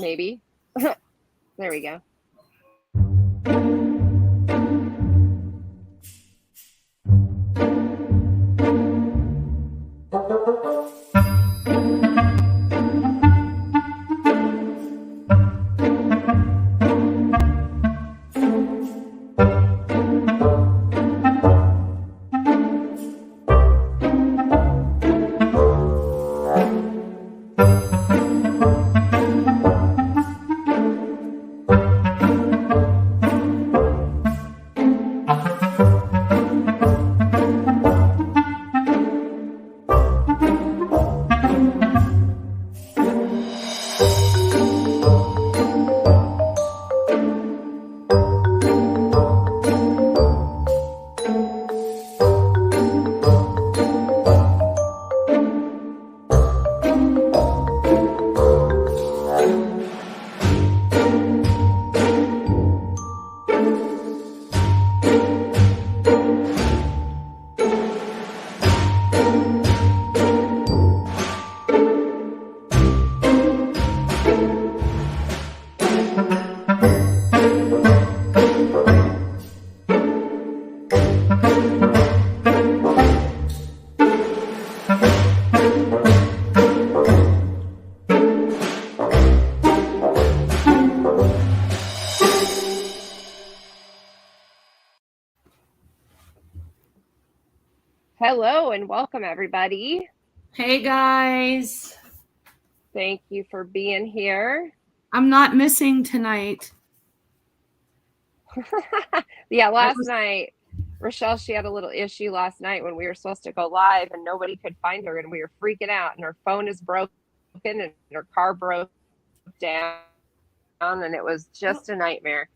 Maybe. There we go. Hello and welcome, everybody. Hey, guys. Thank you for being here. I'm not missing tonight. Yeah, last night, Richelle, she had a little issue last night when we were supposed to go live and nobody could find her and we were freaking out and her phone is broken and her car broke down and it was just a nightmare.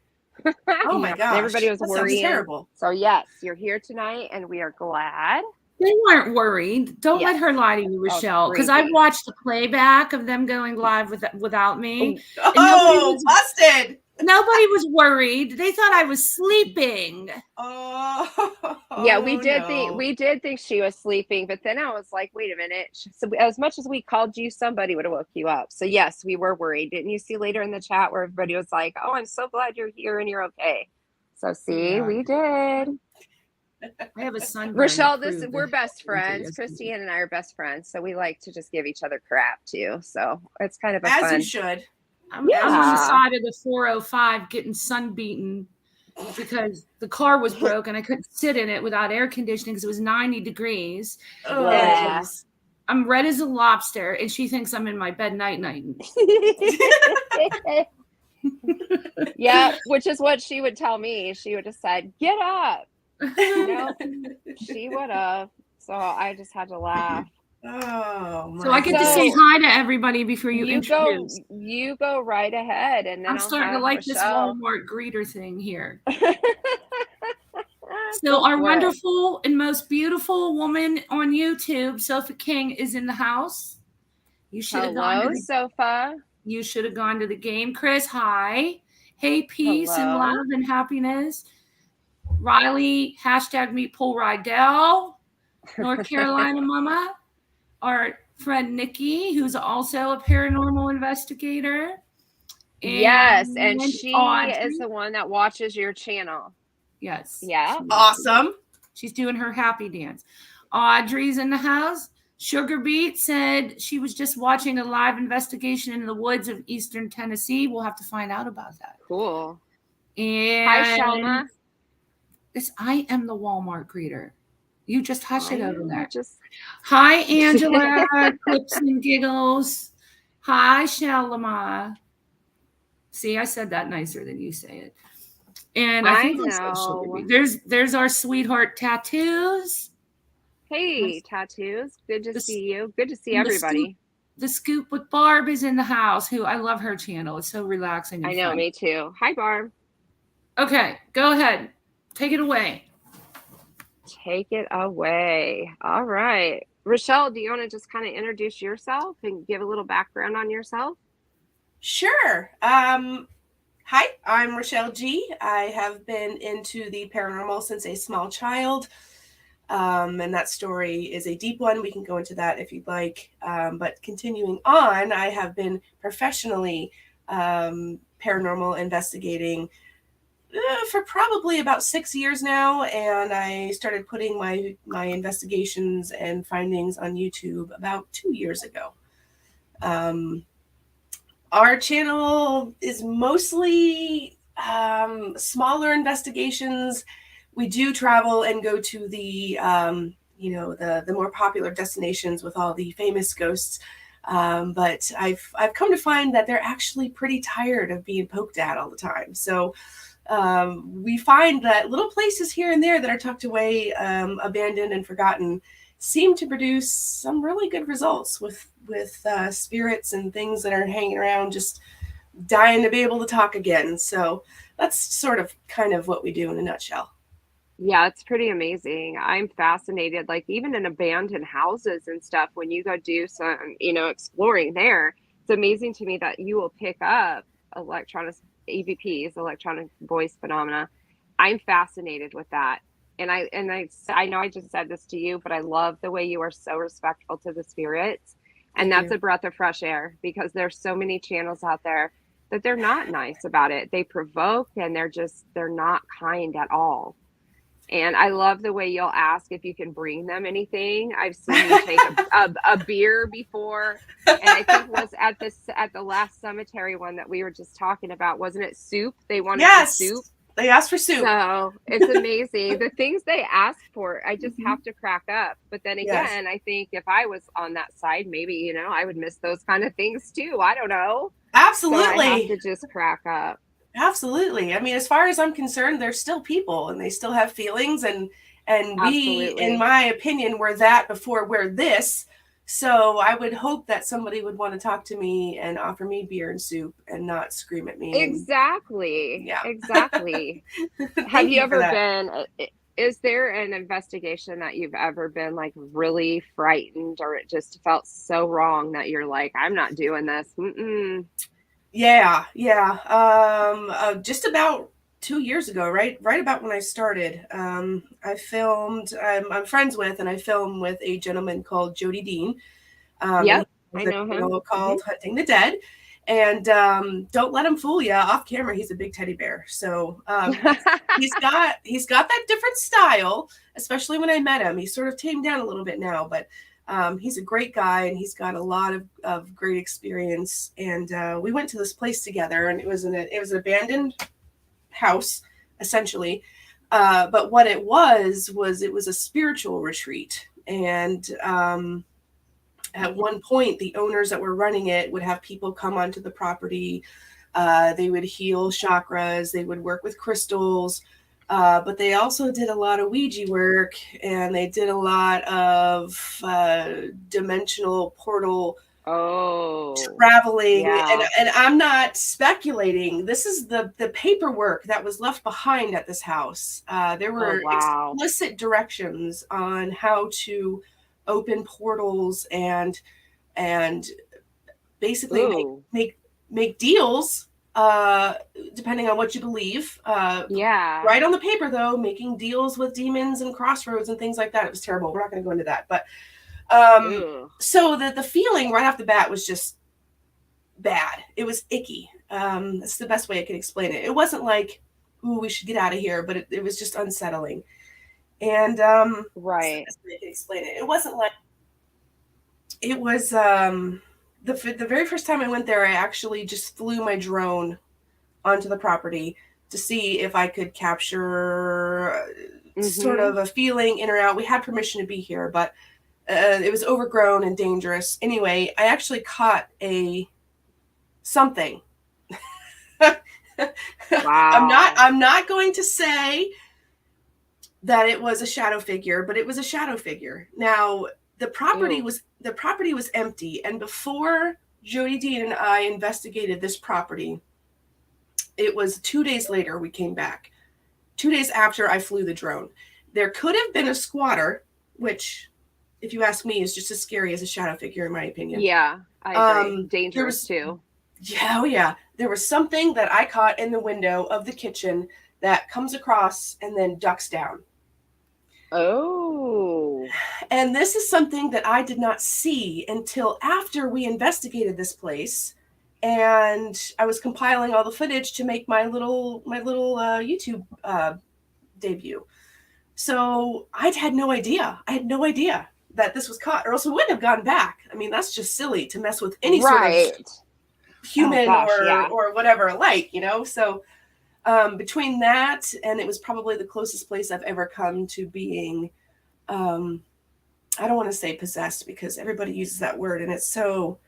Oh my gosh. Everybody was worrying. Terrible. So yes, you're here tonight and we are glad. They weren't worried. Don't let her lie to you, Richelle, because I watched the playback of them going live without me. Oh, busted. Nobody was worried. They thought I was sleeping. Oh, yeah, we did think she was sleeping, but then I was like, wait a minute. So as much as we called you, somebody would have woke you up. So yes, we were worried. Didn't you see later in the chat where everybody was like, oh, I'm so glad you're here and you're okay. So see, we did. I have a son. Richelle, we're best friends. Christine and I are best friends, so we like to just give each other crap too. So it's kind of fun. As you should. I'm on the side of the 405 getting sunbeaten because the car was broke and I couldn't sit in it without air conditioning because it was 90 degrees. Oh, yes. I'm red as a lobster, and she thinks I'm in my bed night. Yeah, which is what she would tell me. She would have said, "Get up." You know, she would have. So I just had to laugh. Oh, so I get to say hi to everybody before you introduce. You go right ahead, and then I'm starting to like Richelle. This Walmart greeter thing here. So our wonderful and most beautiful woman on YouTube, Sofa King, is in the house. You should have gone. Sofa. You should have gone to the game, Chris. Hi, hey, peace and love and happiness. Riley, #meet Paul Rydell, North Carolina mama. Our friend Nikki, who's also a paranormal investigator. And she is the one that watches your channel. Yes. Yeah. Awesome. She's doing her happy dance. Audrey's in the house. Sugar Beat said she was just watching a live investigation in the woods of Eastern Tennessee. We'll have to find out about that. Cool. And hi, Shelma. I am the Walmart greeter. You just hush it over there. Hi, Angela. Clips and giggles. Hi, Shalama. See, I said that nicer than you say it. And I think know. There's our sweetheart Tattoos. Hey, Tattoos. Good to see you. Good to see everybody. The Scoop with Barb is in the house, who I love her channel. It's so relaxing. I know, fun. Me too. Hi, Barb. Okay, go ahead. Take it away. Take it away. All right. Richelle, do you want to just kind of introduce yourself and give a little background on yourself? Sure. Hi, I'm Richelle G. I have been into the paranormal since a small child. And that story is a deep one. We can go into that if you'd like. But continuing on, I have been professionally paranormal investigating for probably about 6 years now, and I started putting my investigations and findings on YouTube about 2 years ago. Our channel is mostly smaller investigations. We do travel and go to the the more popular destinations with all the famous ghosts. But I've come to find that they're actually pretty tired of being poked at all the time. So we find that little places here and there that are tucked away, abandoned and forgotten, seem to produce some really good results with spirits and things that are hanging around just dying to be able to talk again. So that's sort of kind of what we do in a nutshell. Yeah, it's pretty amazing. I'm fascinated, like even in abandoned houses and stuff, when you go do some, exploring there, it's amazing to me that you will pick up electronic EVPs, electronic voice phenomena. I'm fascinated with that. And I know I just said this to you, but I love the way you are so respectful to the spirits. And Thank that's you. a breath of fresh air, because there's so many channels out there that they're not nice about it. They provoke, and they're not kind at all. And I love the way you'll ask if you can bring them anything. I've seen you take a beer before, and I think was at the last cemetery one that we were just talking about, wasn't it soup? They wanted Yes, soup. they asked for soup. So it's amazing the things they ask for. I just have to crack up. But then again, I think if I was on that side, maybe I would miss those kind of things too. I don't know. Absolutely. So I have to just crack up. Absolutely. I mean, as far as I'm concerned, they're still people and they still have feelings, and we, in my opinion, were that before we're this. So I would hope that somebody would want to talk to me and offer me beer and soup and not scream at me. Exactly. Yeah. Exactly. Have you ever been, is there an investigation that you've ever been like really frightened, or it just felt so wrong that you're like, I'm not doing this? Mm-mm. Yeah. Just about 2 years ago, right about when I started, I filmed. I'm friends with, and I film with a gentleman called Jody Dean. Yep, I know him. Called Hunting the Dead. And don't let him fool you. Off camera, he's a big teddy bear. So he's got that different style. Especially when I met him, he's sort of tamed down a little bit now, but he's a great guy, and he's got a lot of great experience. And we went to this place together, and it was an abandoned house, essentially. But what it was a spiritual retreat. And at one point, the owners that were running it would have people come onto the property. They would heal chakras. They would work with crystals. But they also did a lot of Ouija work, and they did a lot of dimensional portal traveling. Yeah. And I'm not speculating. This is the paperwork that was left behind at this house. There were explicit directions on how to open portals and basically make deals, depending on what you believe. Right on the paper, though, making deals with demons and crossroads and things like that. It was terrible. We're not going to go into that, but so the feeling right off the bat was just bad. It was icky. That's the best way I can explain it. It wasn't like, ooh, we should get out of here, but it was just unsettling. And right, that's the way I can explain it. It wasn't like, it was the very first time I went there, I actually just flew my drone onto the property to see if I could capture sort of a feeling in or out. We had permission to be here, but it was overgrown and dangerous. Anyway, I actually caught something. Wow. I'm not going to say that it was a shadow figure, but it was a shadow figure. Now, the property was empty, and before Jody Dean and I investigated this property, it was 2 days later we came back. 2 days after I flew the drone. There could have been a squatter, which, if you ask me, is just as scary as a shadow figure, in my opinion. Yeah, I agree. Dangerous too. Yeah, oh yeah. There was something that I caught in the window of the kitchen that comes across and then ducks down. Oh. And this is something that I did not see until after we investigated this place. and I was compiling all the footage to make my little YouTube debut. So I had no idea that this was caught, or else we wouldn't have gone back. I mean, that's just silly to mess with any sort of human or whatever alike, you know? So between that, and it was probably the closest place I've ever come to being, I don't want to say possessed, because everybody uses that word, and it's so,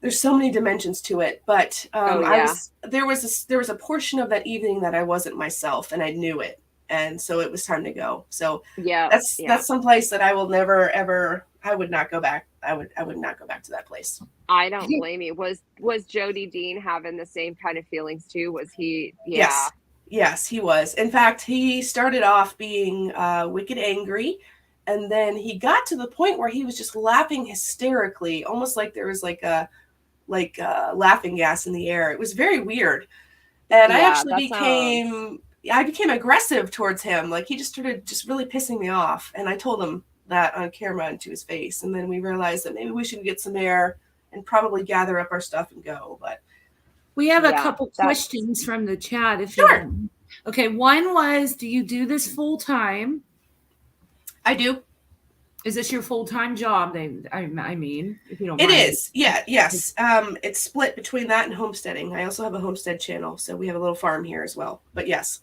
there's so many dimensions to it. But there was a portion of that evening that I wasn't myself, and I knew it. And so it was time to go. So that's some place that I will never, ever, I would not go back. I would not go back to that place. I don't blame you. Was Jody Dean having the same kind of feelings too? Was he? Yeah. Yes, he was. In fact, he started off being wicked angry. And then he got to the point where he was just laughing hysterically, almost like there was like laughing gas in the air. It was very weird. And I actually became aggressive towards him. Like, he just started just really pissing me off. And I told him that on camera into his face. And then we realized that maybe we should get some air and probably gather up our stuff and go. But we have a couple questions from the chat. Sure. Okay. One was, do you do this full time? I do. Is this your full-time job? I mean, if you don't mind. It is. Yeah. Yes. It's split between that and homesteading. I also have a homestead channel, so we have a little farm here as well. But yes.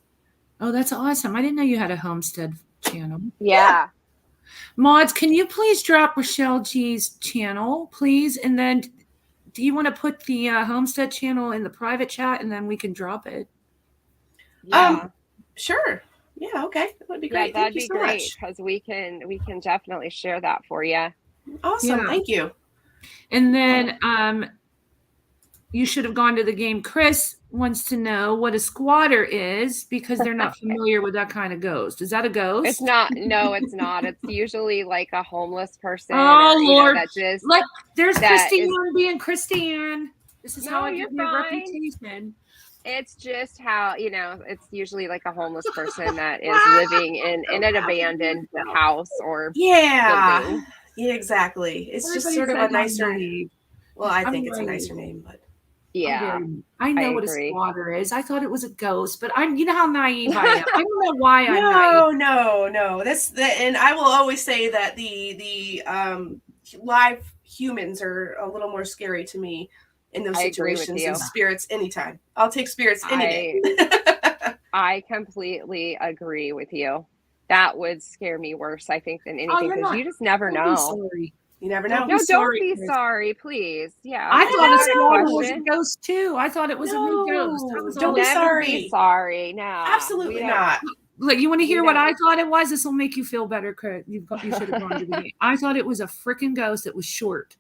Oh, that's awesome. I didn't know you had a homestead channel. Yeah. Mods, can you please drop Richelle G's channel, please? And then do you want to put the homestead channel in the private chat, and then we can drop it? Yeah. Sure. Yeah, okay. That would be great. Yeah, that'd be great, because we can definitely share that for you. Awesome. Yeah. Thank you. And then you should have gone to the game. Chris wants to know what a squatter is, because they're not familiar with that kind of ghost. Is that a ghost? It's not. No, it's not. It's usually like a homeless person. Oh, Lord. That just, like, there's Christine being Christine. This is how I get my reputation. It's just how, it's usually like a homeless person that is living in an abandoned house or building. Yeah, exactly. It's just sort of a nicer name. Well, I think it's a nicer name, but yeah, I know what a squatter is. I thought it was a ghost, but you know how naive I am. I don't know why I'm naive. No. And I will always say that the live humans are a little more scary to me in those situations, and spirits anytime. I'll take spirits any day. I completely agree with you. That would scare me worse, I think, than anything, because you just never know. You never know. No, don't be sorry, please. Yeah. I thought a squatter was a ghost too. I thought it was a new ghost. Don't be sorry. Be sorry. No. Absolutely not. Look, you want to hear what I thought it was? This will make you feel better, Kurt. You should have gone to the game. I thought it was a freaking ghost that was short.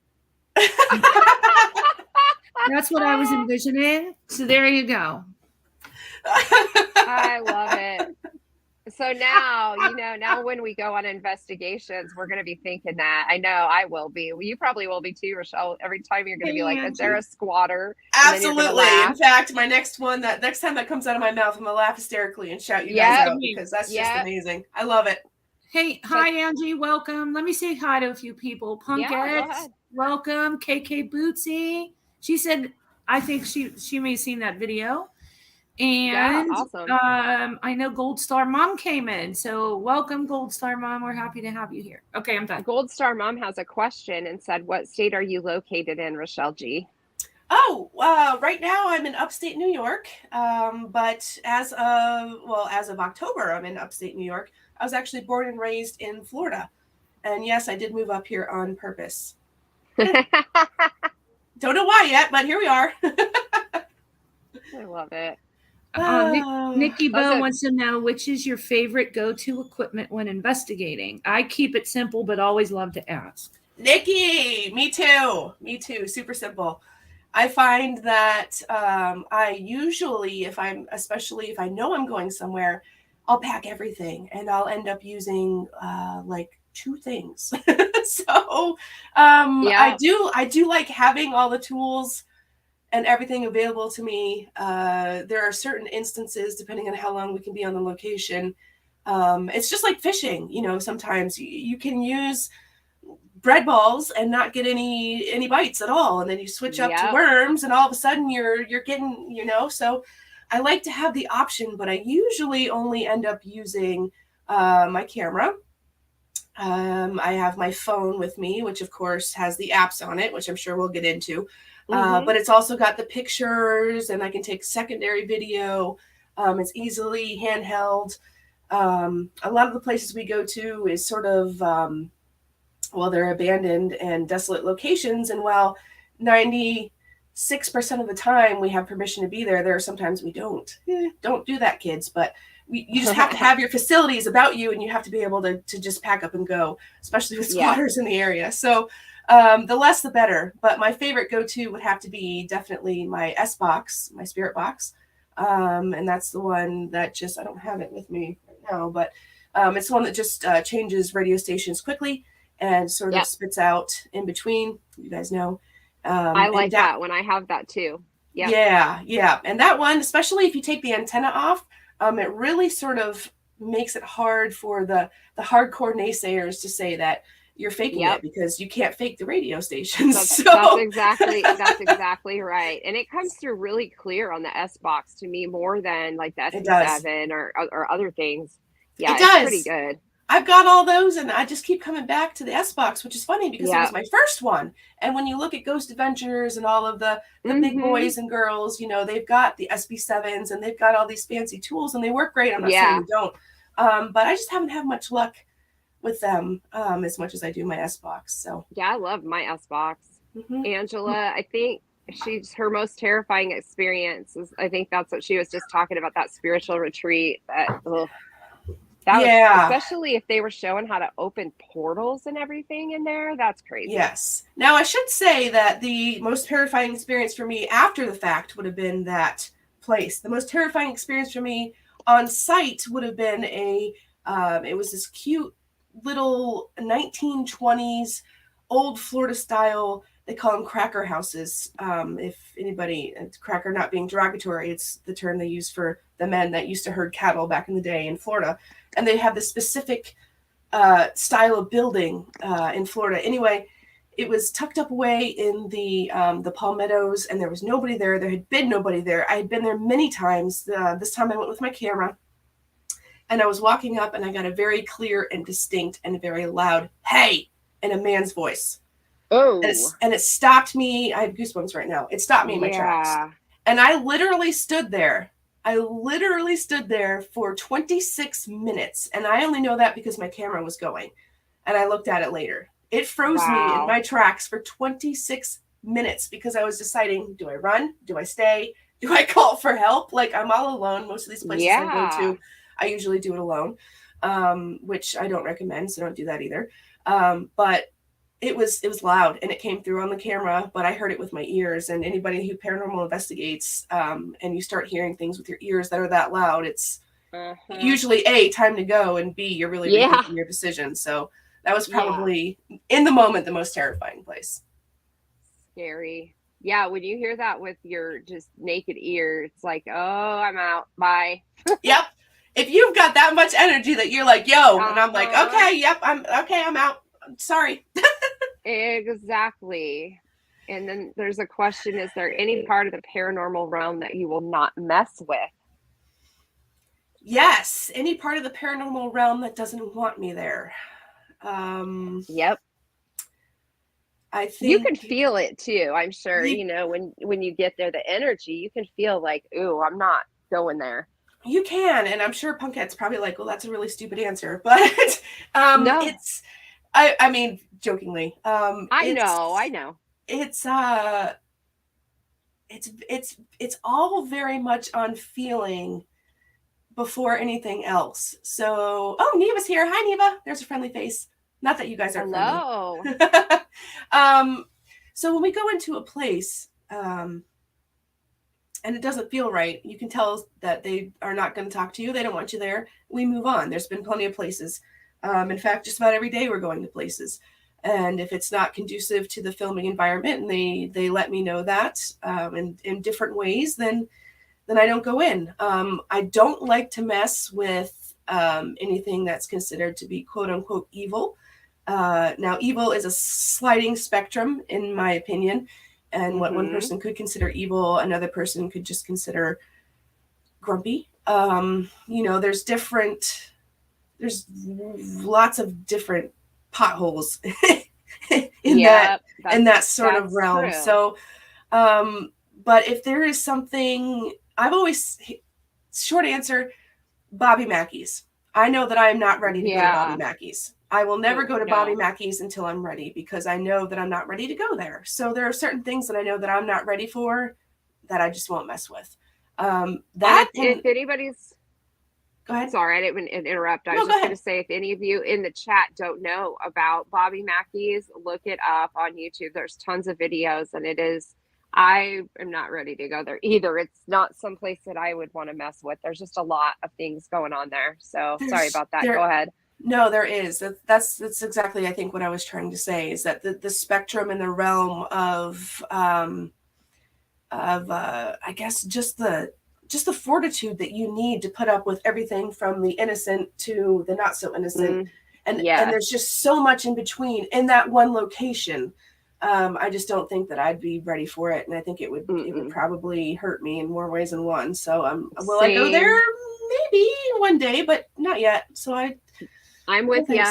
That's what I was envisioning. So there you go. I love it. So now, now when we go on investigations, we're going to be thinking that. I know I will be. You probably will be too, Richelle. Every time you're going to be like, is there a squatter? Absolutely. In fact, my next time that comes out of my mouth, I'm going to laugh hysterically and shout you guys out, because that's just amazing. I love it. Hey, hi, Angie. Welcome. Let me say hi to a few people. Punkette, welcome. KK Bootsy. She said, I think she may have seen that video. And awesome. I know Gold Star Mom came in. So welcome, Gold Star Mom. We're happy to have you here. Okay, I'm done. Gold Star Mom has a question and said, what state are you located in, Richelle G? Oh, right now I'm in upstate New York. But as of October, I'm in upstate New York. I was actually born and raised in Florida. And yes, I did move up here on purpose. Don't know why yet, but here we are. I love it. Nikki Bo wants to know, which is your favorite go-to equipment when investigating? I keep it simple, but always love to ask. Nikki, me too. Super simple. I find that I usually, especially if I know I'm going somewhere, I'll pack everything, and I'll end up using like 2 things. So I do like having all the tools and everything available to me. There are certain instances, depending on how long we can be on the location. It's just like fishing, sometimes you can use bread balls and not get any bites at all, and then you switch up to Yep. worms, and all of a sudden you're getting, you know. So I like to have the option, but I usually only end up using my camera. I have my phone with me, which of course has the apps on it, which I'm sure we'll get into. But it's also got the pictures, and I can take secondary video. It's easily handheld. A lot of the places we go to is sort of, well, they're abandoned and desolate locations. And while 96% of the time we have permission to be there, there are sometimes we don't. Don't do that, kids. But you just have to have your facilities about you, and you have to be able to just pack up and go, especially with squatters in the area. So the less the better. But my favorite go-to would have to be definitely my S box, my spirit box. And that's the one that just, I don't have it with me right now, but it's the one that just changes radio stations quickly and sort of spits out in between. You guys know. I like that one. I have that too. Yeah. And that one, especially if you take the antenna off, it really sort of makes it hard for the hardcore naysayers to say that you're faking it, because you can't fake the radio stations. That's exactly right. And it comes through really clear on the S box to me, more than like the SP7 or other things. Yeah, it's pretty good. I've got all those, and I just keep coming back to the S box, which is funny because it was my first one. And when you look at Ghost Adventures and all of the big boys and girls, you know, they've got the SP7s and they've got all these fancy tools, and they work great. I'm not saying they don't. But I just haven't had much luck with them as much as I do my S box. So yeah, I love my S box. Angela, I think her most terrifying experience is, I think that's what she was just talking about, that spiritual retreat. That was, especially if they were showing how to open portals and everything in there. That's crazy. Yes. Now I should say that the most terrifying experience for me after the fact would have been that place. The most terrifying experience for me on site would have been it was this cute little 1920s old Florida style, they call them cracker houses. If anybody, cracker not being derogatory, it's the term they use for the men that used to herd cattle back in the day in Florida. And they have this specific style of building in Florida. Anyway, it was tucked up away in the palmettos, and there was nobody there. There had been nobody there. I had been there many times. This time I went with my camera, and I was walking up, and I got a very clear and distinct and very loud "Hey!" in a man's voice. Oh. And it stopped me. I have goosebumps right now. It stopped me in my tracks. And I literally stood there. For 26 minutes. And I only know that because my camera was going. And I looked at it later. It froze me in my tracks for 26 minutes because I was deciding, do I run? Do I stay? Do I call for help? Like, I'm all alone. Most of these places I go to, I usually do it alone, which I don't recommend. So don't do that either. But it was loud, and it came through on the camera, but I heard it with my ears. And anybody who paranormal investigates, and you start hearing things with your ears that are that loud, it's usually A, time to go, and B, you're really rethinking your decision. So that was probably in the moment the most terrifying place. Scary. Yeah, when you hear that with your just naked ear, it's like, oh, I'm out. Bye. Yep. If you've got that much energy that you're like, yo, and I'm like, okay, yep, I'm out. Sorry. Exactly. And then there's a question, is there any part of the paranormal realm that you will not mess with? Yes, any part of the paranormal realm that doesn't want me there. Yep. I think you can feel it too. I'm sure, you know, when you get there, the energy, you can feel like, ooh, I'm not going there. You can, and I'm sure Punkhead's probably like, well, that's a really stupid answer, but no. It's I mean, jokingly. I know. It's all very much on feeling before anything else. So, oh, Neva's here. Hi, Neva. There's a friendly face. Not that you guys are friendly. So when we go into a place, and it doesn't feel right, you can tell that they are not going to talk to you. They don't want you there. We move on. There's been plenty of places. In fact, just about every day we're going to places. And if it's not conducive to the filming environment, and they let me know that in different ways, then I don't go in. I don't like to mess with anything that's considered to be quote unquote evil. Now, evil is a sliding spectrum, in my opinion. And what one person could consider evil, another person could just consider grumpy. There's lots of different potholes in that sort of realm. True. So, but if there is something, short answer, Bobby Mackey's. I know that I am not ready to go to Bobby Mackey's. I will never go to Bobby Mackey's until I'm ready, because I know that I'm not ready to go there. So there are certain things that I know that I'm not ready for that I just won't mess with. If anybody's, go ahead. Sorry, I didn't mean to interrupt. I was just going to say, if any of you in the chat don't know about Bobby Mackey's, look it up on YouTube. There's tons of videos, and I am not ready to go there either. It's not someplace that I would want to mess with. There's just a lot of things going on there. So sorry about that. Go ahead. No, there is. That's exactly, I think, what I was trying to say, is that the spectrum and the realm of I guess just the fortitude that you need to put up with everything from the innocent to the not so innocent. And there's just so much in between in that one location. I just don't think that I'd be ready for it. And I think it would probably hurt me in more ways than one. So will I go there? Maybe one day, but not yet. So I'm with you.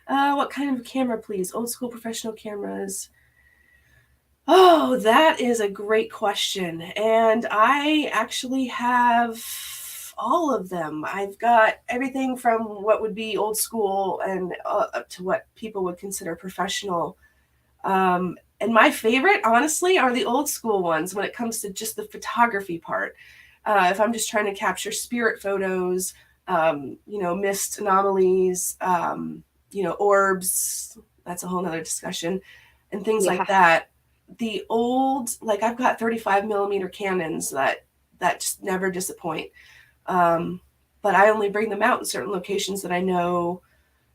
What kind of camera, please? Old school professional cameras. Oh, that is a great question. And I actually have all of them. I've got everything from what would be old school and up to what people would consider professional. And my favorite, honestly, are the old school ones when it comes to just the photography part. If I'm just trying to capture spirit photos, mist anomalies, orbs, that's a whole nother discussion, and things like that. The old, I've got 35 millimeter Canons that just never disappoint. But I only bring them out in certain locations that I know,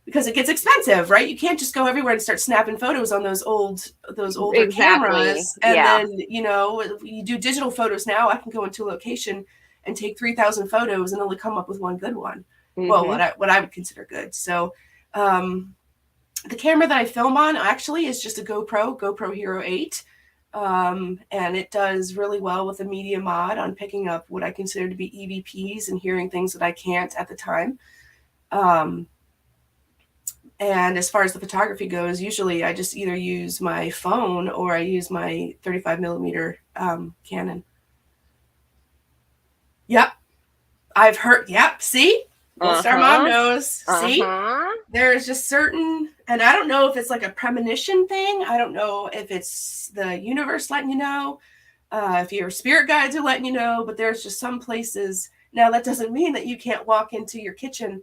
because it gets expensive, right? You can't just go everywhere and start snapping photos on those older cameras. And then, you do digital photos now. I can go into a location and take 3,000 photos and only come up with one good one. Well, what I would consider good. So, the camera that I film on actually is just a GoPro Hero 8. And it does really well with a media mod on picking up what I consider to be EVPs and hearing things that I can't at the time. And as far as the photography goes, usually I just either use my phone or I use my 35 millimeter Canon. Yep. I've heard. Yep. See? Gold Star Mom knows. See? There's just certain, and I don't know if it's like a premonition thing. I don't know if it's the universe letting you know, if your spirit guides are letting you know, but there's just some places. Now, that doesn't mean that you can't walk into your kitchen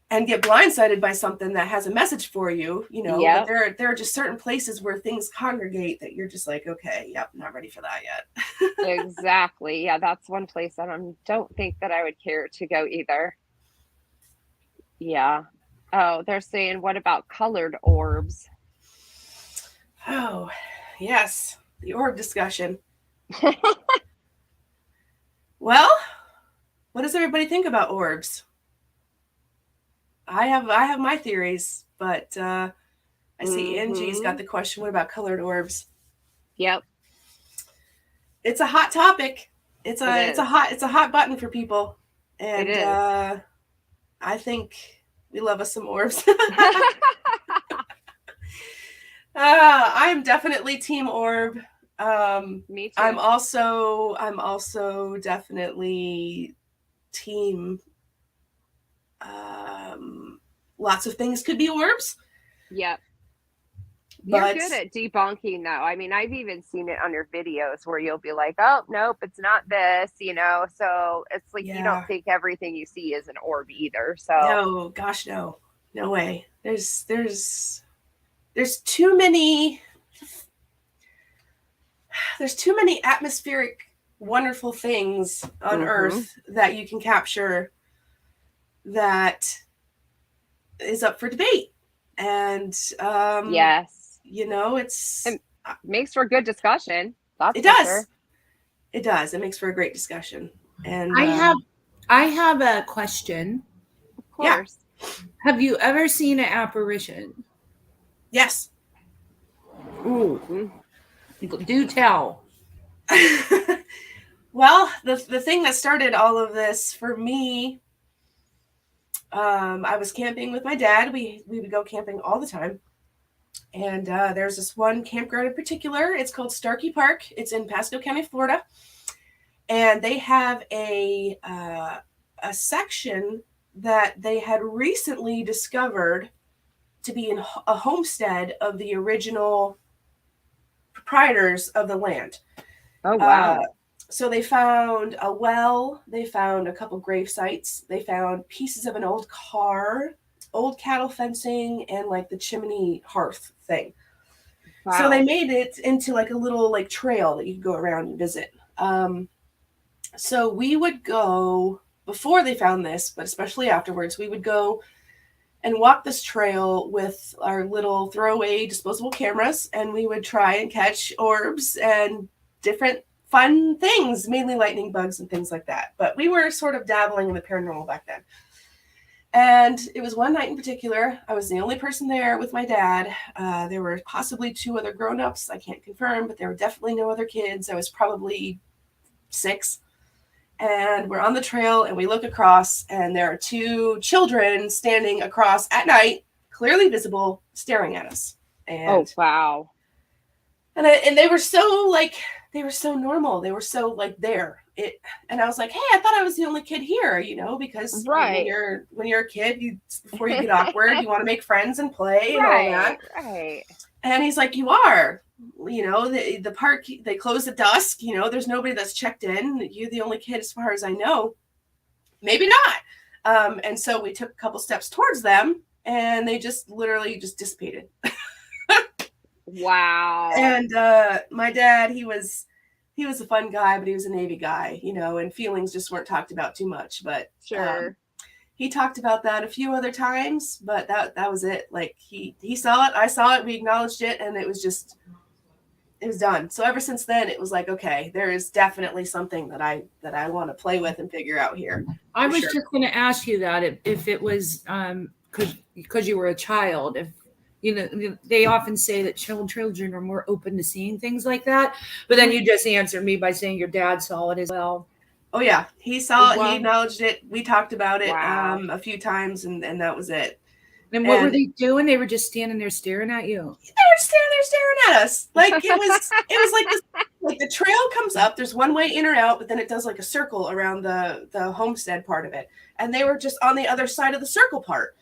and get blindsided by something that has a message for you, but there are just certain places where things congregate that you're just like, okay, not ready for that yet. Exactly. Yeah, that's one place I don't think that I would care to go either. Yeah. Oh, they're saying, what about colored orbs? Oh, yes. The orb discussion. Well, what does everybody think about orbs? I have my theories, but I see Angie's got the question, what about colored orbs? Yep. It's a hot topic. It's a hot button for people. And it is. I think we love us some orbs. I am definitely team orb. Me too. I'm also definitely team lots of things could be orbs. Yep. You're good at debunking, though. I mean, I've even seen it on your videos where you'll be like, oh, nope, it's not this, So it's like you don't think everything you see is an orb either. So no, gosh, no way. There's too many atmospheric, wonderful things on Earth that you can capture that is up for debate. And yes, it makes for a good discussion. It does. Sure. It does. It makes for a great discussion. And I have a question. Of course. Have you ever seen an apparition? Yes. Ooh. Do tell. Well, the thing that started all of this for me, I was camping with my dad. We would go camping all the time. And there's this one campground in particular. It's called Starkey Park. It's in Pasco County, Florida. And they have a section that they had recently discovered to be a homestead of the original proprietors of the land. Oh, wow. So they found a well, they found a couple grave sites, they found pieces of an old car, old cattle fencing, and like the chimney hearth thing. Wow. So they made it into like a little like trail that you could go around and visit. So we would go, before they found this, but especially afterwards, we would go and walk this trail with our little throwaway disposable cameras, and we would try and catch orbs and different fun things, mainly lightning bugs and things like that. But we were sort of dabbling in the paranormal back then. And it was one night in particular. I was the only person there with my dad. There were possibly 2 other grown-ups. I can't confirm, but there were definitely no other kids. I was probably 6. And we're on the trail, and we look across, and there are 2 children standing across at night, clearly visible, staring at us. And, oh, wow. And they were so like, they were so normal. They were so like there. And I was like, hey, I thought I was the only kid here, you know, because right. when you're a kid, before you get awkward, you want to make friends and play and all that. Right. And he's like, you are. You know, the park, they close at dusk. You know, there's nobody that's checked in. You're the only kid as far as I know. Maybe not. And so we took a couple steps towards them, and they just literally just dissipated. Wow. And my dad, he was a fun guy, but he was a Navy guy, you know, and feelings just weren't talked about too much. But sure. He talked about that a few other times, but that was it. Like he saw it, I saw it, we acknowledged it, and it was done. So ever since then, it was like, okay, there is definitely something that I want to play with and figure out here. I was just going to ask you that if it was because you were a child, if you know, they often say that children are more open to seeing things like that, but then you just answered me by saying your dad saw it as well. Oh yeah, he saw it. He acknowledged it. We talked about it a few times, and that was it. And what were they doing? They were just standing there staring at you. They were standing there staring at us. Like it was like this. Like the trail comes up. There's one way in or out, but then it does like a circle around the homestead part of it. And they were just on the other side of the circle part.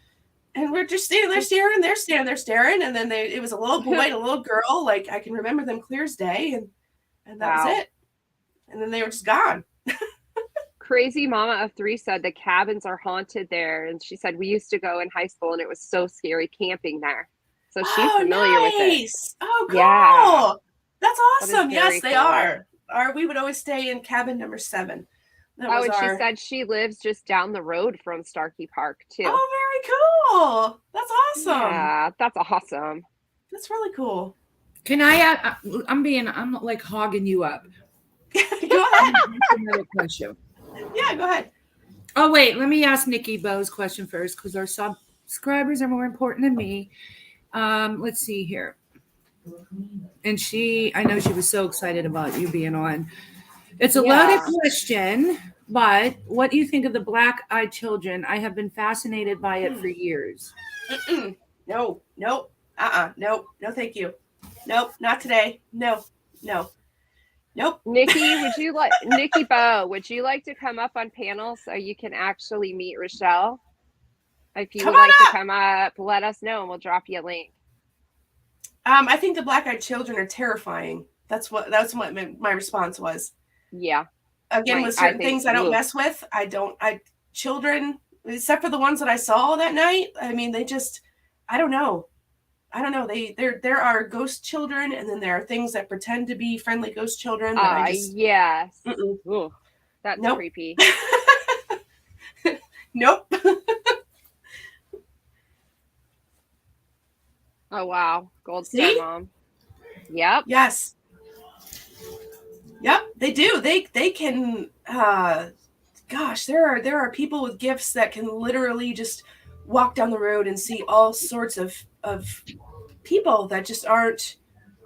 And we're just standing there staring. They're standing there staring. And then it was a little boy and a little girl. Like I can remember them clear as day. And that was it. And then they were just gone. Crazy Mama of 3 said the cabins are haunted there, and she said we used to go in high school and it was so scary camping there. So she's familiar with it. Oh, cool. Yeah. That's awesome. Yes, they are. We would always stay in cabin number 7. She said she lives just down the road from Starkey Park too. Oh, very cool. That's awesome. Yeah, that's awesome. That's really cool. Can I add? I'm like hogging you up. Go ahead. Another question. Yeah, go ahead. Oh, wait. Let me ask Nikki Bo's question first because our subscribers are more important than me. Let's see here. And I know she was so excited about you being on. It's a loaded question, but what do you think of the black-eyed children? I have been fascinated by it for years. No. No, thank you. Nope, not today. No. Nope. Nikki Bo, would you like to come up on panel so you can actually meet Richelle? If you would like to come up, let us know and we'll drop you a link. I think the black-eyed children are terrifying. That's what my response was. Yeah. Again, with certain things I don't mess with. Children, except for the ones that I saw that night. I mean, they just, I don't know. There are ghost children, and then there are things that pretend to be friendly ghost children. Yes. Ooh, that's creepy. Nope. Oh wow, Gold Star Mom. Yep. Yes. Yep, they do. They can. Gosh, there are people with gifts that can literally just walk down the road and see all sorts of people that just aren't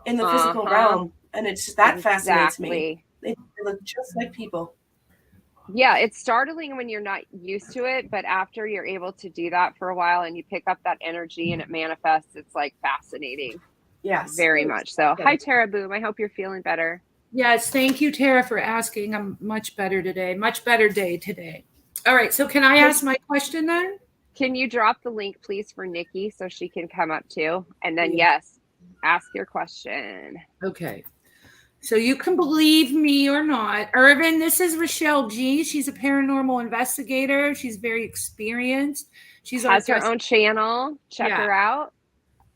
in the physical realm, and it's just, that fascinates me. They look just like people. Yeah, it's startling when you're not used to it, but after you're able to do that for a while and you pick up that energy and it manifests, it's like fascinating. Yes, very much so. Hi, Tara Boom. I hope you're feeling better. Yes, thank you, Tara, for asking. I'm much better today. Much better day today. All right, so can I ask my question then? Can you drop the link, please, for Nikki so she can come up too? And then, yes, ask your question. Okay. So you can believe me or not. Irvin, this is Richelle G. She's a paranormal investigator. She's very experienced. She has her own channel. Check her out.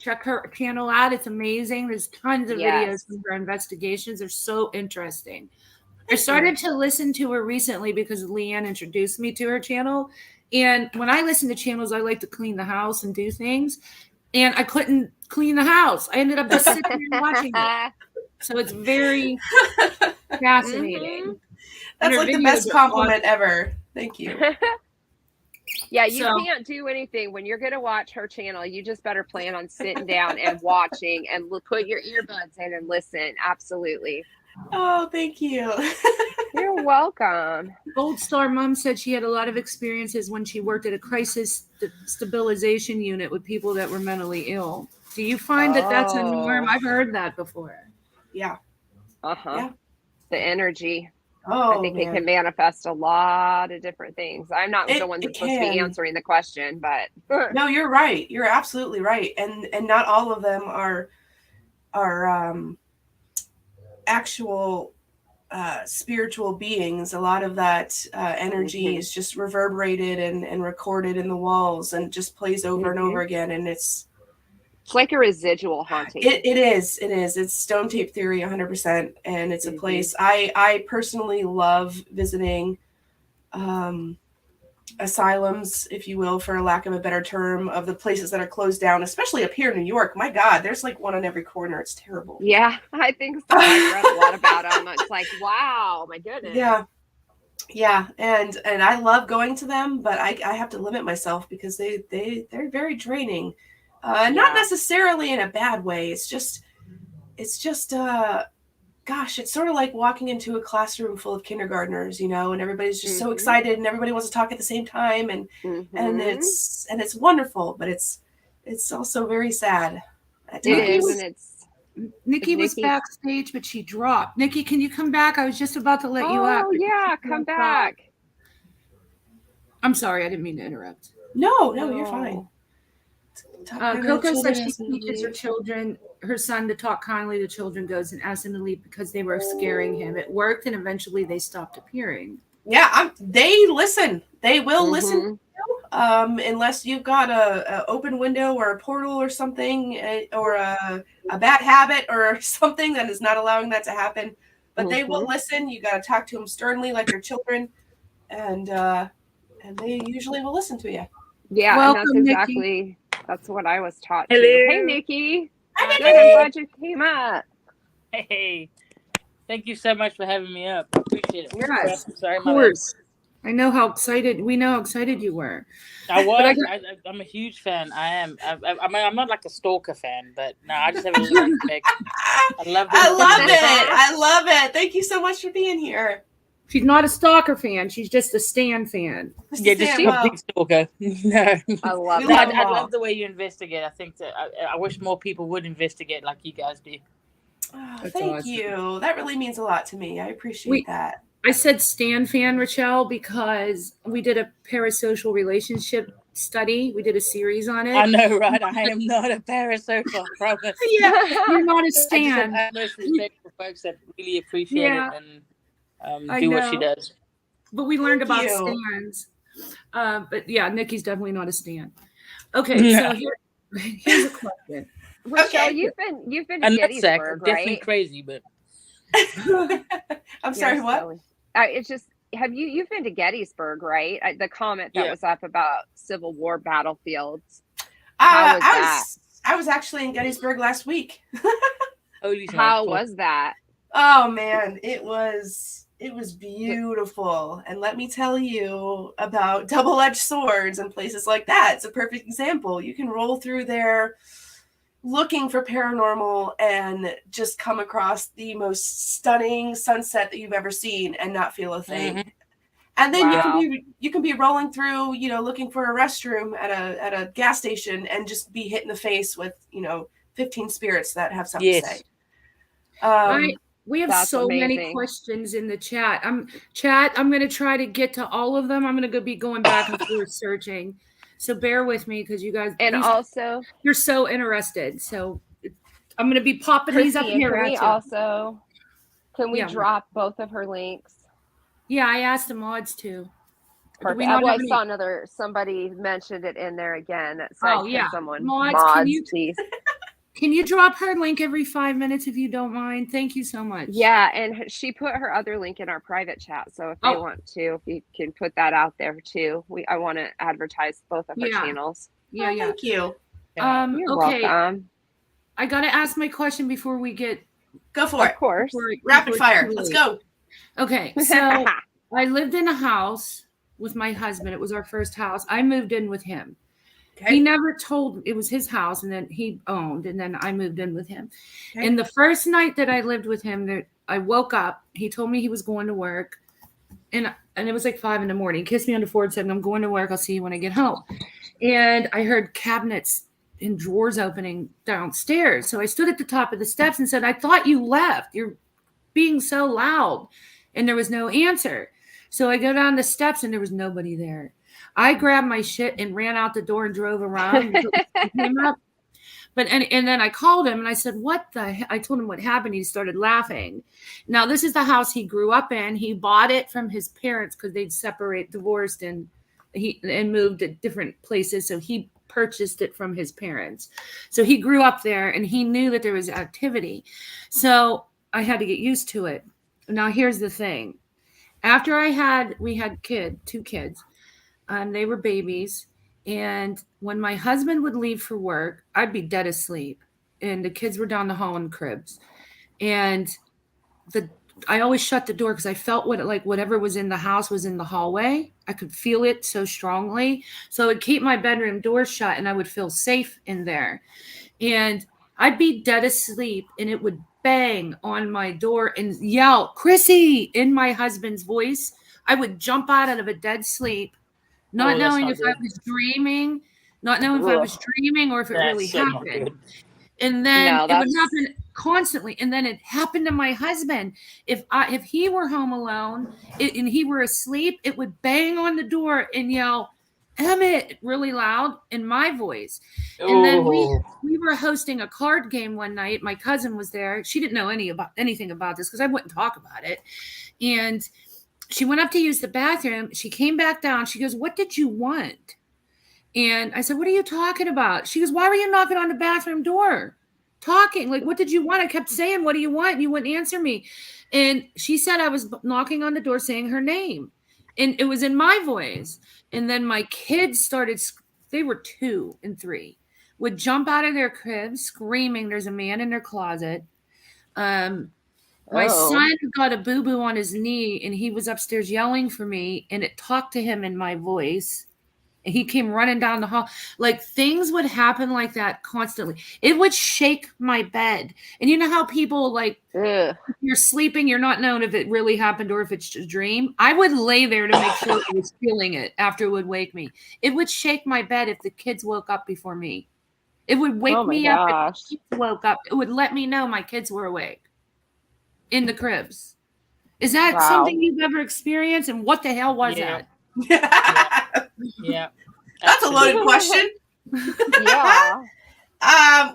Check her channel out. It's amazing. There's tons of videos from her investigations. They're so interesting. I started to listen to her recently because Leanne introduced me to her channel. And when I listen to channels, I like to clean the house and do things. And I couldn't clean the house. I ended up just sitting there and watching it. So it's very fascinating. That's like the best compliment ever. Thank you. Yeah, you can't do anything when you're going to watch her channel. You just better plan on sitting down and watching and put your earbuds in and listen. Absolutely. Oh, thank you. You're welcome. Gold Star Mom said she had a lot of experiences when she worked at a crisis stabilization unit with people that were mentally ill. Do you find that that's a norm? I've heard that before. Yeah. Yeah. The energy. Oh, I think it can manifest a lot of different things. I'm not the one that's supposed to be answering the question, but no, you're right. You're absolutely right. And not all of them are actual spiritual beings. A lot of that energy is just reverberated and recorded in the walls and just plays over and over again. And it's like a residual haunting. It is. It's stone tape theory 100%. And it's a place I personally love visiting, asylums, if you will, for lack of a better term, of the places that are closed down, especially up here in New York. My God, there's like one on every corner. It's terrible. Yeah, I think so. I've read a lot about them. It's like, wow, my goodness. Yeah. And I love going to them, but I have to limit myself because they're very draining. Not necessarily in a bad way. It's just gosh, it's sort of like walking into a classroom full of kindergartnners, and everybody's just so excited and everybody wants to talk at the same time. And it's wonderful, but it's also very sad. Nikki was backstage, but she dropped. Nikki, can you come back? I was just about to let you up. Oh yeah, come back. I'm sorry, I didn't mean to interrupt. No, you're fine. Coco said she teaches her son to talk kindly to children, goes and asks them to leave because they were scaring him. It worked, and eventually they stopped appearing. Yeah, they listen. They will listen. Unless you've got a open window or a portal or something, or a bad habit or something that is not allowing that to happen. But they will listen. You got to talk to them sternly like your children, and they usually will listen to you. Yeah, welcome, and that's what I was taught Hello. too. Hey, Nikki. Hi, Nikki. Good, I'm glad you came up. Hey, thank you so much for having me up. Appreciate it. Yes, sorry, of course. We know how excited you were. I was. I'm a huge fan. I am. I'm not like a stalker fan, but no, I just have a lot of respect. I love it. Thank you so much for being here. She's not a stalker fan. She's just a Stan fan. Just a big stalker. No, I love that. I love the way you investigate. I think that I wish more people would investigate like you guys do. Oh, thank you. That really means a lot to me. I appreciate that. I said Stan fan, Richelle, because we did a parasocial relationship study. We did a series on it. I know, right? I am not a parasocial, I promise. Yeah, you're not a Stan. I have most respect for folks that really appreciate it and do what she does. But we learned about Stans. But yeah, Nikki's definitely not a Stan. Okay, so here's a question. Richelle, you've been to Gettysburg, right? Definitely crazy, but I'm sorry, what? It's just you've been to Gettysburg, right? The comment that was up about Civil War battlefields. How was that? I was actually in Gettysburg last week. How was that? Oh man, it was It was beautiful. And let me tell you about double-edged swords and places like that. It's a perfect example. You can roll through there looking for paranormal and just come across the most stunning sunset that you've ever seen and not feel a thing. Mhm. And then Wow. you can be rolling through, looking for a restroom at a gas station and just be hit in the face with, 15 spirits that have something to say. We have That's so many amazing. questions in the chat. I'm going to try to get to all of them. I'm going to be going back and forth searching. So bear with me because you guys And also, you're so interested. So I'm going to be popping these up Chrissy, here can we at you. can we Yeah. drop both of her links? Yeah, I asked the mods to. Perfect. I saw somebody mentioned it in there again that said, can someone mods please? Can you drop her link every 5 minutes if you don't mind? Thank you so much. Yeah, and she put her other link in our private chat. So if they want to, if you can put that out there too. I want to advertise both of her channels. Yeah. Thank you. You're welcome. I got to ask my question before we get... Go for it. Of course. Rapid fire. Let's go. Okay, so I lived in a house with my husband. It was our first house. I moved in with him. Okay. He never told, it was his house, and then he owned, and then I moved in with him. Okay. And the first night that I lived with him, I woke up. He told me he was going to work, and it was like 5 a.m. He kissed me on the forehead, said, I'm going to work. I'll see you when I get home. And I heard cabinets and drawers opening downstairs. So I stood at the top of the steps and said, I thought you left. You're being so loud. And there was no answer. So I go down the steps, and there was nobody there. I grabbed my shit and ran out the door and drove around. Came up. And then I called him and I said, I told him what happened. He started laughing. Now, this is the house he grew up in. He bought it from his parents because they'd divorced, and moved to different places. So he purchased it from his parents. So he grew up there, and he knew that there was activity. So I had to get used to it. Now, here's the thing. After we had two kids. They were babies. And when my husband would leave for work, I'd be dead asleep. And the kids were down the hall in cribs. And I always shut the door because I felt whatever was in the house was in the hallway. I could feel it so strongly. So it would keep my bedroom door shut, and I would feel safe in there. And I'd be dead asleep, and it would bang on my door and yell, Chrissy, in my husband's voice. I would jump out of a dead sleep. Not knowing if I was dreaming or if it really happened. And then it would happen constantly. And then it happened to my husband. If he were home alone and he were asleep, it would bang on the door and yell, Emmett, really loud in my voice. And then we were hosting a card game one night. My cousin was there. She didn't know anything about this because I wouldn't talk about it. And she went up to use the bathroom. She came back down. She goes, what did you want? And I said, what are you talking about? She goes, why were you knocking on the bathroom door? Talking. Like, what did you want? I kept saying, what do you want? And you wouldn't answer me. And she said I was knocking on the door saying her name. And it was in my voice. And then my kids they were 2 and 3, would jump out of their cribs screaming, there's a man in their closet. My son got a boo-boo on his knee, and he was upstairs yelling for me, and it talked to him in my voice. And he came running down the hall. Like, things would happen like that constantly. It would shake my bed. And you know how people, if you're sleeping, you're not knowing if it really happened or if it's a dream? I would lay there to make sure I was feeling it after it would wake me. It would shake my bed if the kids woke up before me. It would wake me up if the kids woke up. It would let me know my kids were awake. In the cribs. Is that something you've ever experienced? And what the hell was that? Yeah. That's a loaded question. Yeah.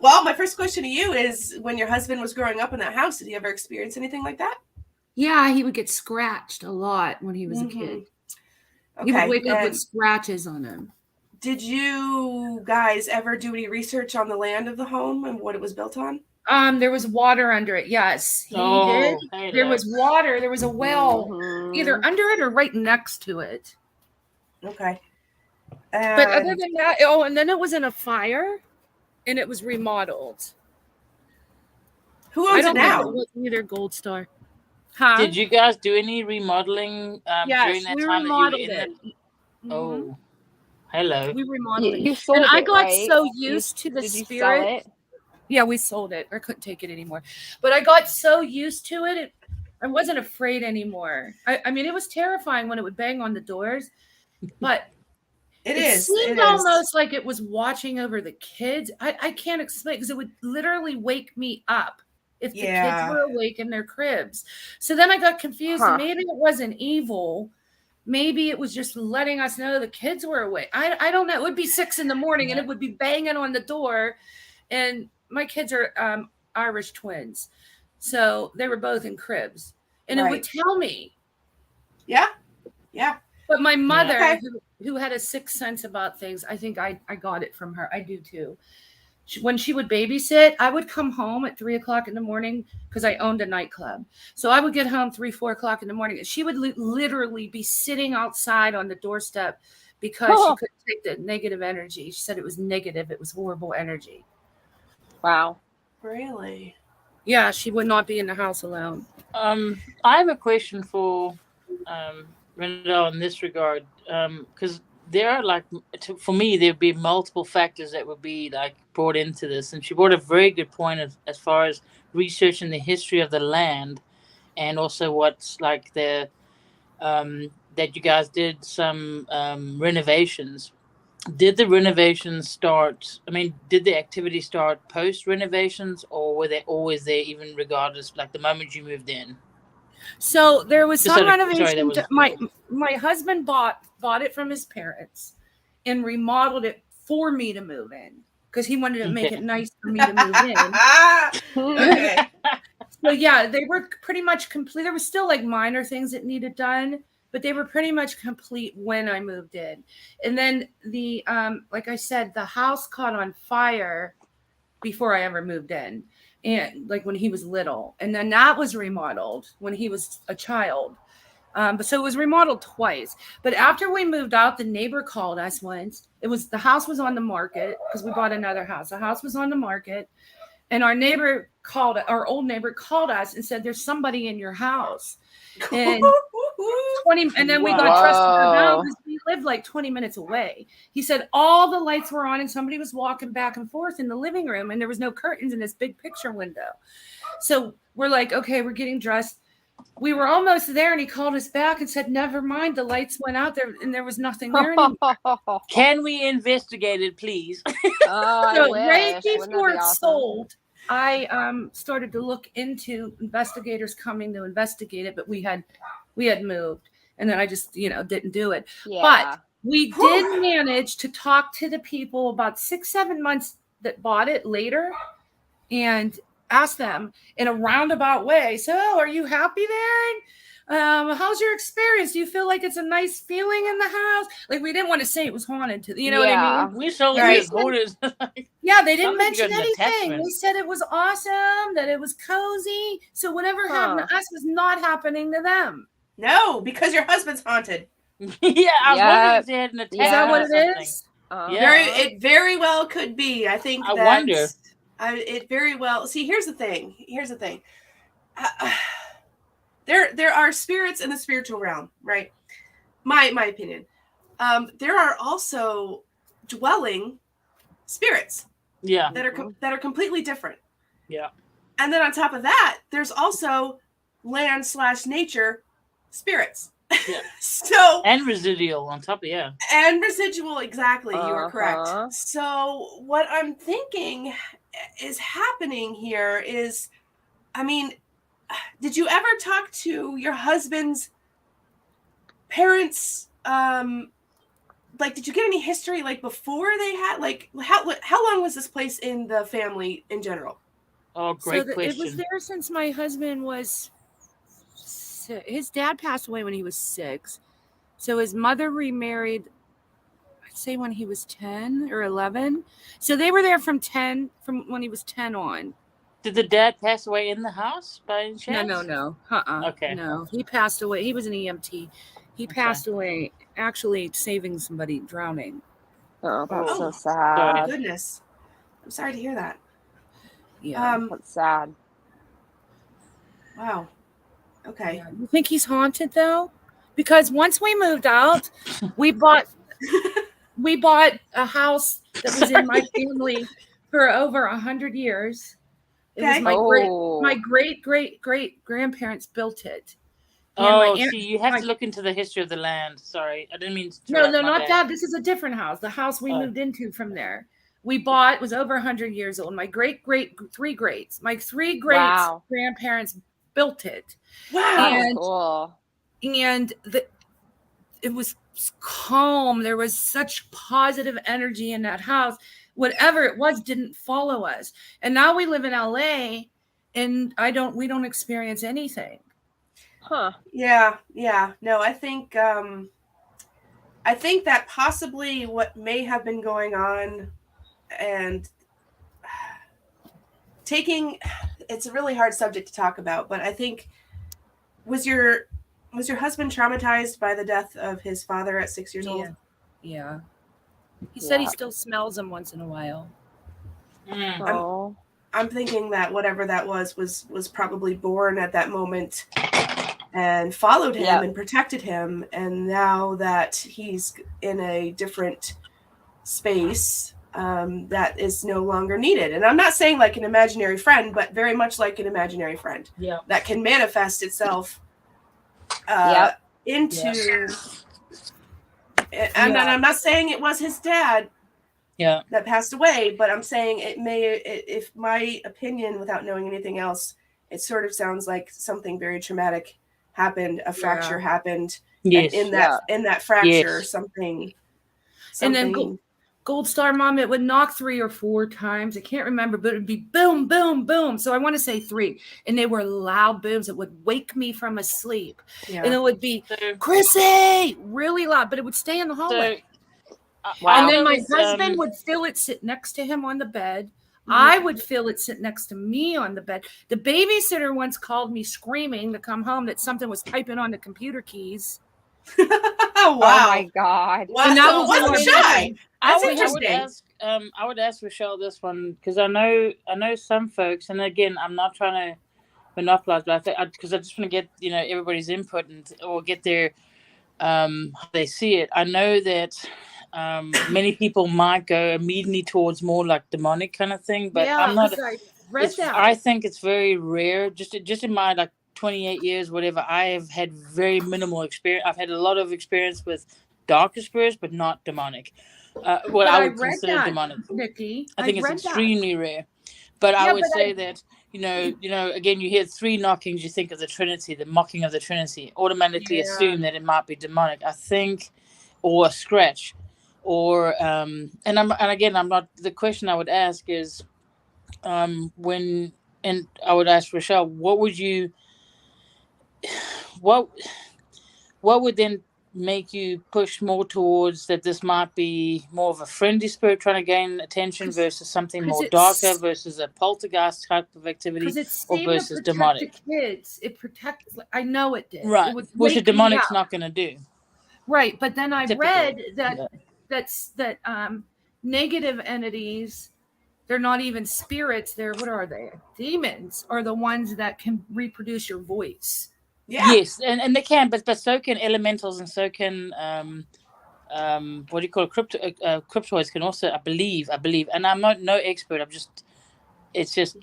Well, my first question to you is, when your husband was growing up in that house, did he ever experience anything like that? Yeah, he would get scratched a lot when he was a kid. Okay. He would wake up with scratches on him. Did you guys ever do any research on the land of the home and what it was built on? There was water under it. Yes, he did. There was water. There was a well either under it or right next to it. Okay. But other than that, and then it was in a fire, and it was remodeled. Who owns it now? It wasn't either Gold Star. Huh? Did you guys do any remodeling Yes, during that we time that you were remodeled in it. it? Oh, hello. We remodeled it. You And sold I it, got right? so used to the Did you sell spirit. it? Yeah, we sold it. I couldn't take it anymore. But I got so used to it, I wasn't afraid anymore. I mean, it was terrifying when it would bang on the doors, but it seemed almost like it was watching over the kids. I can't explain, because it would literally wake me up if the kids were awake in their cribs. So then I got confused. And maybe it wasn't evil. Maybe it was just letting us know the kids were awake. I don't know. It would be 6 a.m. and it would be banging on the door. And my kids are Irish twins. So they were both in cribs. And it would tell me. Yeah. Yeah. But my mother, who had a sixth sense about things, I think I got it from her. I do too. When she would babysit, I would come home at 3 o'clock in the morning because I owned a nightclub. So I would get home 3, 4 o'clock in the morning. And she would literally be sitting outside on the doorstep because she couldn't take the negative energy. She said it was negative. It was horrible energy. Wow. Really? Yeah, she would not be in the house alone. I have a question for Rendell in this regard, because there are for me there'd be multiple factors that would be brought into this, and she brought a very good point as far as researching the history of the land, and also what's the that you guys did some renovations. Did the renovations start? I mean, did the activity start post renovations, or were they always there, even regardless, the moment you moved in? So there was some renovation. My husband bought it from his parents and remodeled it for me to move in because he wanted to make it nice for me to move in. Okay. So yeah, they were pretty much complete. There was still minor things that needed done, but they were pretty much complete when I moved in. And then the like I said, the house caught on fire before I ever moved in. And when he was little, and then that was remodeled when he was a child. But so it was remodeled twice. But after we moved out, the neighbor called us once. The house was on the market because we bought another house. The house was on the market, and our old neighbor called us and said, "There's somebody in your house." And and then we got dressed around because we lived 20 minutes away. He said all the lights were on and somebody was walking back and forth in the living room and there was no curtains in this big picture window. So we're okay, we're getting dressed. We were almost there and he called us back and said, never mind, the lights went out there and there was nothing there anymore. Can we investigate it, please? So right before it sold, I started to look into investigators coming to investigate it, but we had moved, and then I just didn't do it. Yeah. But we did manage to talk to the people about 6-7 months that bought it later, and ask them in a roundabout way. So, are you happy there? How's your experience? Do you feel like it's a nice feeling in the house? We didn't want to say it was haunted. What I mean? We told it was haunted. Yeah, they didn't mention anything. We said it was awesome, that it was cozy. So whatever happened to us was not happening to them. No, because your husband's haunted. Yeah, I was wondering if they had an attachment. Is that what it is? It very well could be. I think. I wonder. It very well. See, here's the thing. There are spirits in the spiritual realm, right? My opinion. There are also dwelling spirits. Yeah. That are completely different. Yeah. And then on top of that, there's also land/nature spirits. Yeah. So and residual on top of And residual, exactly. You are correct. So what I'm thinking is happening here is, I mean, did you ever talk to your husband's parents? Did you get any history before they had how long was this place in the family in general? Oh, great question. It was there since my husband was. His dad passed away when he was 6. So his mother remarried, I'd say when he was 10 or 11. So they were there from when he was 10 on. Did the dad pass away in the house by any chance? No. Okay. No, he passed away. He was an EMT. He passed away actually saving somebody drowning. Oh, that's so sad. Oh, goodness. I'm sorry to hear that. Yeah. That's sad. Wow. Okay. Yeah. You think he's haunted though? Because once we moved out, we bought a house that was in my family for over 100 years. It was Okay. my great grandparents built it. And my Oh, aunt, see, you have to look into the history of the land. Sorry, I didn't mean to no, interrupt. My not bad. that. This is a different house. The house we moved into from there. We bought was over 100 years old. My three greats Wow. grandparents built it. Wow. And Cool. it was calm. There was such positive energy in that house. Whatever it was didn't follow us. And now we live in LA and we don't experience anything. Huh. Yeah. No, I think that possibly what may have been going on, and it's a really hard subject to talk about, but I think was your husband traumatized by the death of his father at 6 years old? Yeah. He said he still smells him once in a while. Oh. I'm thinking that whatever that was probably born at that moment and followed him and protected him. And now that he's in a different space, that is no longer needed. And I'm not saying like an imaginary friend, but very much like an imaginary friend that can manifest itself into. And I'm not saying it was his dad that passed away, but I'm saying if my opinion, without knowing anything else, it sort of sounds like something very traumatic happened. A fracture happened. Yes. In that fracture, something. And then Gold Star Mom, it would knock 3 or 4 times. I can't remember, but it would be boom, boom, boom. So I want to say 3. And they were loud booms. It would wake me from a sleep. Yeah. And it would be, Chrissy, really loud, but it would stay in the hallway. And then my husband would feel it sit next to him on the bed. I would feel it sit next to me on the bed. The babysitter once called me screaming to come home that something was typing on the computer keys. Wow. Oh my God. Wow. And that wasn't shy. That's interesting. I would ask Richelle this one, because I know some folks, and again, I'm not trying to monopolize, but because I just want to get everybody's input or get their how they see it. I know that many people might go immediately towards more like demonic kind of thing, but I'm not. I think it's very rare. Just in my like 28 years, whatever, I have had very minimal experience. I've had a lot of experience with darker spirits, but not demonic. What I would consider demonic. Nikki, I think it's extremely rare. But I would say that, again, you hear 3 knockings, you think of the Trinity, the mocking of the Trinity, automatically assume that it might be demonic. I think, or a scratch, or I'm not. The question I would ask is, and I would ask Richelle, what would then make you push more towards that this might be more of a friendly spirit trying to gain attention versus something more darker versus a poltergeist type of activity, or versus demonic? The kids, it protects. I know it did, right? Which a demonic's not going to do, right? But then I read that negative entities, they're not even spirits. They're, what are they? Demons are the ones that can reproduce your voice. Yeah. Yes, and they can, but so can elementals, and so can what do you call it? Cryptoids can also, I believe, and I'm no expert. It's just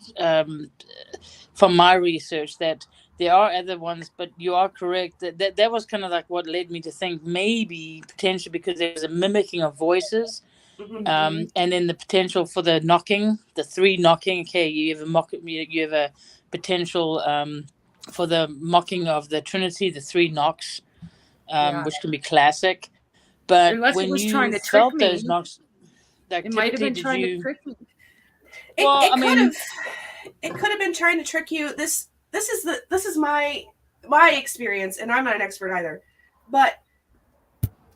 from my research that there are other ones, but you are correct that was kind of like what led me to think maybe potentially because there's a mimicking of voices. And then the potential for the knocking, the 3 knocking. Okay, you have a potential for the mocking of the Trinity, the 3 knocks, which can be classic. But unless when it was you trying to felt trick me, those knocks, it might have been trying to trick me. It could have been trying to trick you. This is my experience, and I'm not an expert either, but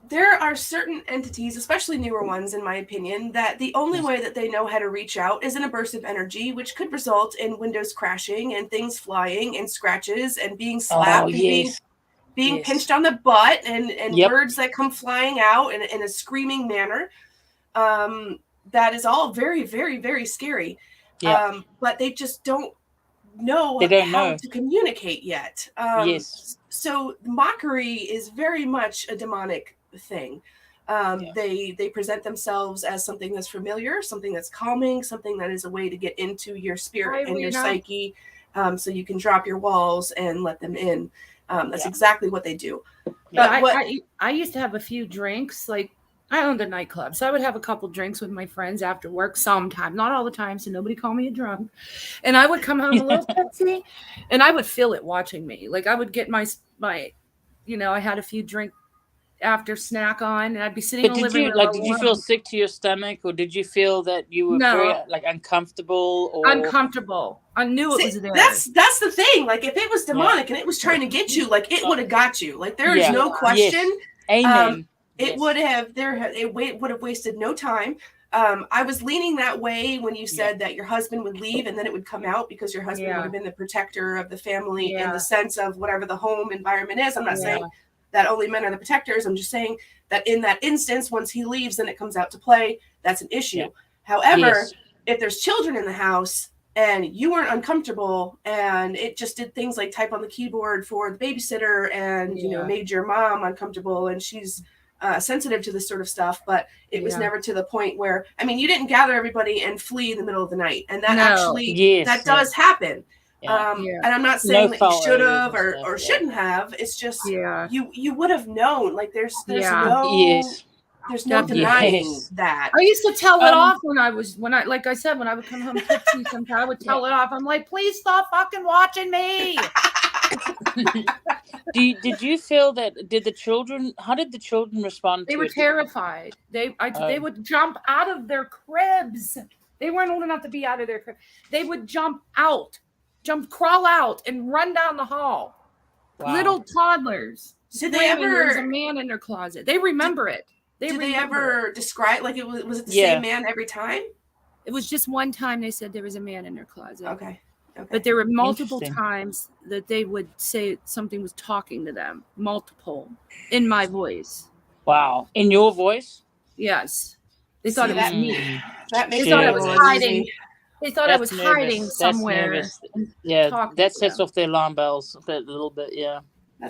there are certain entities, especially newer ones, in my opinion, that the only way that they know how to reach out is in a burst of energy, which could result in windows crashing and things flying and scratches and being slapped, being pinched on the butt, and words that come flying out in a screaming manner. That is all very, very, very scary. But they just don't know They don't how know. to communicate yet. Yes. So mockery is very much a demonic thing. They present themselves as something that's familiar, something that's calming, something that is a way to get into your spirit and your psyche, so you can drop your walls and let them in. That's exactly what they do. Yeah, but I used to have a few drinks. Like, I owned a nightclub, so I would have a couple drinks with my friends after work sometime, not all the time, so nobody call me a drunk. And I would come home a little tipsy, and I would feel it watching me. Like, I would get my I had a few drink after snack on, and I'd be sitting in the living room. Did you feel sick to your stomach, or did you feel that you were very uncomfortable? Or uncomfortable? I knew it was there. That's the thing. Like, if it was demonic and it was trying to get you, like, it would have got you. Like, there is no question. Yes. Amen. It would have wasted no time. I was leaning that way when you said that your husband would leave and then it would come out, because your husband would have been the protector of the family in the sense of whatever the home environment is. I'm not saying that only men are the protectors. I'm just saying that in that instance, once he leaves, then it comes out to play. That's an issue. Yeah. However, if there's children in the house and you weren't uncomfortable and it just did things like type on the keyboard for the babysitter and, made your mom uncomfortable, and she's sensitive to this sort of stuff, but it was never to the point where, I mean, you didn't gather everybody and flee in the middle of the night. And that that does happen. And I'm not saying that you should have or shouldn't have. It's just you would have known. Like, there's no denying that. I used to tell it off when I would come home tipsy sometimes. I would tell it off. I'm like, please stop fucking watching me. Did you feel that? How did the children respond? They were terrified. They would jump out of their cribs. They weren't old enough to be out of their crib. They would crawl out and run down the hall. Wow. Little toddlers. Did they ever? There was a man in their closet. They remember it. Did they ever describe, like, was it the same man every time? It was just one time they said there was a man in their closet. Okay. But there were multiple times that they would say something was talking to them. Multiple. In my voice. Wow. In your voice? Yes. They thought it was me. They thought I was hiding. They thought I was hiding somewhere. Yeah, that sets off the alarm bells a little bit, yeah.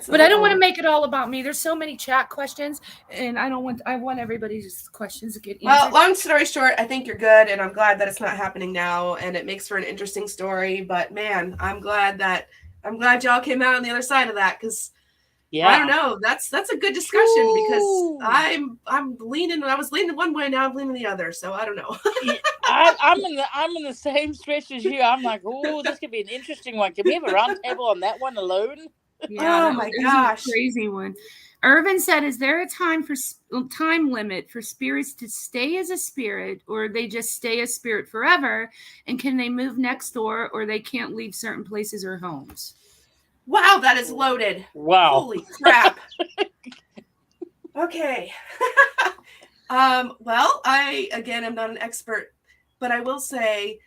But I don't want to make it all about me. There's so many chat questions, and I want everybody's questions to get answered. Well, long story short, I think you're good, and I'm glad that it's not happening now, and it makes for an interesting story. But man, I'm glad y'all came out on the other side of that, because I don't know, that's a good discussion. Ooh. Because I'm leaning. I was leaning one way, now I'm leaning the other. So I don't know. I'm in the same stretch as you. I'm like, oh, this could be an interesting one. Can we have a round table on that one alone? Yeah, oh my gosh, a crazy one. Irvin said, is there a time limit for spirits to stay as a spirit, or they just stay a spirit forever? And can they move next door, or they can't leave certain places or homes? Wow, that is loaded. Wow. Holy crap. Okay. Well, I, again, am not an expert, but I will say,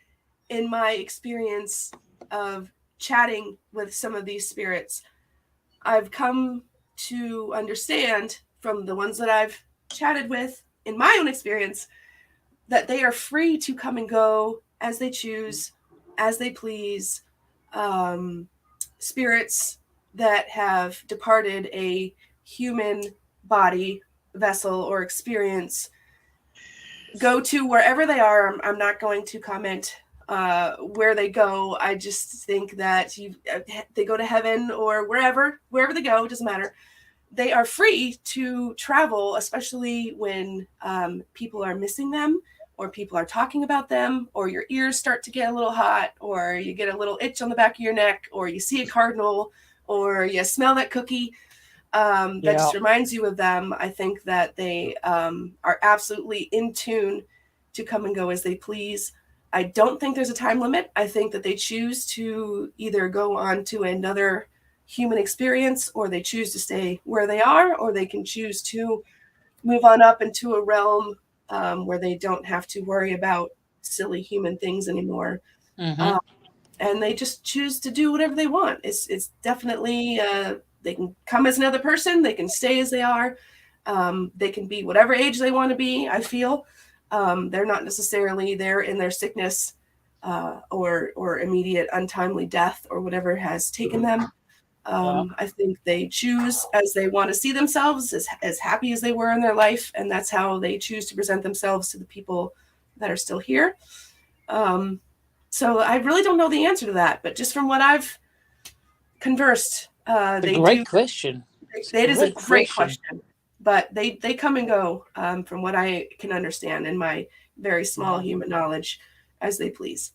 in my experience of chatting with some of these spirits, I've come to understand from the ones that I've chatted with in my own experience that they are free to come and go as they choose, as they please. Spirits that have departed a human body, vessel, or experience go to wherever they are. I'm not going to comment where they go. I just think that they go to heaven or wherever they go, it doesn't matter. They are free to travel, especially when people are missing them, or people are talking about them, or your ears start to get a little hot, or you get a little itch on the back of your neck, or you see a cardinal, or you smell that cookie. That just reminds you of them. I think that they are absolutely in tune to come and go as they please. I don't think there's a time limit. I think that they choose to either go on to another human experience, or they choose to stay where they are, or they can choose to move on up into a realm where they don't have to worry about silly human things anymore. Mm-hmm. And they just choose to do whatever they want. It's definitely, they can come as another person. They can stay as they are. They can be whatever age they want to be, I feel. They're not necessarily there in their sickness or immediate untimely death or whatever has taken them. I think they choose as they want to see themselves, as happy as they were in their life, and that's how they choose to present themselves to the people that are still here. So I really don't know the answer to that, but just from what I've conversed, great question. It is a great question, but they come and go from what I can understand in my very small human knowledge, as they please.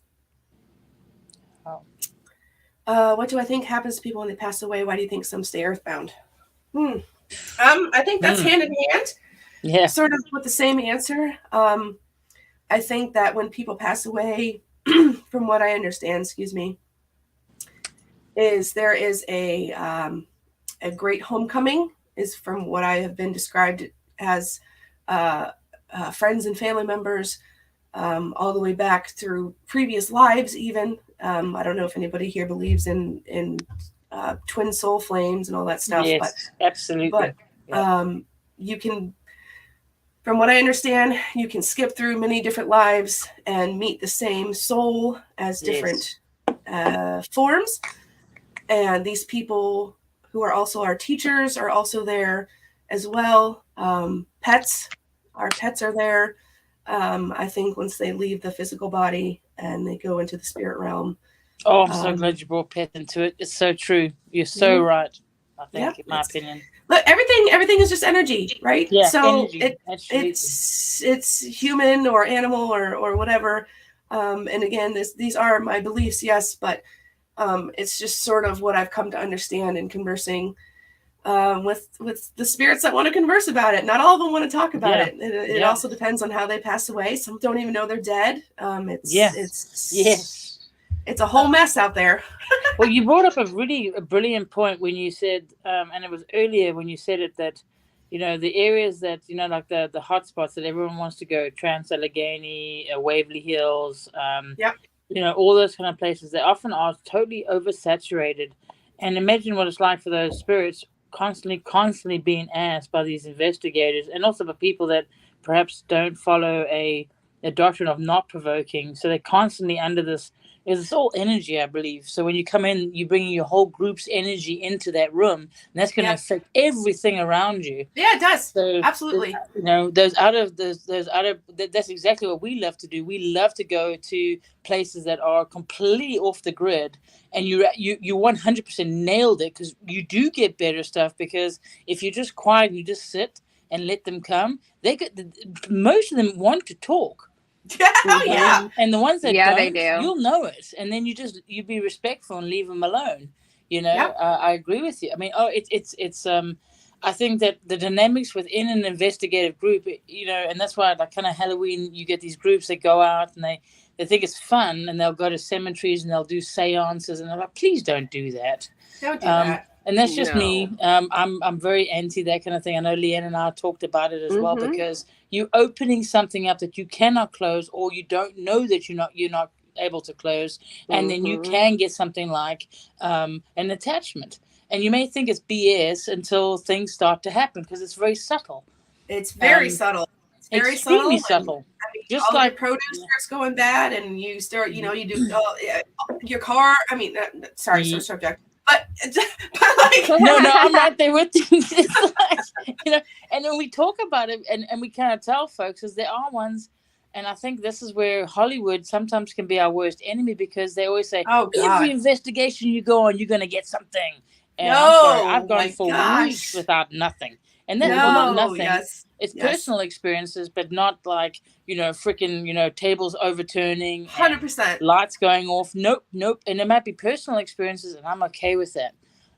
What do I think happens to people when they pass away? Why do you think some stay earthbound? I think that's hand in hand. Yeah. Sort of with the same answer. I think that when people pass away, from what I understand, is there is a great homecoming, is from what I have been described as friends and family members, all the way back through previous lives even. I don't know if anybody here believes in twin soul flames and all that stuff. Yes, but absolutely. But you can, from what I understand, you can skip through many different lives and meet the same soul as different forms. And these people who are also our teachers are also there as well. Our pets are there. I think once they leave the physical body and they go into the spirit realm. Oh, I'm so glad you brought pets into it. It's so true. You're so right. I think, in my opinion. Look, everything is just energy, right? Yeah, so energy. it's human or animal or whatever. And again, these are my beliefs, yes, but it's just sort of what I've come to understand in conversing with the spirits that want to converse about it. Not all of them want to talk about it. It also depends on how they pass away. Some don't even know they're dead. It's a whole mess out there. Well, you brought up a brilliant point when you said, and it was earlier when you said it, that, the areas that, like the hotspots that everyone wants to go, Trans-Allegheny, Waverly Hills, all those kind of places, they often are totally oversaturated. And imagine what it's like for those spirits constantly being asked by these investigators, and also by people that perhaps don't follow a doctrine of not provoking. So they're constantly under this. It's all energy, I believe. So when you come in, you bring your whole group's energy into that room, and that's going to affect everything around you. Yeah, it does. So, absolutely. That's exactly what we love to do. We love to go to places that are completely off the grid, and you 100% nailed it, because you do get better stuff. Because if you're just quiet and you just sit and let them come, most of them want to talk. And the ones that don't, they do. You'll know it, and then you be respectful and leave them alone. I agree with you. I mean, it's I think that the dynamics within an investigative group, and that's why, like, kind of Halloween, you get these groups that go out and they think it's fun, and they'll go to cemeteries and they'll do seances, and they're like, please don't do that. Don't do that. And that's just me. I'm very anti that kind of thing. I know Leanne and I talked about it as well, because you're opening something up that you cannot close, or you don't know that you're not able to close, and then you can get something like an attachment, and you may think it's BS until things start to happen, because it's very subtle. It's very subtle. It's very extremely subtle. I mean, just all like produce starts going bad, and you start, you do your car. I mean, sorry, so subject. But like no, I'm right there with you. And when we talk about it, and we kind of tell folks, is there are ones, and I think this is where Hollywood sometimes can be our worst enemy, because they always say, every investigation you go on, you're going to get something. And I'm sorry, I've gone for weeks without nothing. And that's not nothing. Yes. It's personal experiences, but not like, freaking, tables overturning. 100%. Lights going off. Nope. And it might be personal experiences, and I'm okay with that.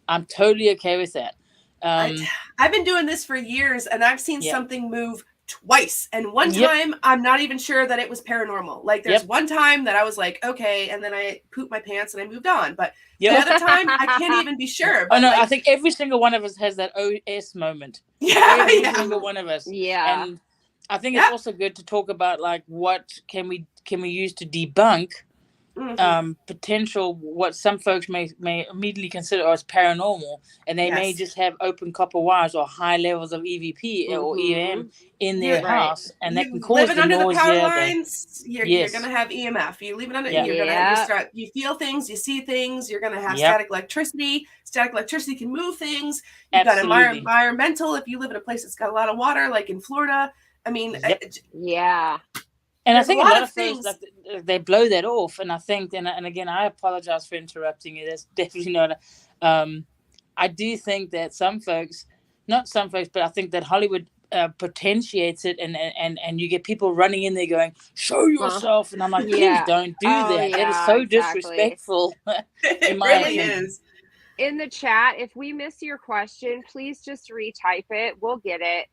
I'm totally okay with that. I've been doing this for years, and I've seen something move twice. And one time, I'm not even sure that it was paranormal. Like, there's one time that I was like, okay, and then I pooped my pants and I moved on. But the other time, I can't even be sure. But I think every single one of us has that OS moment. Every single one of us. Yeah. And I think it's also good to talk about, like, what can we use to debunk potential, what some folks may immediately consider as paranormal, and they may just have open copper wires or high levels of EVP or EM in their house, and that can cause the under the power nausea. lines, you're going to have EMF. You leave it under, you're going to you feel things, you see things, you're going to have static electricity. Static electricity can move things. You've got environmental. If you live in a place that's got a lot of water, like in Florida, I mean, and I think a lot of things they blow that off. And I think, and again, I apologize for interrupting you. That's definitely not. I do think that not some folks, but I think that Hollywood potentiates it, and you get people running in there going, "Show yourself," and I'm like, please don't do that. That is so disrespectful. It really is. In the chat, if we miss your question, please just retype it. We'll get it.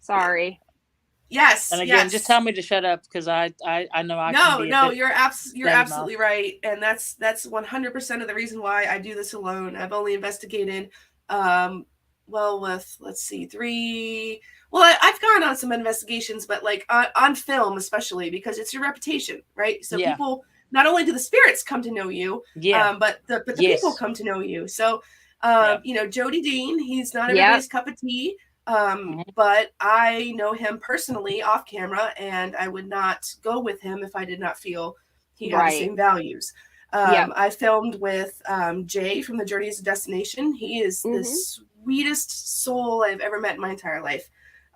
Sorry. Yes. And again, just tell me to shut up, because I know I can be you're absolutely right, and that's 100% of the reason why I do this alone. I've only investigated I've gone on some investigations, but like on film especially, because it's your reputation, right? So people, not only do the spirits come to know you, but the people come to know you. So Jody Dean, he's not everybody's cup of tea. But I know him personally off camera, and I would not go with him if I did not feel he had the same values. I filmed with Jay from The Journey is a Destination. He is the sweetest soul I've ever met in my entire life.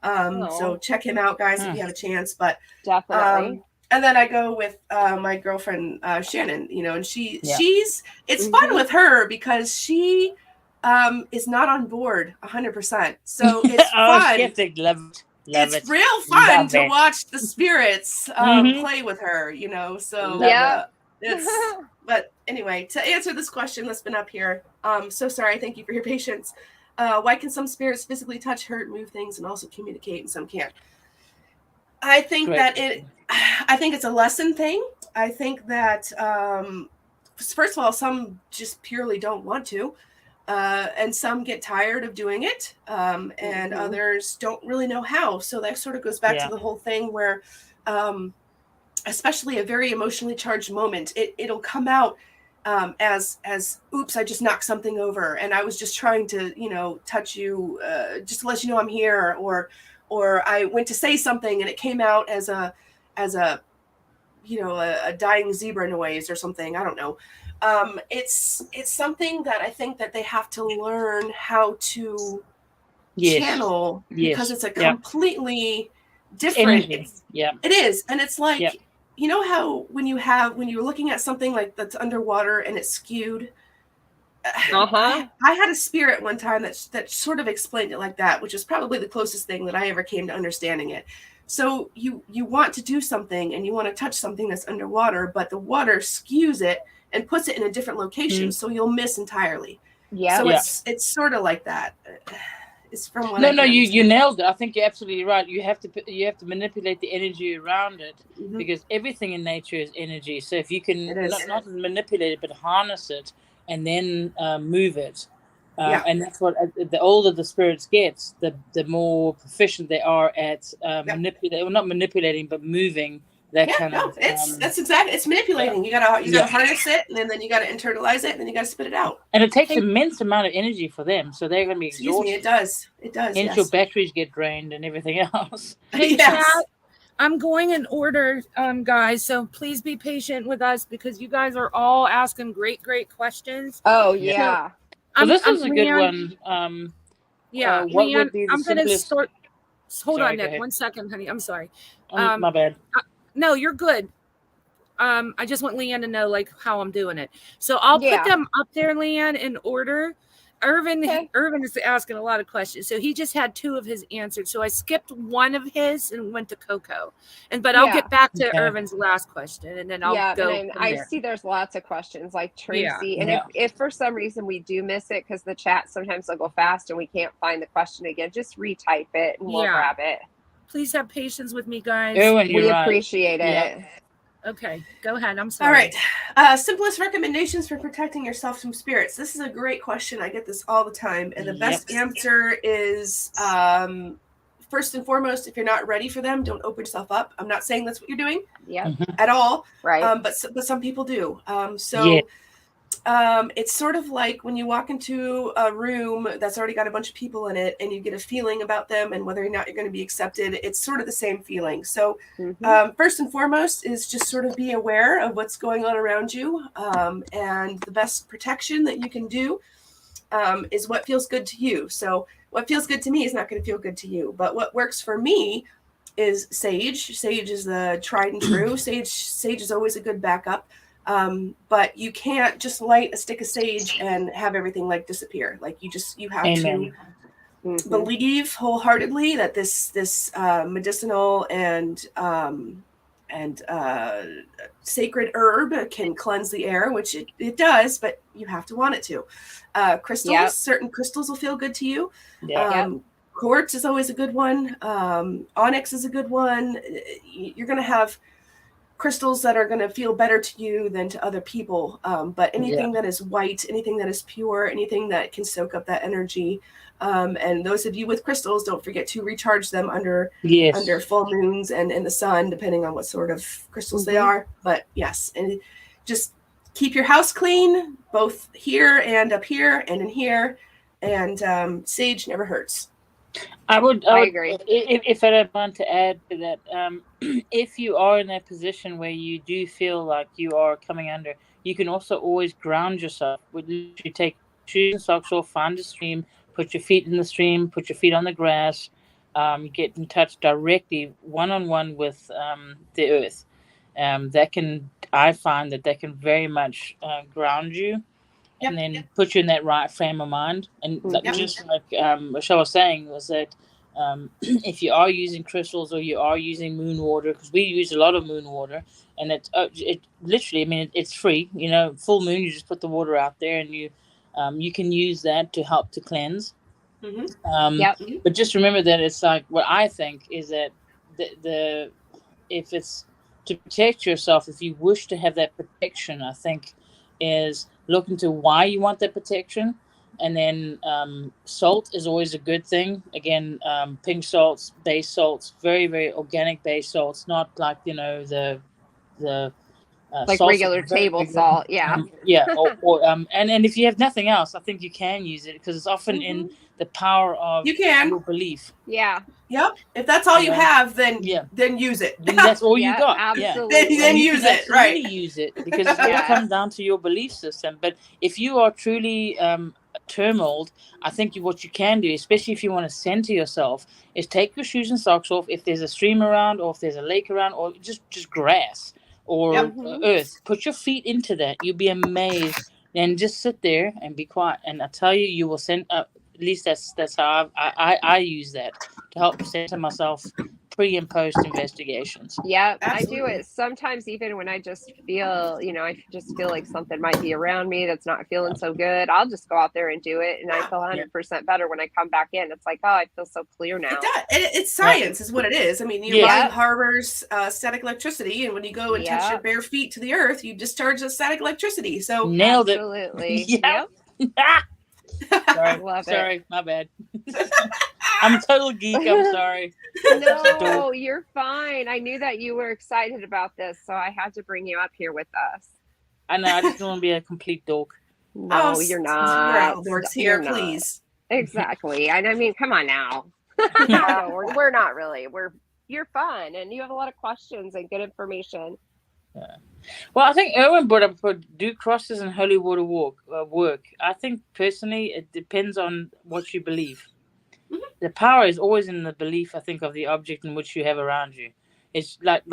So check him out, guys, if you have a chance. But definitely. And then I go with my girlfriend Shannon, and she's it's fun with her because she is not on board 100%. So it's fun. It's real fun to watch the spirits play with her, So but anyway, to answer this question that's been up here, so sorry. Thank you for your patience. Why can some spirits physically touch, hurt, move things, and also communicate, and some can't? I think I think it's a lesson thing. I think that first of all, some just purely don't want to. And some get tired of doing it, and others don't really know how. So that sort of goes back to the whole thing where, especially a very emotionally charged moment, it'll come out as oops, I just knocked something over, and I was just trying to touch you, just to let you know I'm here, or I went to say something and it came out as a dying zebra noise or something. I don't know. It's something that I think that they have to learn how to channel, because it's a completely different. It is, and it's like how when you're looking at something like that's underwater and it's skewed. I had a spirit one time that sort of explained it like that, which is probably the closest thing that I ever came to understanding it. So you want to do something and you want to touch something that's underwater, but the water skews it and puts it in a different location, so you'll miss entirely. So it's sort of like that. It's from what you nailed it. I think you're absolutely right. You have to manipulate the energy around it, because everything in nature is energy. So if you can not manipulate it but harness it and then move it, and that's what the older the spirits gets, the more proficient they are at not manipulating but moving. That's exactly. It's manipulating. You gotta harness it, and then you gotta internalize it, and then you gotta spit it out. And it takes immense amount of energy for them, so they're gonna be exhausted. It does. And your batteries get drained and everything else. Hey, chat, I'm going in order, guys. So please be patient with us, because you guys are all asking great questions. Oh yeah. So this is a good one. What would be the simplest? Hold on, Nick. 1 second, honey. I'm sorry. My bad. No, you're good. I just want Leanne to know how I'm doing it. So I'll put them up there, Leanne, in order. Irvin is asking a lot of questions. So he just had 2 of his answered. So I skipped one of his and went to Coco. But I'll get back to Irvin's last question, and then I'll go. And I see there's lots of questions like Tracy. And if for some reason we do miss it, because the chat sometimes will go fast and we can't find the question again, just retype it and we'll grab it. Please have patience with me, guys. We appreciate it. Okay, go ahead. I'm sorry. All right. Simplest recommendations for protecting yourself from spirits. This is a great question. I get this all the time. And the best answer is first and foremost, if you're not ready for them, don't open yourself up. I'm not saying that's what you're doing at all. Right. But some people do. Yeah. It's sort of like when you walk into a room that's already got a bunch of people in it and you get a feeling about them and whether or not you're going to be accepted. It's sort of the same feeling. So first and foremost is just sort of be aware of what's going on around you. And the best protection that you can do is what feels good to you. So what feels good to me is not going to feel good to you. But what works for me is sage. Sage is the tried and true. Sage is always a good backup. But you can't just light a stick of sage and have everything like disappear. Like you have to believe wholeheartedly that this medicinal and sacred herb can cleanse the air, which it does, but you have to want it to. Crystals, certain crystals will feel good to you. Quartz is always a good one. Onyx is a good one. You're going to have crystals that are going to feel better to you than to other people. But anything that is white, anything that is pure, anything that can soak up that energy. And those of you with crystals, don't forget to recharge them under full moons and in the sun, depending on what sort of crystals they are. But yes, and just keep your house clean, both here and up here and in here. And sage never hurts. I would agree. If I don't want to add to that, if you are in that position where you do feel like you are coming under, you can also always ground yourself. You take shoes and socks off, find a stream, put your feet in the stream, put your feet on the grass, get in touch directly, one-on-one with the earth. I find that can very much ground you. And then put you in that right frame of mind. And just like Richelle was saying, was that if you are using crystals or you are using moon water, because we use a lot of moon water, and it literally, I mean, it's free. Full moon, you just put the water out there, and you can use that to help to cleanse. But just remember that it's like, what I think is that if it's to protect yourself, if you wish to have that protection, I think is look into why you want that protection. And then salt is always a good thing. Again, pink salts, base salts, very, very organic base salts, not like, the like regular table salt. and if you have nothing else, I think you can use it because it's often in the power of your belief. If that's all you have, then use it. Then that's all you got. Absolutely. Then use it, right? Use it because it all comes down to your belief system. But if you are truly turmoiled, I think what you can do, especially if you want to center yourself, is take your shoes and socks off. If there's a stream around, or if there's a lake around, or just grass or earth, put your feet into that. You'll be amazed. And just sit there and be quiet. And I tell you, you will send up. At least that's how I use that to help center myself pre and post investigations. I do it sometimes even when I just feel, I just feel like something might be around me that's not feeling so good. I'll just go out there and do it, and I feel 100% better when I come back in. It's like, oh, I feel so clear now. It's science is what it is. I mean, your body harbors static electricity, and when you go and touch your bare feet to the earth, you discharge the static electricity. So nailed it. Absolutely. Sorry, my bad. I'm a total geek. I'm sorry. No, you're fine. I knew that you were excited about this, so I had to bring you up here with us. I know. I just don't want to be a complete dork. No, you're not. We're all dorks here, please. Exactly. I mean, come on now. No, we're not really. You're fun, and you have a lot of questions and good information. Well, I think Erwin brought up, do crosses and holy water work? I think personally it depends on what you believe. The power is always in the belief, I think, of the object in which you have around you. It's like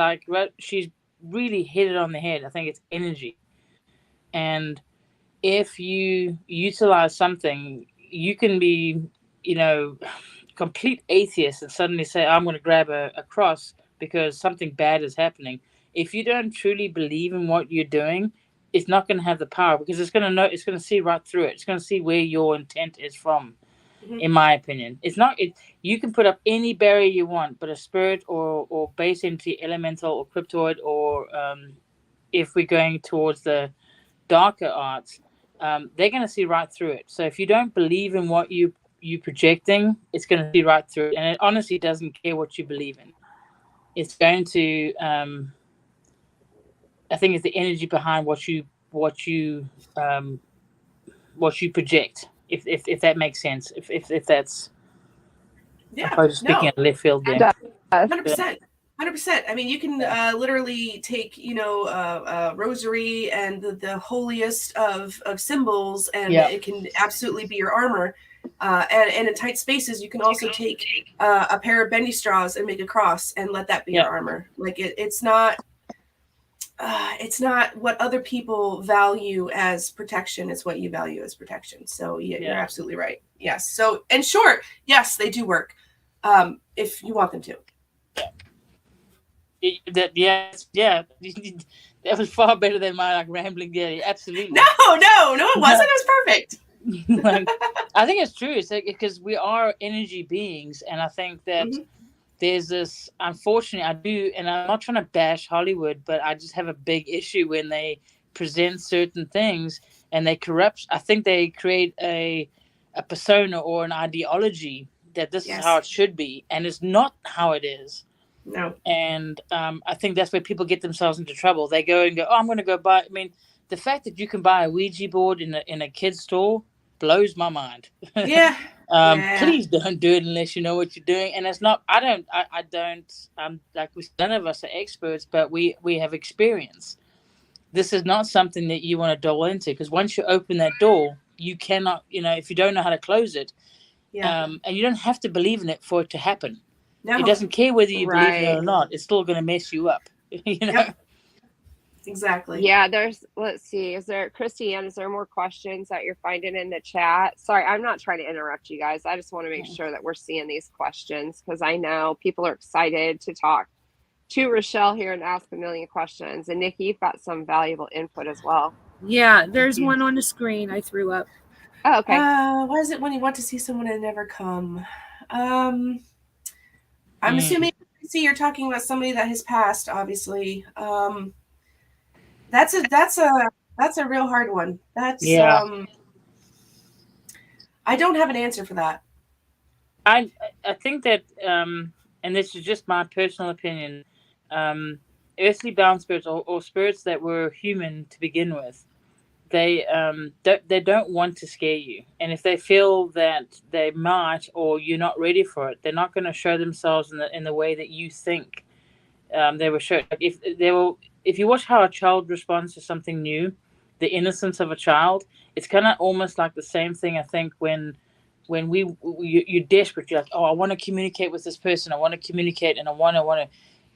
she's really hit it on the head. I think it's energy. And if you utilize something, you can be, complete atheist and suddenly say, I'm going to grab a cross because something bad is happening. If you don't truly believe in what you're doing, it's not going to have the power because it's going to see right through it. It's going to see where your intent is from, in my opinion. You can put up any barrier you want, but a spirit or base entity, elemental or cryptoid, or if we're going towards the darker arts, they're going to see right through it. So if you don't believe in what you projecting, it's going to see right through it, and it honestly doesn't care what you believe in. It's going to I think it's the energy behind what you project, if that makes sense, if that's speaking of left field there. 100%. I mean, you can literally take, a rosary and the holiest of symbols, and it can absolutely be your armor. And in tight spaces, you can also take a pair of bendy straws and make a cross and let that be your armor. Like it's not what other people value as protection. It's what you value as protection. So you're absolutely right. Yes. So in short, yes, they do work if you want them to. That was far better than my rambling. Yeah, absolutely. No, it wasn't. It was perfect. I think it's true. It's because we are energy beings, and I think that there's this. Unfortunately, I do, and I'm not trying to bash Hollywood, but I just have a big issue when they present certain things and they corrupt. I think they create a persona or an ideology that this is how it should be, and it's not how it is. No. And I think that's where people get themselves into trouble. They go, oh, I'm going to go buy. I mean, the fact that you can buy a Ouija board in a kid's store blows my mind. Yeah. Please don't do it unless you know what you're doing. And it's not. I don't. Like none of us are experts, but we have experience. This is not something that you want to delve into, because once you open that door, you cannot. If you don't know how to close it, and you don't have to believe in it for it to happen. No. It doesn't care whether you believe it or not. It's still going to mess you up. Yep. Exactly. Yeah, let's see. Christiane, is there more questions that you're finding in the chat? Sorry, I'm not trying to interrupt you guys. I just want to make sure that we're seeing these questions, because I know people are excited to talk to Richelle here and ask a million questions. And Nikki, you've got some valuable input as well. Yeah, there's one on the screen I threw up. Oh, okay. What is it when you want to see someone and never come? I'm assuming you're talking about somebody that has passed, obviously. That's a real hard one. I don't have an answer for that. I think that and this is just my personal opinion, earthly bound spirits or spirits that were human to begin with, they don't want to scare you, and if they feel that they might, or you're not ready for it, they're not going to show themselves in the way that you think they were shown. If you watch how a child responds to something new, the innocence of a child, it's kind of almost like the same thing. I think when you're desperate, you're like, oh, I want to communicate with this person, I want to communicate, and I want to.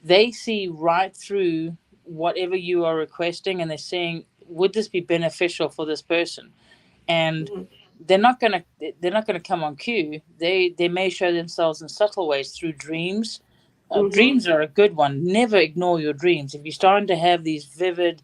They see right through whatever you are requesting, and they're saying, would this be beneficial for this person? And they're not gonna come on cue. They may show themselves in subtle ways through dreams. Dreams are a good one. Never ignore your dreams. If you're starting to have these vivid,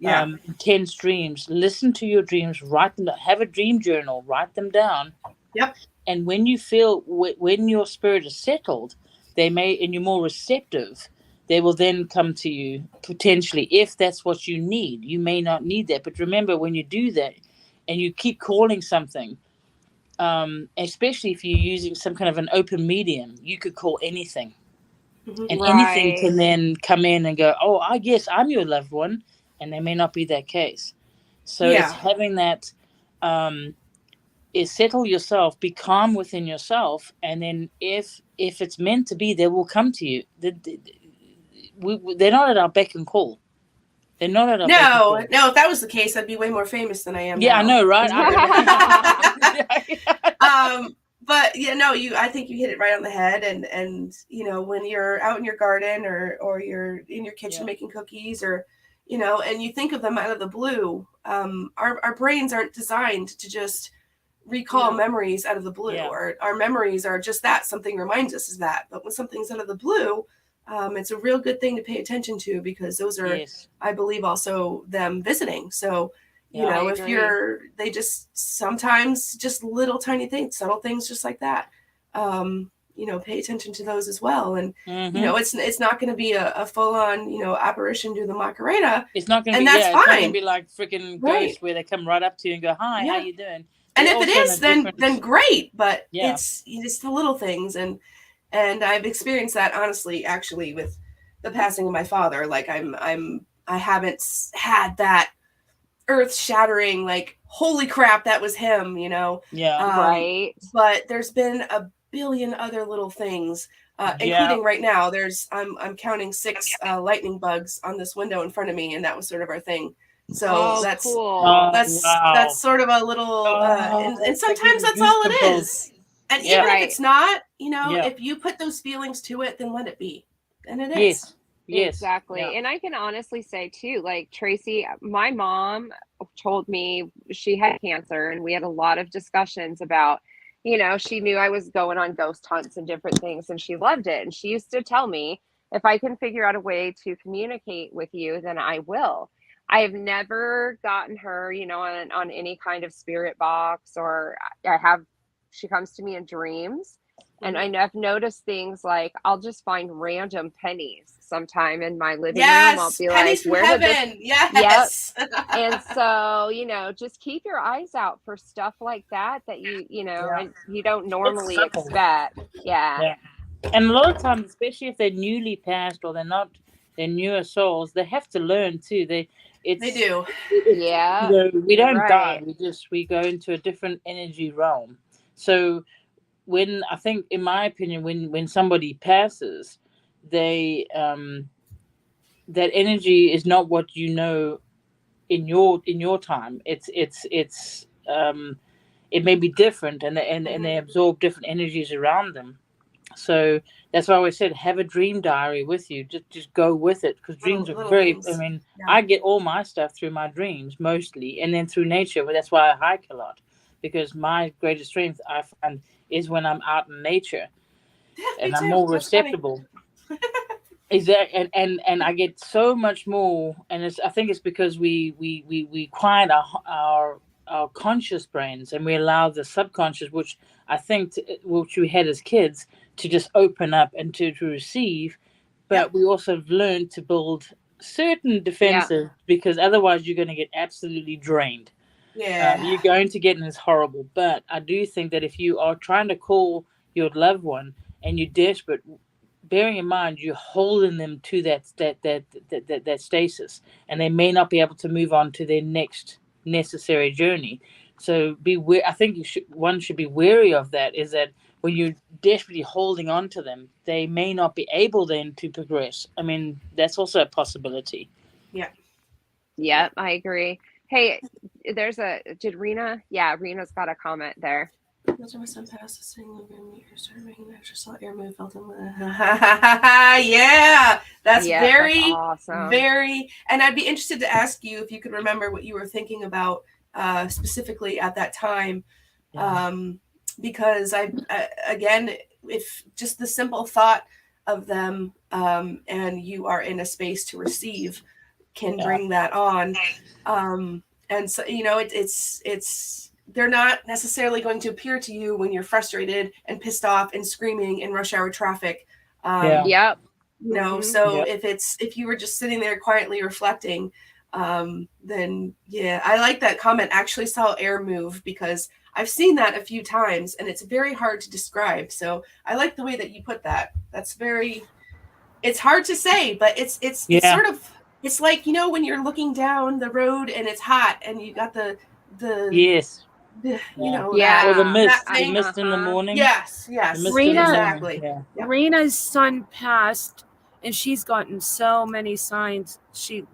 intense dreams, listen to your dreams, write them down. Have a dream journal, write them down. Yep. And when you feel, when your spirit is settled, and you're more receptive, they will then come to you, potentially, if that's what you need. You may not need that. But remember, when you do that and you keep calling something, especially if you're using some kind of an open medium, you could call anything. And anything can then come in and go, oh, I guess I'm your loved one. And they may not be that case. So it's having that, is settle yourself, be calm within yourself. And then if it's meant to be, they will come to you. They're not at our beck and call. They're not at our beck and call. No, if that was the case, I'd be way more famous than I am now. I know, right? But I think you hit it right on the head. And when you're out in your garden or you're in your kitchen making cookies, or and you think of them out of the blue, our brains aren't designed to just recall memories out of the blue. Our memories are just that. Something reminds us of that. But when something's out of the blue, it's a real good thing to pay attention to, because those are, I believe, also them visiting. So, they just sometimes just little tiny things, subtle things just like that, pay attention to those as well. And, it's not going to be a full on, apparition do the Macarena. It's not going to be, that's fine. It's not going to be like freaking ghosts where they come right up to you and go, hi, how you doing? And if it is, then great. But Yeah. it's the little things, and I've experienced that honestly, actually, with the passing of my father. Like I haven't had that earth-shattering, like, holy crap, that was him, you know. Yeah. Right. But there's been a billion other little things, including right now. I'm counting 6 lightning bugs on this window in front of me, and that was sort of our thing. So that's cool. that's sort of a little, and sometimes that's all it is. And even if it's not, you know, if you put those feelings to it, then let it be. And it is. Yes. Exactly. Yeah. And I can honestly say too, like Tracy, my mom told me she had cancer, and we had a lot of discussions about, you know, she knew I was going on ghost hunts and different things, and she loved it. And she used to tell me, if I can figure out a way to communicate with you, then I will. I have never gotten her, you know, on any kind of spirit box, or she comes to me in dreams. And I've noticed things like I'll just find random pennies sometime in my living room. I'll be pennies like, from heaven. Yes. Yep. And so, you know, just keep your eyes out for stuff like that you know, and you don't normally expect. Yeah. And a lot of times, especially if they're newly passed or they're newer souls, they have to learn too. They do. Yeah. You know, we don't die. We go into a different energy realm. So when I think, in my opinion, when somebody passes, they that energy is not what you know in your time. It's it may be different, and they absorb different energies around them. So that's why I always said, have a dream diary with you. Just go with it, because dreams are very things. I mean, I get all my stuff through my dreams mostly, and then through nature. But that's why I hike a lot, because my greatest strength, I find, is when I'm out in nature, and I'm more receptible. Exactly, and I get so much more, and I think it's because we quiet our conscious brains, and we allow the subconscious, which I think which we had as kids, to just open up and to receive, but we also have learned to build certain defenses, because otherwise you're going to get absolutely drained. You're going to get in this horrible. But I do think that if you are trying to call your loved one and you're desperate, bearing in mind you're holding them to that stasis, and they may not be able to move on to their next necessary journey. So I think one should be wary of that, is that when you're desperately holding on to them, they may not be able then to progress. I mean, that's also a possibility. Yeah, I agree. Hey, did Rena? Yeah, Rena's got a comment there. Yeah, that's very awesome. Very, and I'd be interested to ask you if you could remember what you were thinking about specifically at that time, because again, if just the simple thought of them, and you are in a space to receive, can bring that on, and so, you know, it's they're not necessarily going to appear to you when you're frustrated and pissed off and screaming in rush hour traffic. Yep. You know, so if you were just sitting there quietly reflecting, then I like that comment. Actually saw air move, because I've seen that a few times, and it's very hard to describe. So I like the way that you put that. That's it's hard to say, but it's sort of, it's like, you know, when you're looking down the road and it's hot and you got the you know, or the mist in the morning. Yes. Rena, exactly. Rena's son passed, and she's gotten so many signs.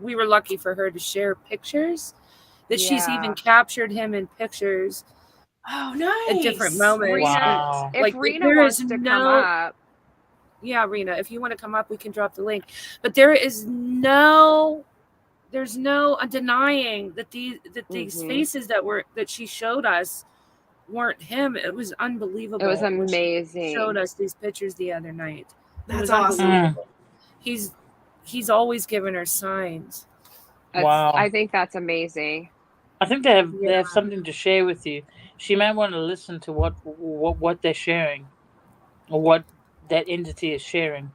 We were lucky for her to share pictures that she's even captured him in pictures. Oh, nice! At different moments. Wow. If Rena wants to come up. Yeah, Rena, if you want to come up, we can drop the link. But there's no denying that these faces that she showed us weren't him. It was unbelievable. It was amazing. She showed us these pictures the other night. That's awesome. He's always given her signs. Wow. I think that's amazing. I think they have something to share with you. She might want to listen to what they're sharing, or what that entity is sharing.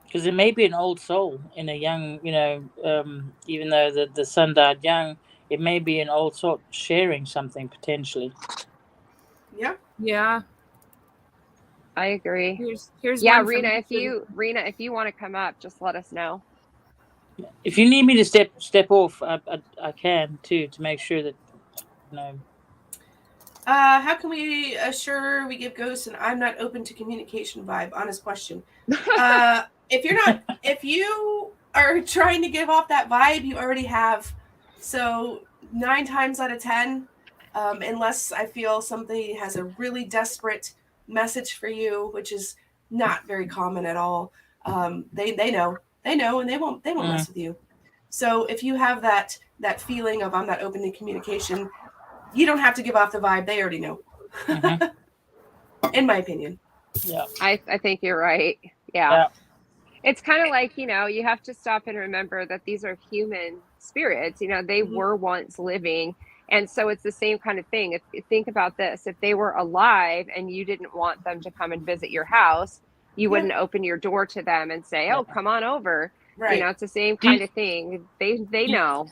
Because it may be an old soul in a young, you know, even though the son died young, it may be an old soul sharing something potentially. Yeah. Yeah. I agree. Here's Yeah, one from Rena, if you want to come up, just let us know. If you need me to step off, I can too, to make sure that How can we assure we give ghosts and I'm not open to communication vibe? Honest question. If you are trying to give off that vibe, you already have. So 9 times out of 10, unless I feel somebody has a really desperate message for you, which is not very common at all, they know, and they won't mess with you. So if you have that feeling of I'm not open to communication, you don't have to give off the vibe. They already know. In my opinion. Yeah. I think you're right. Yeah. It's kind of like, you have to stop and remember that these are human spirits. They were once living. And so it's the same kind of thing. If think about this, if they were alive and you didn't want them to come and visit your house, you wouldn't open your door to them and say, oh, come on over. Right. It's the same kind of thing. They know.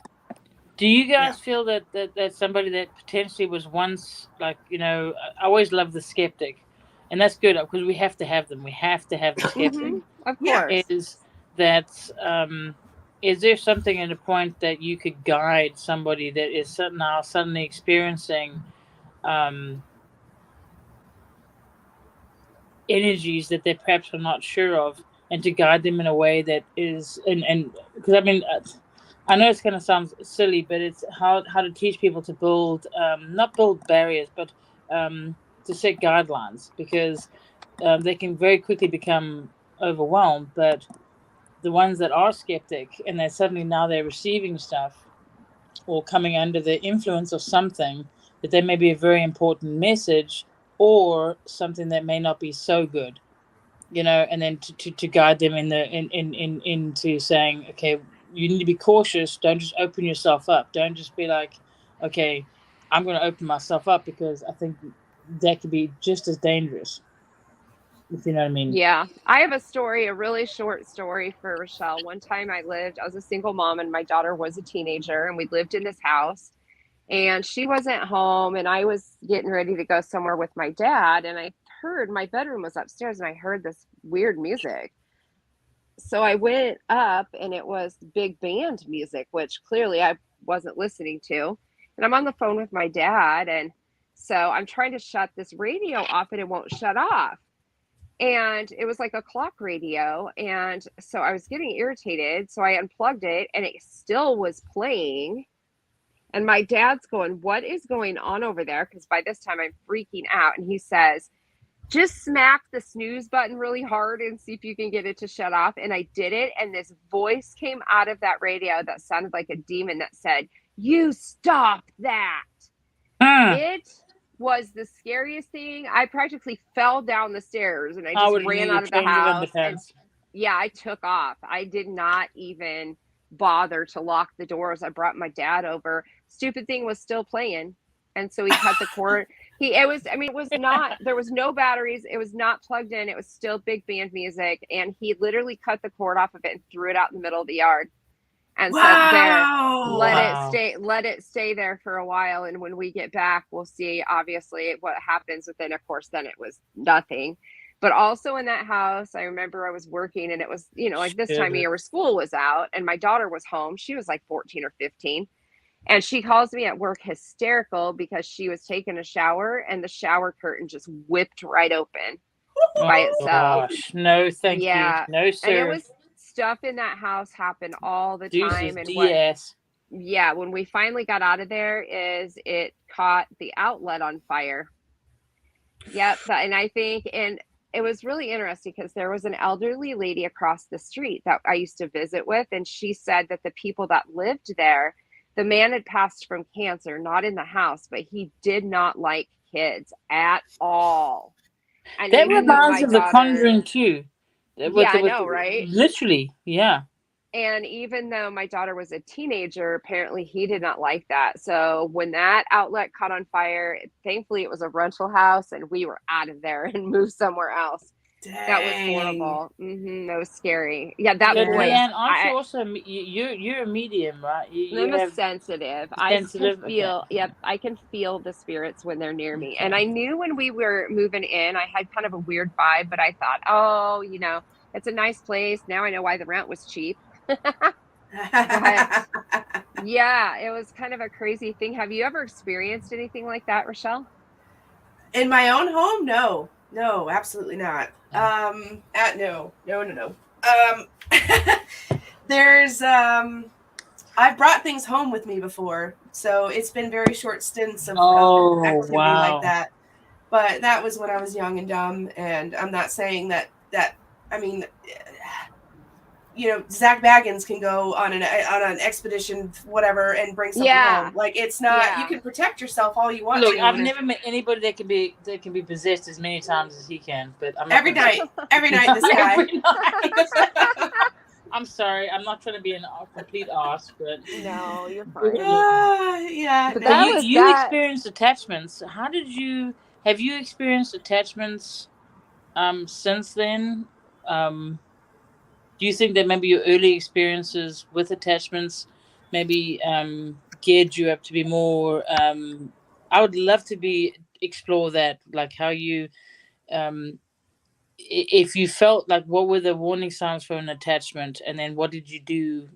Do you guys feel that somebody that potentially was once, like, I always love the skeptic, and that's good because we have to have them. We have to have the skeptic. Of course. Is there something in the point that you could guide somebody that is now suddenly experiencing energies that they perhaps are not sure of, and to guide them in a way that is, and because I know it's going to sound silly, but it's how to teach people to build, not build barriers, but to set guidelines, because they can very quickly become overwhelmed. But the ones that are skeptic and they're receiving stuff or coming under the influence of something that there may be a very important message or something that may not be so good, and then to guide them into saying, okay, you need to be cautious. Don't just open yourself up. Don't just be like, okay, I'm going to open myself up, because I think that could be just as dangerous. If you know what I mean. Yeah. I have a really short story for Richelle. One time I was a single mom and my daughter was a teenager, and we lived in this house and she wasn't home, and I was getting ready to go somewhere with my dad, and I heard my bedroom was upstairs and I heard this weird music. So I went up and it was big band music, which clearly I wasn't listening to. And I'm on the phone with my dad. And so I'm trying to shut this radio off and it won't shut off. And it was like a clock radio. And so I was getting irritated. So I unplugged it and it still was playing. And my dad's going, what is going on over there? Because by this time I'm freaking out. And he says, just smack the snooze button really hard and see if you can get it to shut off. And I did it. And this voice came out of that radio that sounded like a demon that said, you stop that. It was the scariest thing. I practically fell down the stairs and I just ran out of the house. And, I took off. I did not even bother to lock the doors. I brought my dad over. Stupid thing was still playing. And so he cut the cord. There was no batteries. It was not plugged in. It was still big band music. And he literally cut the cord off of it and threw it out in the middle of the yard. And said, there, let it stay there for a while. And when we get back, we'll see obviously what happens with it. Of course, then it was nothing. But also in that house, I remember I was working and it was, like this time of year where school was out and my daughter was home. She was like 14 or 15. And she calls me at work hysterical because she was taking a shower and the shower curtain just whipped right open by itself. Gosh. No, thank you. No, sir. And it was stuff in that house happened all the time. And when we finally got out of there is it caught the outlet on fire. Yep. And I think, and it was really interesting because there was an elderly lady across the street that I used to visit with. And she said that the people that lived there, the man had passed from cancer, not in the house, but he did not like kids at all. And that reminds me of The Conjuring too. I know, right? Literally, yeah. And even though my daughter was a teenager, apparently he did not like that. So when that outlet caught on fire, thankfully it was a rental house and we were out of there and moved somewhere else. Dang. That was horrible. That was scary. Yeah, that voice. Leanne, aren't you also you're a medium, right? I'm a sensitive. I can feel. Okay. Yep, I can feel the spirits when they're near me. And I knew when we were moving in, I had kind of a weird vibe, but I thought, oh, it's a nice place. Now I know why the rent was cheap. But yeah, it was kind of a crazy thing. Have you ever experienced anything like that, Richelle? In my own home? No, absolutely not. No. There's I've brought things home with me before, so it's been very short stints of activity like that. But that was when I was young and dumb, and I'm not saying that I mean, Zach Baggins can go on an expedition, whatever, and bring something home. Like, it's not. You can protect yourself all you want. Look, I've never met anybody that can be possessed as many times as he can. But I'm not every night, this guy. Every night. I'm sorry, I'm not trying to be a complete arse, but no, you're fine. Yeah. But you experienced attachments. Have you experienced attachments since then? Do you think that maybe your early experiences with attachments maybe geared you up to be more? I would love to explore that, like how you, if you felt like, what were the warning signs for an attachment, and then what did you do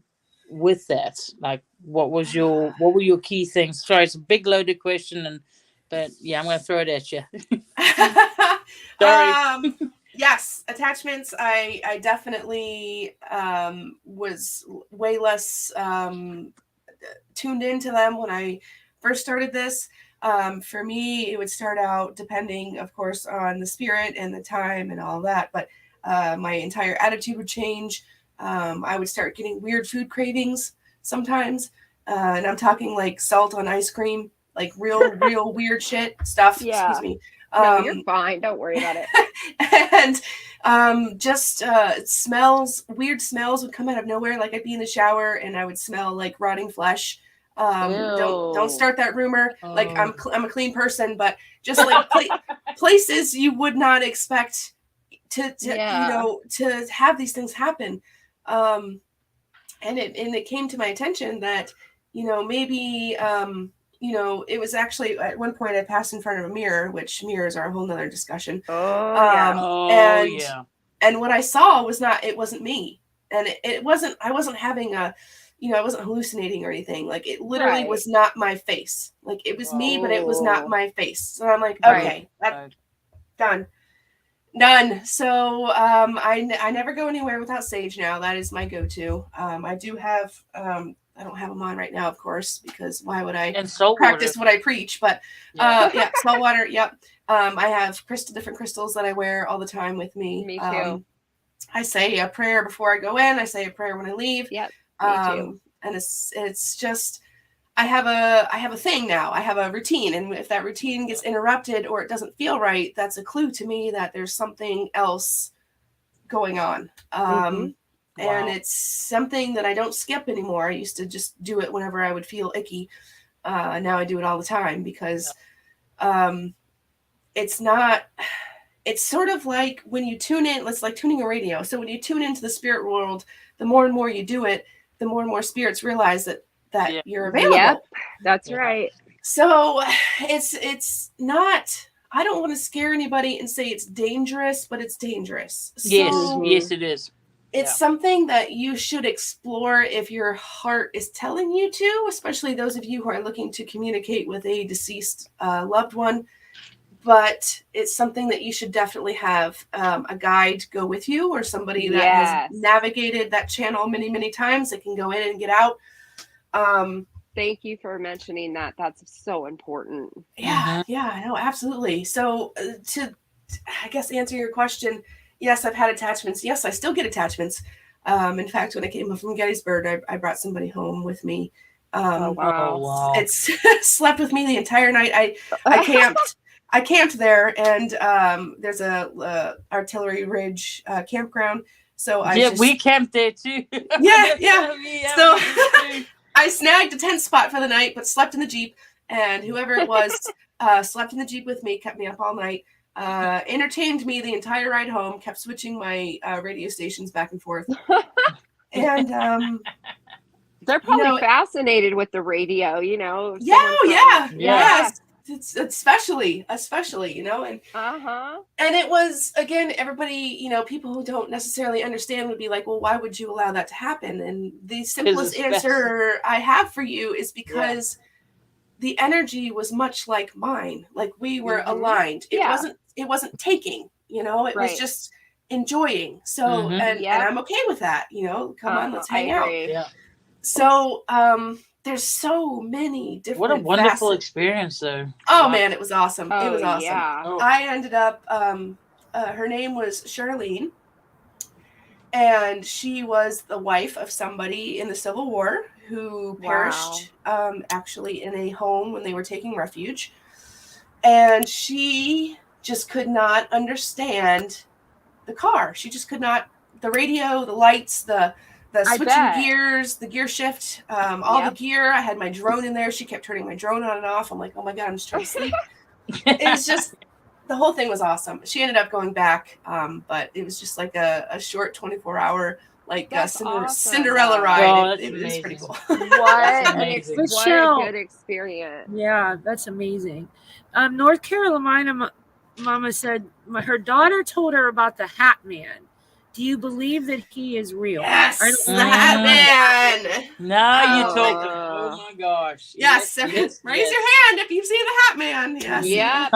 with that? Like, what were your key things? Sorry, it's a big loaded question, but yeah, I'm going to throw it at you. Sorry. Yes, attachments. I definitely was way less tuned into them when I first started this. For me, it would start out depending, of course, on the spirit and the time and all that. But my entire attitude would change. I would start getting weird food cravings sometimes. And I'm talking like salt on ice cream, like real weird shit stuff. Yeah. Excuse me. No, you're fine. Don't worry about it. And just weird smells would come out of nowhere. Like, I'd be in the shower and I would smell like rotting flesh. Don't start that rumor. Like, I'm a clean person, but just like places you would not expect to have these things happen. And it came to my attention that maybe it was actually at one point I passed in front of a mirror, which mirrors are a whole nother discussion. And what I saw wasn't me. And I wasn't having I wasn't hallucinating or anything. Like, it literally was not my face. Like, it was me, but it was not my face. So I'm like, okay, that's done. So I never go anywhere without sage now. That is my go-to. I do have I don't have them on right now, of course, because why would I practice what I preach? But salt water. Yep. I have different crystals that I wear all the time with me. Me too. I say a prayer before I go in. I say a prayer when I leave. Yep. Me too. And it's just, I have a thing now. I have a routine, and if that routine gets interrupted or it doesn't feel right, that's a clue to me that there's something else going on. And it's something that I don't skip anymore. I used to just do it whenever I would feel icky. Now I do it all the time because it's sort of like when you tune in, it's like tuning a radio. So when you tune into the spirit world, the more and more you do it, the more and more spirits realize that you're available. Yep, that's right. So it's not, I don't want to scare anybody and say it's dangerous, but it's dangerous. Yes, it is. It's something that you should explore if your heart is telling you to, especially those of you who are looking to communicate with a deceased loved one. But it's something that you should definitely have a guide go with you, or somebody that has navigated that channel many, many times that can go in and get out. Thank you for mentioning that. That's so important. Yeah, no, absolutely. So to, I guess, answer your question, yes, I've had attachments. Yes, I still get attachments. In fact, when I came from Gettysburg, I brought somebody home with me. Wow. It's slept with me the entire night. I camped there, and there's a artillery ridge campground. So we camped there too. So I snagged a tent spot for the night, but slept in the Jeep. And whoever it was slept in the Jeep with me, kept me up all night. entertained me the entire ride home, kept switching my radio stations back and forth. And they're probably fascinated with the radio, yes. It's especially, and and it was, again, everybody, people who don't necessarily understand would be like, well, why would you allow that to happen? And the simplest answer I have for you is because the energy was much like mine. Like we were aligned. It wasn't taking, it was just enjoying. So, and I'm okay with that, come on, let's hang out. Yeah. So, there's so many different What a wonderful facets. experience, though. Oh, man, it was awesome. Oh, it was awesome. Yeah. I ended up, her name was Charlene, and she was the wife of somebody in the Civil War who perished actually in a home when they were taking refuge. And she just could not understand the car. She just could not, the radio, the lights, the switching gears, the gear shift, all the gear. I had my drone in there. She kept turning my drone on and off. I'm like, oh my God, I'm just trying to sleep. It was just, the whole thing was awesome. She ended up going back, but it was just like a short 24-hour, Cinderella ride. It was pretty cool. What a good experience. Yeah, that's amazing. North Carolina Mama said her daughter told her about the Hat Man. Do you believe that he is real? Yes, the Hat Man. Now you're talking. Oh my gosh. Yes. Raise your hand if you've seen the Hat Man. Yes. Yep.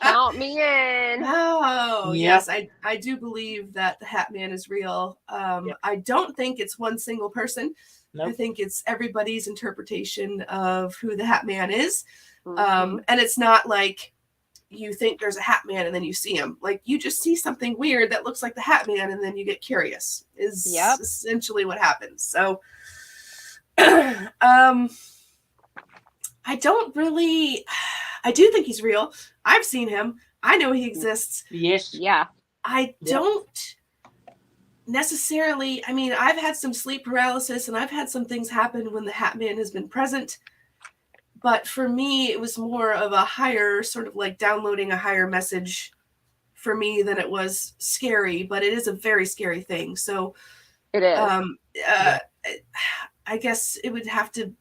Count me in. Oh, yes. I do believe that the Hat Man is real. I don't think it's one single person. Nope. I think it's everybody's interpretation of who the Hat Man is. And it's not like you think there's a Hat Man and then you see him. Like you just see something weird that looks like the Hat Man and then you get curious is essentially what happens. So I do think he's real. I've seen him. I know he exists. Yes. Yeah. I don't necessarily, I've had some sleep paralysis and I've had some things happen when the Hat Man has been present. But for me, it was more of a higher, sort of like downloading a higher message for me than it was scary. But it is a very scary thing. So it is. I guess it would have to.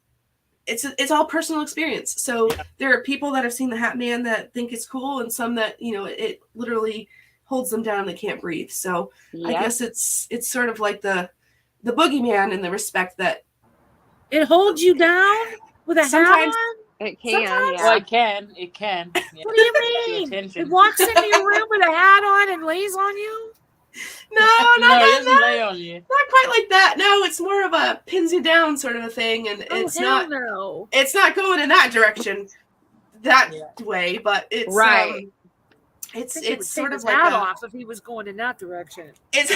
It's all personal experience. So there are people that have seen the Hat Man that think it's cool, and some that it literally holds them down and they can't breathe. So I guess it's sort of like the boogeyman in the respect that it holds you down. With a hat on? It can. Well, it can. Yeah. What do you mean? It walks into your room with a hat on and lays on you? No, it doesn't lay on you. Not quite like that. No, it's more of a pins you down sort of a thing, and it's not going in that direction that way, but it's right. It's sort of like hat off if he was going in that direction. It's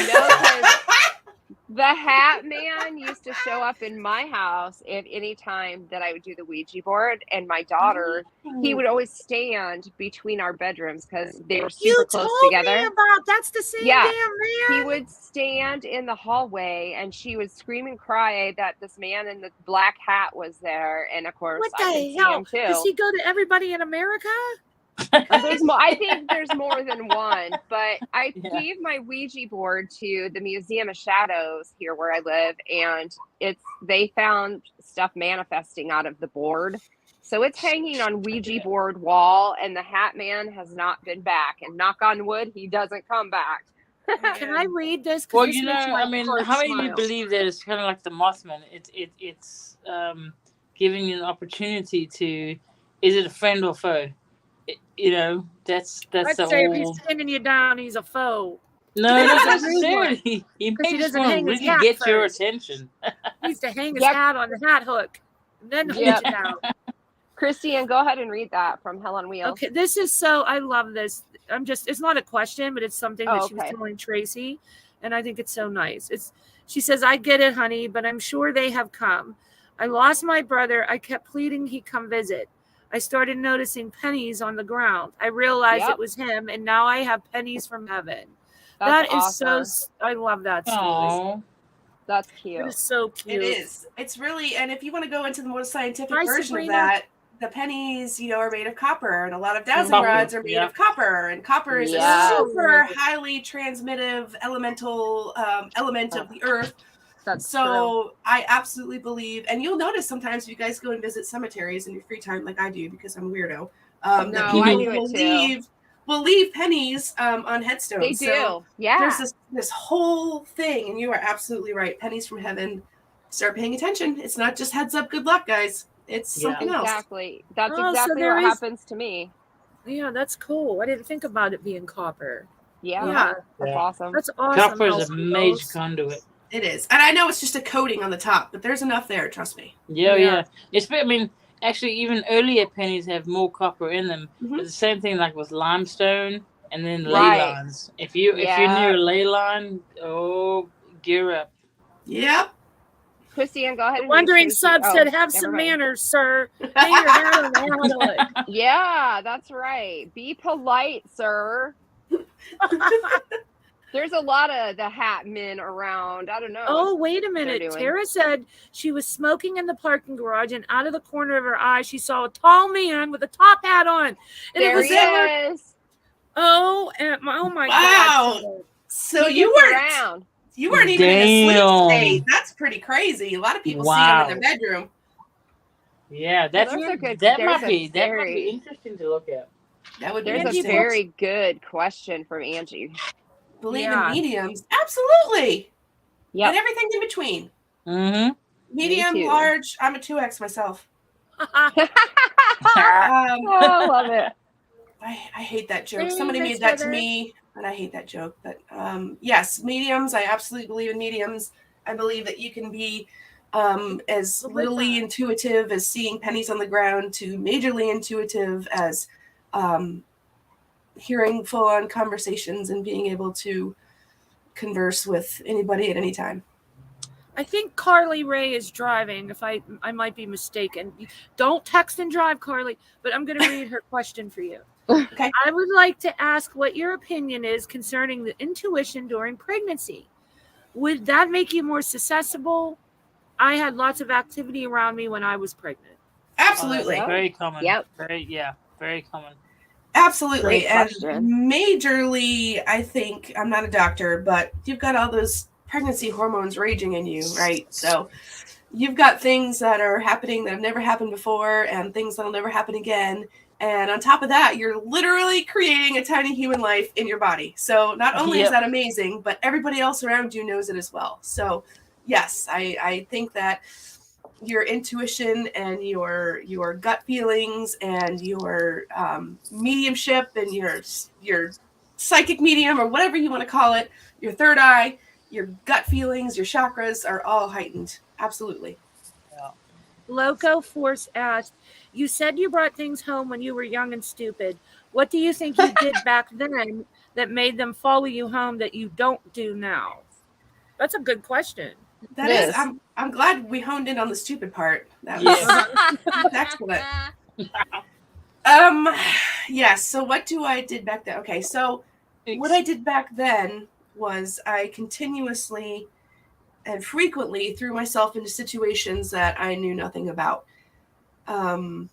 the Hat Man used to show up in my house at any time that I would do the Ouija board, and my daughter, he would always stand between our bedrooms because they were super close together. That's the same damn man. He would stand in the hallway, and she would scream and cry that this man in the black hat was there, and of course, what the hell? Does he go to everybody in America? There's more. I think there's more than one, but I gave my Ouija board to the Museum of Shadows here where I live, and they found stuff manifesting out of the board. So it's hanging on Ouija board wall, and the Hat Man has not been back. And knock on wood, he doesn't come back. Can I read this? Well, how many of you believe that it's kind of like the Mothman? It's giving you an opportunity to, is it a friend or foe? That's I'd say if he's sending you down, he's a foe. No, not necessarily. He doesn't really get your attention. He needs to hang his hat on the hat hook and then hold you down. Christian, go ahead and read that from Hell on Wheels. Okay, this is I love this. It's not a question, but it's something that she was telling Tracy, and I think it's so nice. She says, I get it, honey, but I'm sure they have come. I lost my brother. I kept pleading he come visit. I started noticing pennies on the ground. I realized it was him, and now I have pennies from heaven. That is awesome. I love that story. Aww. That's cute. It is so cute. It is. It's really, and if you want to go into the more scientific version of that, the pennies, are made of copper, and a lot of dowsing rods are made of copper, and copper is a super highly transmittive element of the earth. That's so true. I absolutely believe, and you'll notice sometimes if you guys go and visit cemeteries in your free time, like I do because I'm a weirdo, that people will leave pennies on headstones. They do. So yeah. There's this whole thing, and you are absolutely right. Pennies from heaven. Start paying attention. It's not just heads up, good luck, guys. It's something else. Exactly. That's exactly what happens to me. Yeah, that's cool. I didn't think about it being copper. Yeah. That's awesome. That's awesome. Copper is a major conduit. It is. And I know it's just a coating on the top, but there's enough there, trust me. Yeah. I mean, actually, even earlier pennies have more copper in them. Mm-hmm. It's the same thing like with limestone and then ley lines. If you're near a ley line, gear up. Yep. Christiane, go ahead. Wondering sub said, have some manners, sir. Hang your hat on the handle. Yeah, that's right. Be polite, sir. There's a lot of the hat men around. I don't know. Oh, wait a minute. Tara said she was smoking in the parking garage, and out of the corner of her eye, she saw a tall man with a top hat on. And there he is. Oh my God. So you weren't even in a sleep state. That's pretty crazy. A lot of people see him in their bedroom. Yeah, that might be interesting to look at. That would be a very good question from Angie. Believe in mediums? Absolutely. Yeah. And everything in between. Mm-hmm. Medium, large. I'm a 2X myself. I love it. I hate that joke. Somebody made that to me, and I hate that joke. But yes, mediums. I absolutely believe in mediums. I believe that you can be as littly intuitive as seeing pennies on the ground to majorly intuitive as hearing full-on conversations and being able to converse with anybody at any time. I think Carly Ray is driving. If I might be mistaken. Don't text and drive, Carly, but I'm going to read her question for you. Okay. I would like to ask what your opinion is concerning the intuition during pregnancy. Would that make you more susceptible? I had lots of activity around me when I was pregnant. Absolutely. Very common. Yep. Very common. Absolutely. And majorly, I think, I'm not a doctor, but you've got all those pregnancy hormones raging in you, right? So you've got things that are happening that have never happened before and things that'll never happen again. And on top of that, you're literally creating a tiny human life in your body. So not only is that amazing, but everybody else around you knows it as well. So yes, I think that your intuition and your gut feelings and your mediumship and your psychic medium or whatever you want to call it, your third eye, your gut feelings, your chakras are all heightened. Absolutely. Yeah. Loco Force asked, you said you brought things home when you were young and stupid. What do you think you did back then that made them follow you home that you don't do now? That's a good question. That is. I'm glad we honed in on the stupid part. That was excellent. Yes. So what I did back then? Okay. So what I did back then was I continuously and frequently threw myself into situations that I knew nothing about. And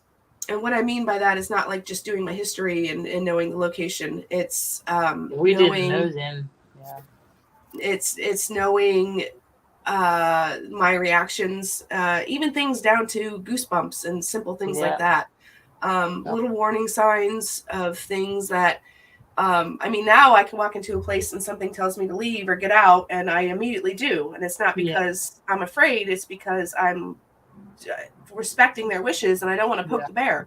what I mean by that is not like just doing my history and knowing the location. It's we didn't know then. Yeah. It's knowing my reactions, even things down to goosebumps and simple things like that. Little warning signs of things that, I mean, now I can walk into a place and something tells me to leave or get out, and I immediately do. And it's not because I'm afraid, it's because I'm respecting their wishes and I don't want to poke the bear.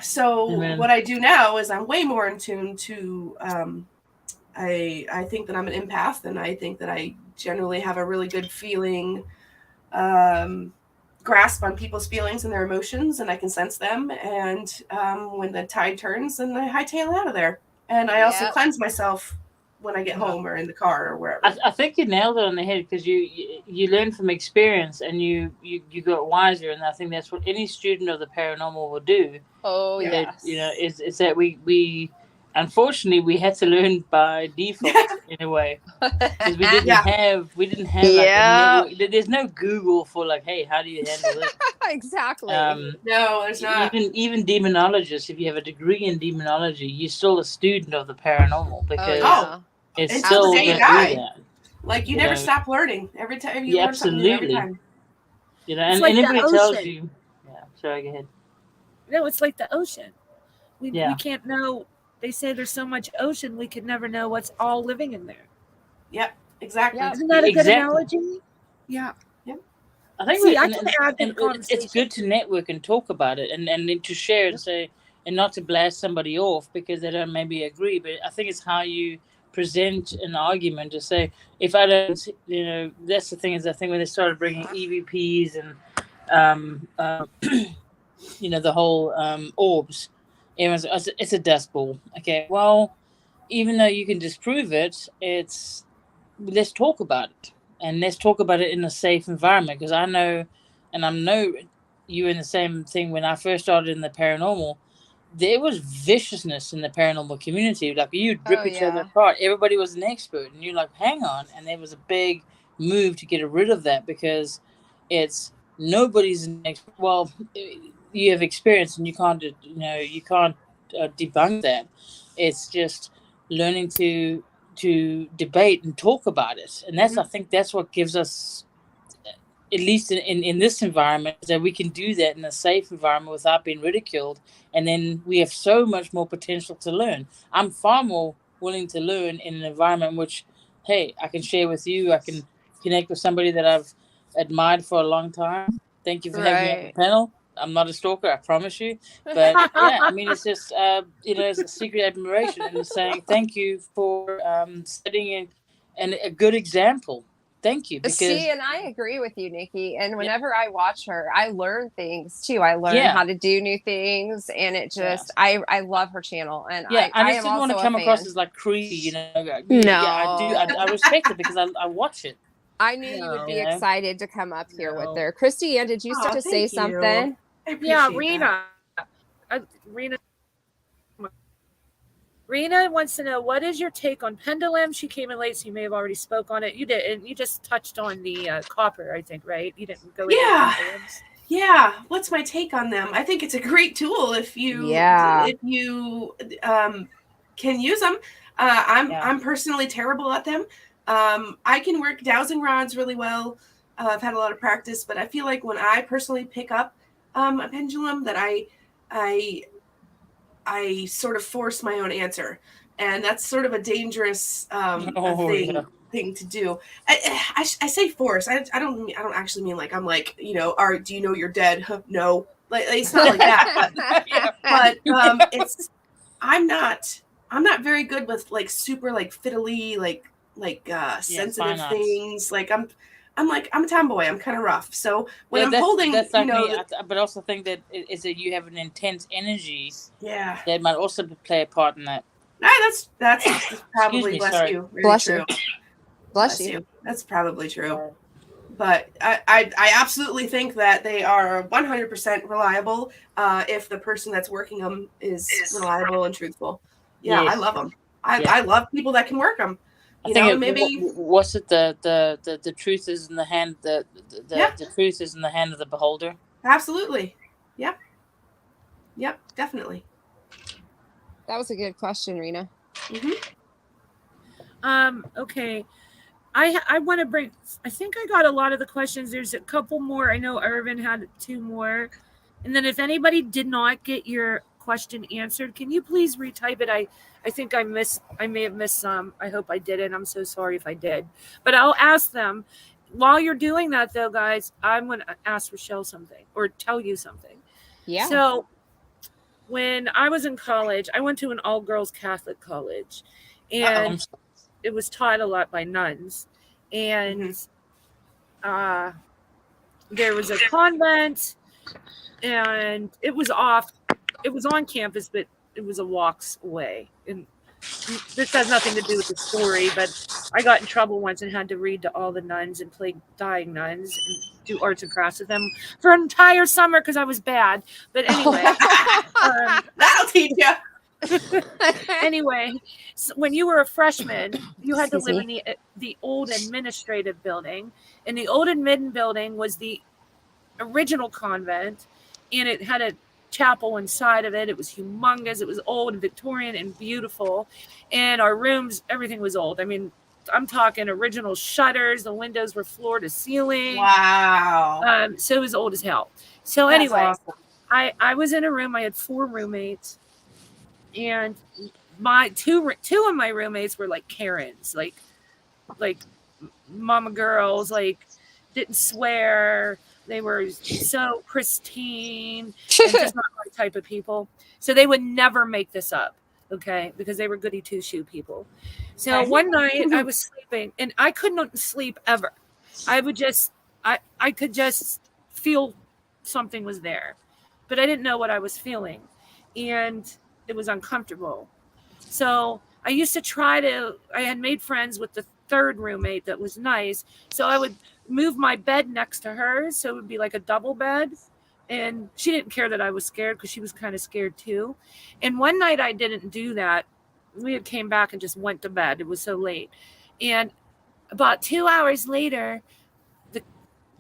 So what I do now is I'm way more in tune to, I think that I'm an empath, and I think that I generally have a really good feeling, grasp on people's feelings and their emotions, and I can sense them. And when the tide turns, then I hightail out of there. And I also cleanse myself when I get home or in the car or wherever. I think you nailed it on the head because you learn from experience and you got wiser, and I think that's what any student of the paranormal will do. Oh yes. Is that we unfortunately, we had to learn by default in a way, because we didn't have like a network. There's no Google for like, hey, how do you handle this? Exactly. No, there's not. Even demonologists, if you have a degree in demonology, you're still a student of the paranormal, because it's still going to do that. Like you never stop learning. Every time you learn something new every time. You know, and everybody tells you. Yeah, sorry, go ahead. No, it's like the ocean. We can't know. They say there's so much ocean, we could never know what's all living in there. Yep, exactly. Isn't that a good analogy? Yeah. I think it's good to network and talk about it, and to share and say, and not to blast somebody off because they don't maybe agree. But I think it's how you present an argument to say, if I don't, that's the thing, is I think when they started bringing EVPs and the whole orbs, it's a dust ball. Okay, well, even though you can disprove it, let's talk about it, and let's talk about it in a safe environment, because I know you in the same thing. When I first started in the paranormal, there was viciousness in the paranormal community. Like, you'd rip each other apart. Everybody was an expert, and you're like, hang on. And there was a big move to get rid of that, because nobody's an expert. Well, you have experience, and you can't debunk that. It's just learning to debate and talk about it, and I think that's what gives us, at least in this environment, that we can do that in a safe environment without being ridiculed, and then we have so much more potential to learn. I'm far more willing to learn in an environment in which, hey, I can share with you, I can connect with somebody that I've admired for a long time. Thank you for having me on the panel. I'm not a stalker, I promise you. But yeah, I mean, it's just, it's a secret admiration, and saying thank you for setting a good example. Thank you. See, and I agree with you, Nikki. And whenever I watch her, I learn things too. I learn how to do new things, and it just, I love her channel. And I just didn't want to come across as like creepy, No. Yeah, I respect it because I watch it. I knew you would be excited to come up here with her. Christy Ann, did you start to say something? Rena. Rena wants to know, what is your take on pendulum? She came in late, so you may have already spoke on it. You didn't. You just touched on the copper, I think, right? You didn't go into pendulums. Yeah. What's my take on them? I think it's a great tool if you can use them. I'm personally terrible at them. I can work dowsing rods really well. I've had a lot of practice, but I feel like when I personally pick up a pendulum, that I sort of force my own answer, and that's sort of a dangerous thing to do. I say force. I don't actually mean like I'm like, do you know you're dead? No, like it's not like that. But I'm not very good with like super like fiddly like sensitive things. Like I'm a tomboy. I'm kind of rough. So when I'm holding, that's like me. But I also think that you have an intense energy. Yeah, that might also play a part in that. That's probably bless you. That's probably true. But I absolutely think that they are 100% reliable if the person that's working them is reliable and truthful. Yeah, yes. I love them. I love people that can work them. What's it? The truth is in the hand. The truth is in the hand of the beholder. Absolutely. Yep, definitely. That was a good question, Rena. Okay. I want to bring, I think I got a lot of the questions. There's a couple more. I know Irvin had 2 more. And then if anybody did not get your question answered, can you please retype it? I think I may have missed some. I hope I didn't. I'm so sorry if I did. But I'll ask them. While you're doing that, though, guys, I'm going to ask Richelle something or tell you something. Yeah. So when I was in college, I went to an all-girls Catholic college. And it was taught a lot by nuns. And there was a convent. And it was on campus, but it was a walks away. And this has nothing to do with the story, but I got in trouble once and had to read to all the nuns and play dying nuns and do arts and crafts with them for an entire summer because I was bad. But anyway. That'll teach you. Anyway, so when you were a freshman, you had to Excuse live me. in the old administrative building. And the old admin building was the original convent, and it had a chapel inside of it. It was humongous. It was old and Victorian and beautiful. And our rooms, everything was old. I mean, I'm talking original shutters. The windows were floor to ceiling. Wow. So it was old as hell. So That's anyway, awesome. I was in a room. I had 4 roommates, and my two of my roommates were like Karens, like mama girls, like didn't swear. They were so pristine and just not my type of people. So they would never make this up, okay? Because they were goody two-shoe people. So one night I was sleeping, and I couldn't sleep ever. I would just, I could just feel something was there, but I didn't know what I was feeling, and it was uncomfortable. So I used to I had made friends with the 3rd roommate that was nice. So I would move my bed next to hers. So it would be like a double bed. And she didn't care that I was scared because she was kind of scared too. And one night I didn't do that. We had came back and just went to bed. It was so late. And about 2 hours later, the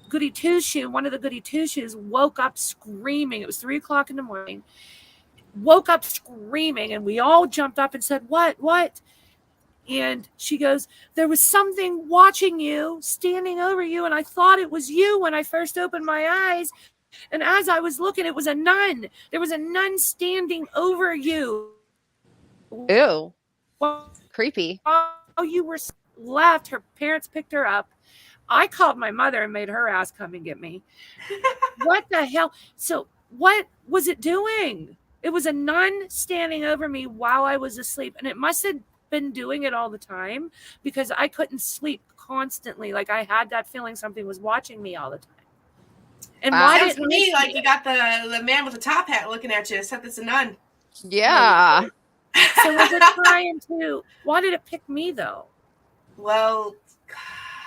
goody two-shoe, one of the goody two-shoes woke up screaming. It was 3:00 in the morning. Woke up screaming, and we all jumped up and said, what? And she goes, there was something watching you, standing over you, and I thought it was you when I first opened my eyes. And as I was looking, it was a nun. There was a nun standing over you. Ew. Well, Creepy. while you were left, her parents picked her up. I called my mother and made her ass come and get me. What the hell? So what was it doing? It was a nun standing over me while I was asleep, and it must have been doing it all the time because I couldn't sleep constantly. Like I had that feeling something was watching me all the time. And why Sounds to me like you got the man with the top hat looking at you, except it's a nun. Yeah. So was it trying to? Why did it pick me though? Well,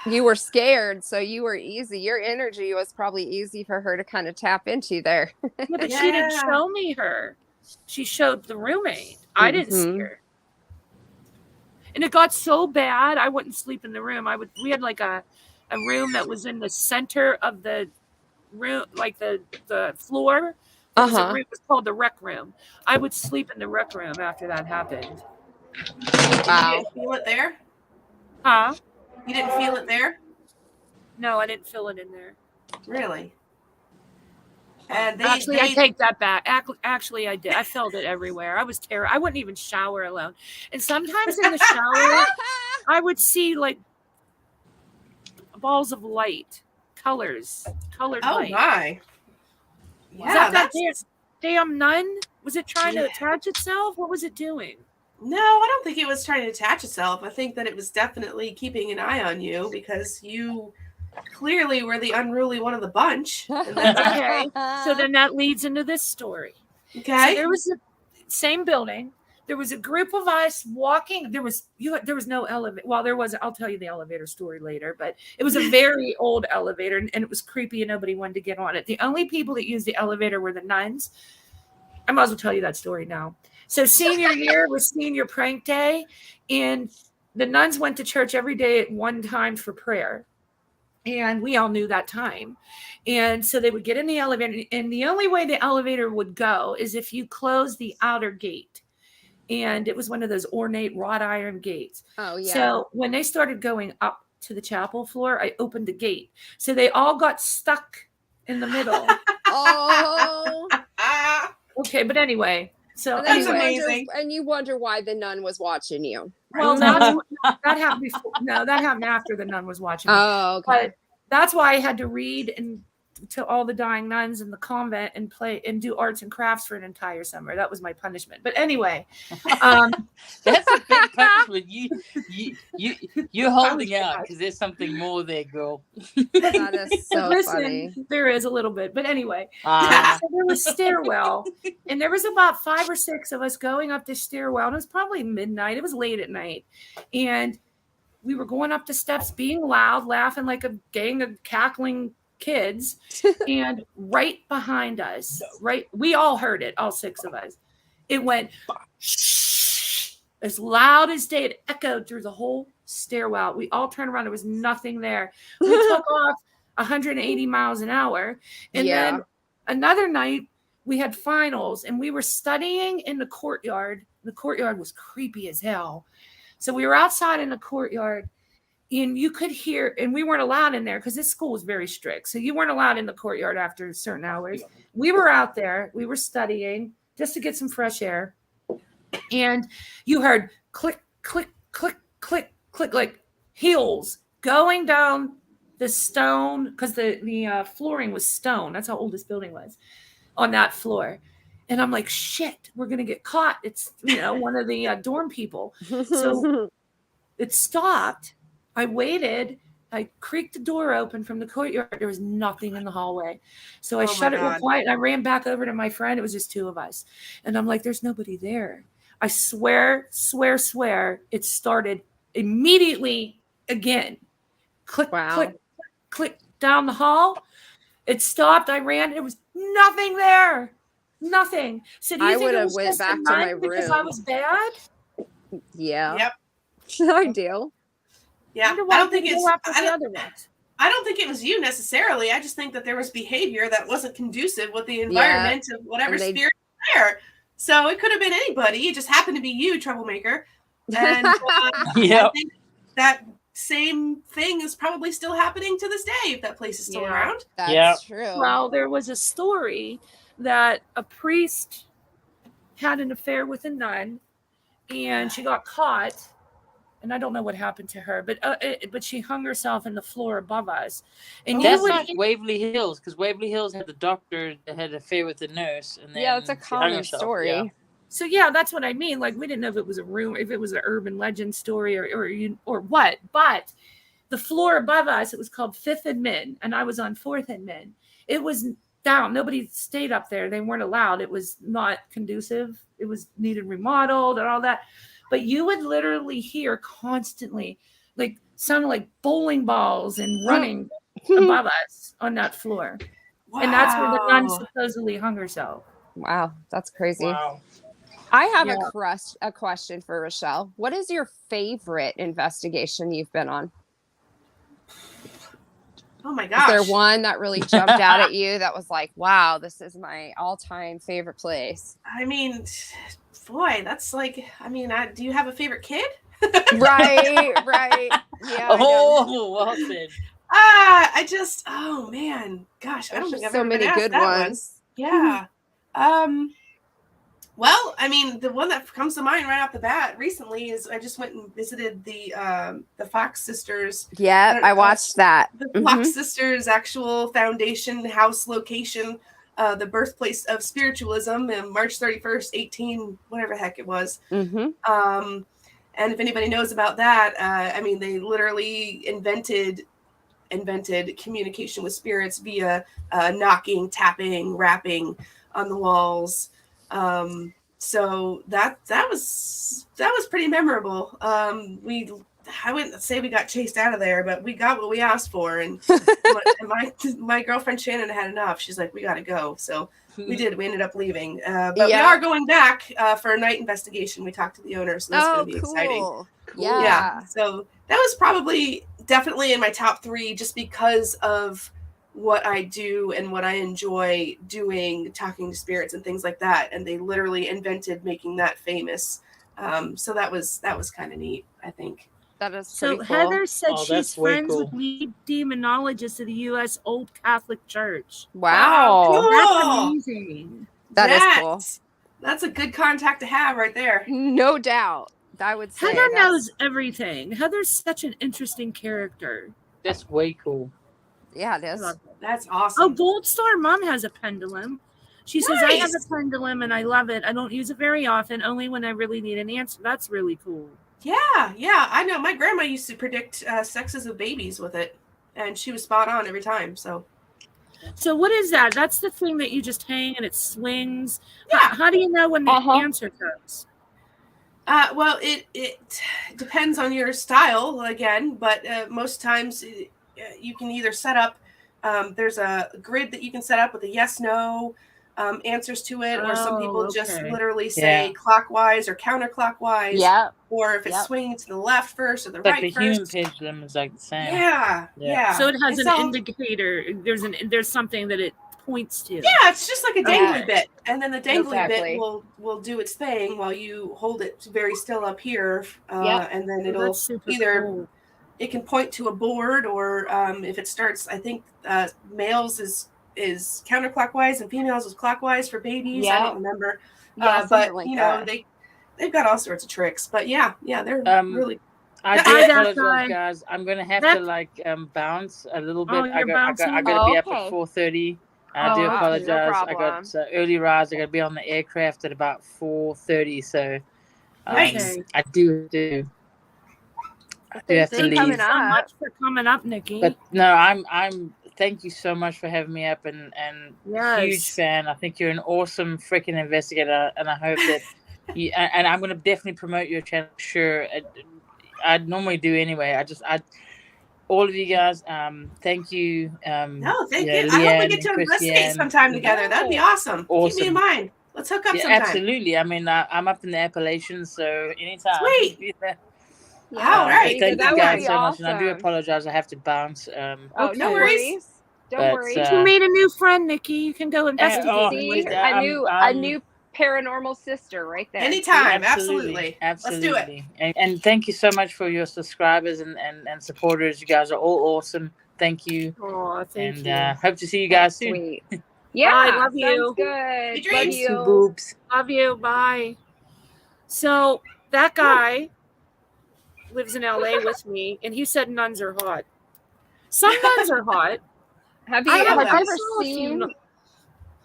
you were scared, so you were easy. Your energy was probably easy for her to kind of tap into there. Yeah, but she didn't show me her. She showed the roommate. I didn't see her. And it got so bad, I wouldn't sleep in the room. We had like a room that was in the center of the room, like the floor. It was called the rec room. I would sleep in the rec room after that happened. Wow. You didn't feel it there? Huh? You didn't feel it there? No, I didn't feel it in there. Really? And I take that back. Actually, I did. I felt it everywhere. I was terrified. I wouldn't even shower alone. And sometimes in the shower, I would see like balls of light, colored light. Oh my! Yeah, that damn nun. Was it trying to attach itself? What was it doing? No, I don't think it was trying to attach itself. I think that it was definitely keeping an eye on you because you clearly were the unruly one of the bunch. Okay. So then that leads into this story. Okay. So there was the same building. There was a group of us walking. There was no elevator. Well, there was. I'll tell you the elevator story later, but it was a very old elevator, and it was creepy, and nobody wanted to get on it. The only people that used the elevator were the nuns. I might as well tell you that story now. So senior year was senior prank day, and the nuns went to church every day at one time for prayer. And we all knew that time. And so they would get in the elevator, and the only way the elevator would go is if you close the outer gate. And it was one of those ornate wrought iron gates. Oh, yeah. So when they started going up to the chapel floor, I opened the gate. So they all got stuck in the middle. Oh. Okay, but anyway. So that's amazing. And you wonder why the nun was watching you. Well, that happened before. No, that happened after the nun was watching me. Oh, okay. But that's why I had to read to all the dying nuns in the convent and play and do arts and crafts for an entire summer. That was my punishment. But anyway, that's a big punishment. You're holding out because there's something more there, girl. That is so funny. There is a little bit, but anyway, so there was stairwell, and there was about 5 or 6 of us going up the stairwell. And it was probably midnight. It was late at night, and we were going up the steps, being loud, laughing like a gang of cackling kids. And right behind us, we all heard it, all 6 of us. It went shh, as loud as day. It echoed through the whole stairwell. We all turned around. There was nothing there. We took off 180 miles an hour. And then another night, we had finals, and we were studying in the courtyard. The courtyard was creepy as hell. So we were outside in the courtyard, and you could hear, and we weren't allowed in there because this school was very strict. So you weren't allowed in the courtyard after certain hours. We were out there. We were studying just to get some fresh air. And you heard click, click, click, click, click, like heels going down the stone, because the flooring was stone. That's how old this building was, on that floor. And I'm like, shit, we're going to get caught. It's, one of the dorm people. So it stopped. I waited. I creaked the door open from the courtyard. There was nothing in the hallway. So I shut it real quiet. And I ran back over to my friend. It was just two of us. And I'm like, there's nobody there. I swear, it started immediately again. Click, click, click down the hall. It stopped. I ran. There was nothing there. Nothing. So do you think it was went back to my room because I was bad? Yeah. Yep. I do. Yeah. I don't think it was you necessarily. I just think that there was behavior that wasn't conducive with the environment of whatever spirit was there. So it could have been anybody. It just happened to be you, troublemaker. And I think that same thing is probably still happening to this day if that place is still around. That's true. Well, there was a story that a priest had an affair with a nun, and she got caught. And I don't know what happened to her, but she hung herself in the floor above us. And that's like Waverly Hills, because Waverly Hills had the doctor that had an affair with the nurse. And then it's a common story. Yeah. So that's what I mean. Like, we didn't know if it was a rumor, if it was an urban legend story or what. But the floor above us, it was called Fifth and Min, and I was on Fourth and Min. It was down. Nobody stayed up there. They weren't allowed. It was not conducive. It was needed remodeled and all that. But you would literally hear constantly, like, sounding like bowling balls and running above us on that floor. Wow. And that's where the nun supposedly hung herself. Wow, that's crazy. Wow. I have a question for Richelle. What is your favorite investigation you've been on? Oh my gosh. Is there one that really jumped out at you that was like, wow, this is my all-time favorite place? I mean, boy, that's like, do you have a favorite kid? Right. Yeah. Well said. Oh man, gosh, I don't think I've so ever many been good ones. Yeah. Well, the one that comes to mind right off the bat recently is I just went and visited the Fox sisters. Yeah, I watched that. The Fox sisters' actual foundation house location, the birthplace of spiritualism, in March 31st, 18, whatever the heck it was. And if anybody knows about that, they literally invented communication with spirits via knocking, tapping, rapping on the walls. So that was pretty memorable. I wouldn't say we got chased out of there, but we got what we asked for. And my girlfriend Shannon had enough. She's like, we got to go. So we did. We ended up leaving. But we are going back for a night investigation. We talked to the owner, so that's going to be exciting. Cool. Yeah. So that was definitely in my top 3, just because of what I do and what I enjoy doing, talking to spirits and things like that. And they literally invented making that famous. So that was kind of neat, I think. That is so cool. Heather said she's friends with lead demonologist of the U.S. Old Catholic Church. Wow. Cool. That's amazing. That is cool. That's a good contact to have right there. No doubt. I would say Heather knows everything. Heather's such an interesting character. That's way cool. Yeah, it is. That's awesome. Oh, Gold Star Mom has a pendulum. She says, I have a pendulum and I love it. I don't use it very often, only when I really need an answer. That's really cool. Yeah. I know. My grandma used to predict sexes of babies with it, and she was spot on every time. So what is that? That's the thing that you just hang and it swings. Yeah. How do you know when the answer comes? Well, it depends on your style again, but most times you can either set up, there's a grid that you can set up with a yes, no, answers to it, or some people just okay. literally say clockwise or counterclockwise. Yeah. Or if it's swinging to the left first or the Like right the first. human pendulum is like the same. Yeah. So it has And an so- indicator. There's something that it points to. Yeah, it's just like a dangly bit, and then the dangly Exactly. bit will do its thing while you hold it very still up here, and then it'll That's super either cool. it can point to a board, or if it starts, I think males is counterclockwise and females is clockwise for babies. I don't remember, Yeah, but like you know that. they've got all sorts of tricks. But yeah, they're really. I do apologize, guys. I'm gonna have to like bounce a little bit. I gotta be up at 4:30. I do apologize. No I got early rise. I gotta be on the aircraft at about 4:30. So Nice. I do have to leave. Thank you so much for coming up, Nikki. But no, I'm. Thank you so much for having me up, and huge fan. I think you're an awesome freaking investigator, and I hope that you. And I'm gonna definitely promote your channel. Sure, I normally do anyway. All of you guys, thank you. No, thank you. I hope we get to investigate sometime together. That'd be awesome. Keep me in mind. Let's hook up sometime. Absolutely. I mean, I'm up in the Appalachians, so anytime. Sweet. All right. Thank you guys so much, and I do apologize. I have to bounce. No worries. Don't worry. You made a new friend, Nikki. You can go investigate. A new paranormal sister right there. Anytime. Absolutely. Let's do it. And thank you so much for your subscribers and supporters. You guys are all awesome. Thank you. Oh, thank you. And hope to see you guys soon. Sweet. Yeah, I love you. Good. Love you. Boobs. Love you. Bye. So that guy lives in LA with me, and he said nuns are hot. Some nuns are hot. Have you ever seen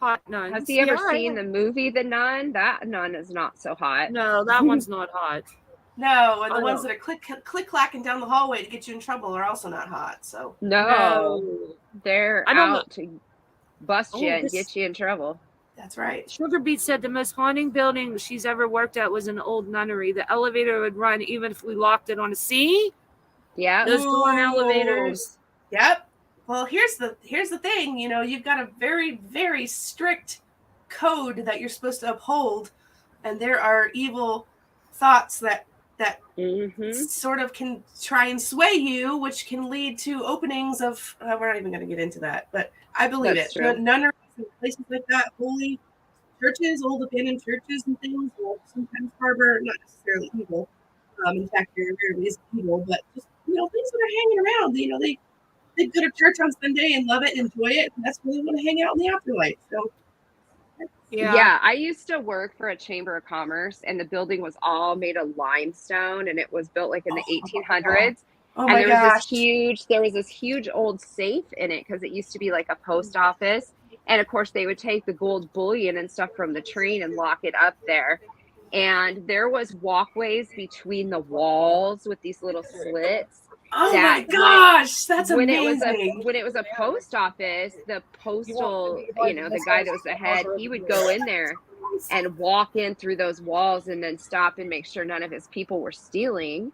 hot nuns? Have you ever seen the movie The Nun? That nun is not so hot. No, that one's not hot. No, and the ones that are click clacking down the hallway to get you in trouble are also not hot. So no. They're out to bust you and get you in trouble. That's right. Sugar Beat said the most haunting building she's ever worked at was an old nunnery. The elevator would run even if we locked it on a sea. Yeah. Those dorm elevators. Yep. Well, here's the thing. You know, you've got a very, very strict code that you're supposed to uphold, and there are evil thoughts that sort of can try and sway you, which can lead to openings of. We're not even going to get into that, but I believe That's it. true. Nunneries and places like that, holy churches, old abandoned churches and things, will sometimes harbor not necessarily evil. In fact, there is evil, but just things that are hanging around. They go to church on Sunday and love it and enjoy it, and that's where they want to hang out in the afterlife. So. Yeah, I used to work for a chamber of commerce, and the building was all made of limestone, and it was built like in the 1800s. Oh and my gosh. there was this huge old safe in it because it used to be like a post office. And of course, they would take the gold bullion and stuff from the train and lock it up there. And there was walkways between the walls with these little slits. Oh my gosh, that's amazing. When it was a post office, the postal, the guy that was the head, he would go in there and walk in through those walls and then stop and make sure none of his people were stealing.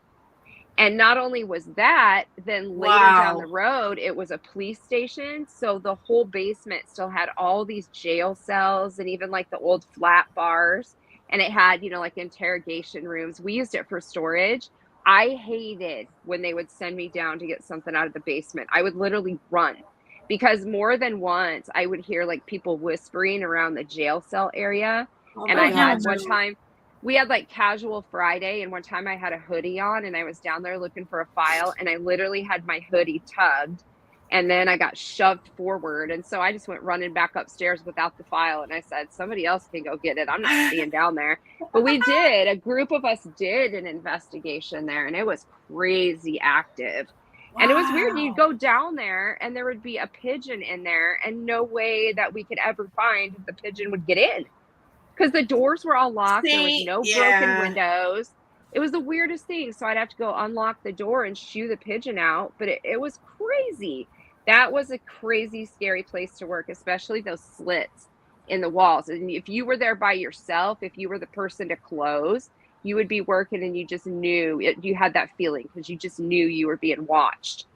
And not only was that, then later down the road, it was a police station. So the whole basement still had all these jail cells and even like the old flat bars. And it had, like interrogation rooms. We used it for storage. I hated when they would send me down to get something out of the basement. I would literally run because more than once I would hear like people whispering around the jail cell area. And I had one time, we had like casual Friday, and one time I had a hoodie on and I was down there looking for a file, and I literally had my hoodie tugged, and then I got shoved forward. And so I just went running back upstairs without the file. And I said, somebody else can go get it. I'm not staying down there. But we did. A group of us did an investigation there, and it was crazy active. Wow. And it was weird. You'd go down there and there would be a pigeon in there, and no way that we could ever find the pigeon would get in because the doors were all locked. There was no broken windows. It was the weirdest thing. So I'd have to go unlock the door and shoo the pigeon out. But it was crazy. That was a crazy, scary place to work, especially those slits in the walls. And if you were there by yourself, if you were the person to close, you would be working and you just knew it, you had that feeling because you just knew you were being watched.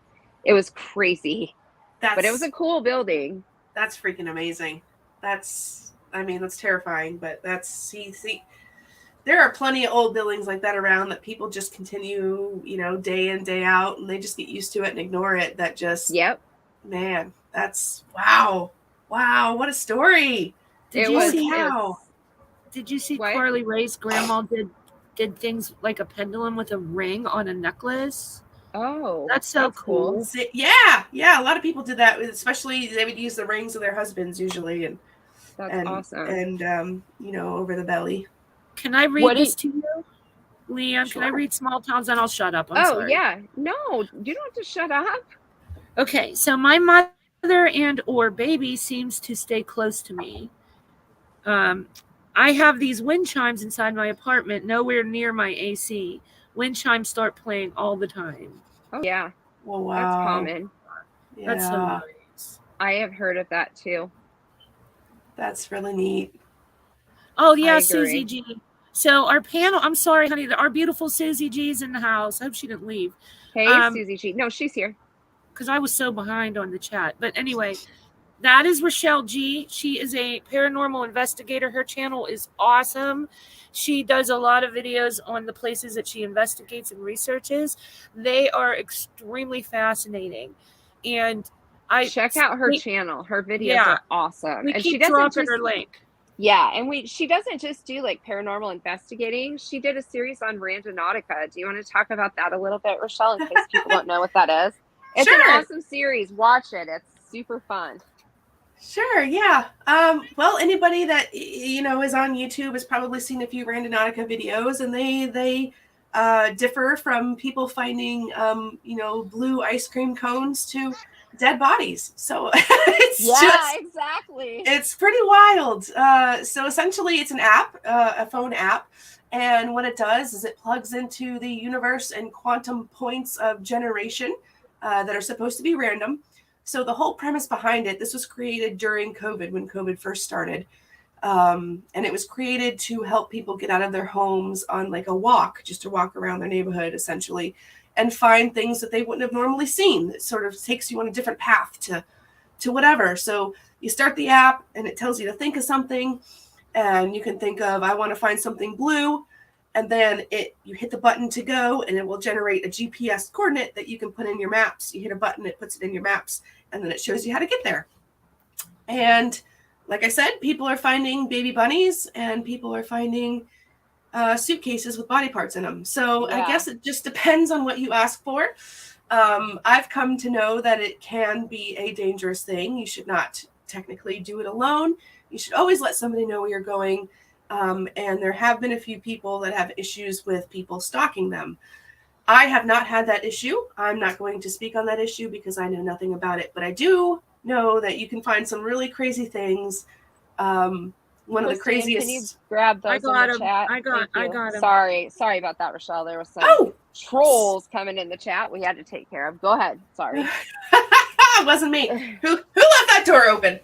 It was crazy. But it was a cool building. That's freaking amazing. That's I mean, that's terrifying, but that's, see, there are plenty of old buildings like that around that people just continue, day in, day out, and they just get used to it and ignore it. That just, Yep. Man, that's, wow. Wow, what a story. Did you see What? Carly Rae's grandma did things like a pendulum with a ring on a necklace? Oh, that's so cool. Yeah, a lot of people did that, especially they would use the rings of their husbands usually, and that's awesome. And over the belly. Can I read this to you, Leanne? Sure. Can I read Small Towns and I'll shut up? I'm sorry. Yeah. No, you don't have to shut up. Okay, so my mother and or baby seems to stay close to me. I have these wind chimes inside my apartment, nowhere near my AC. Wind chimes start playing all the time. Oh, yeah. Well, wow. That's common. Yeah. That's so nice. I have heard of that too. That's really neat. Oh, yeah, Susie G. So our panel, I'm sorry, honey, our beautiful Susie G is in the house. I hope she didn't leave. Hey, Susie G. No, she's here. Because I was so behind on the chat. But anyway, that is Richelle G. She is a paranormal investigator. Her channel is awesome. She does a lot of videos on the places that she investigates and researches. They are extremely fascinating. And check out her channel. Her videos are awesome. And she dropping her link. Yeah, and she doesn't just do like paranormal investigating. She did a series on Randonautica. Do you want to talk about that a little bit, Richelle, in case people don't know what that is? It's an awesome series. Watch it. It's super fun. Sure, yeah. Well, anybody that is on YouTube has probably seen a few Randonautica videos, and they differ from people finding blue ice cream cones to dead bodies. So exactly. It's pretty wild. So essentially, it's an app, a phone app, and what it does is it plugs into the universe and quantum points of generation that are supposed to be random. So the whole premise behind it, this was created during COVID, when COVID first started. And it was created to help people get out of their homes on like a walk, just to walk around their neighborhood, essentially, and find things that they wouldn't have normally seen. It sort of takes you on a different path to whatever. So you start the app and it tells you to think of something, and you can think of, I want to find something blue. And then you hit the button to go, and it will generate a GPS coordinate that you can put in your maps. You hit a button, it puts it in your maps, and then it shows you how to get there. And like I said, people are finding baby bunnies, and people are finding suitcases with body parts in them. So I guess it just depends on what you ask for. I've come to know that it can be a dangerous thing. You should not technically do it alone. You should always let somebody know where you're going. And there have been a few people that have issues with people stalking them. I have not had that issue. I'm not going to speak on that issue because I know nothing about it, but I do know that you can find some really crazy things. One of the craziest. Can you grab those in the chat? I got him. Sorry about that, Richelle. There was some trolls coming in the chat we had to take care of. Go ahead. Sorry. It wasn't me. Who left that door open?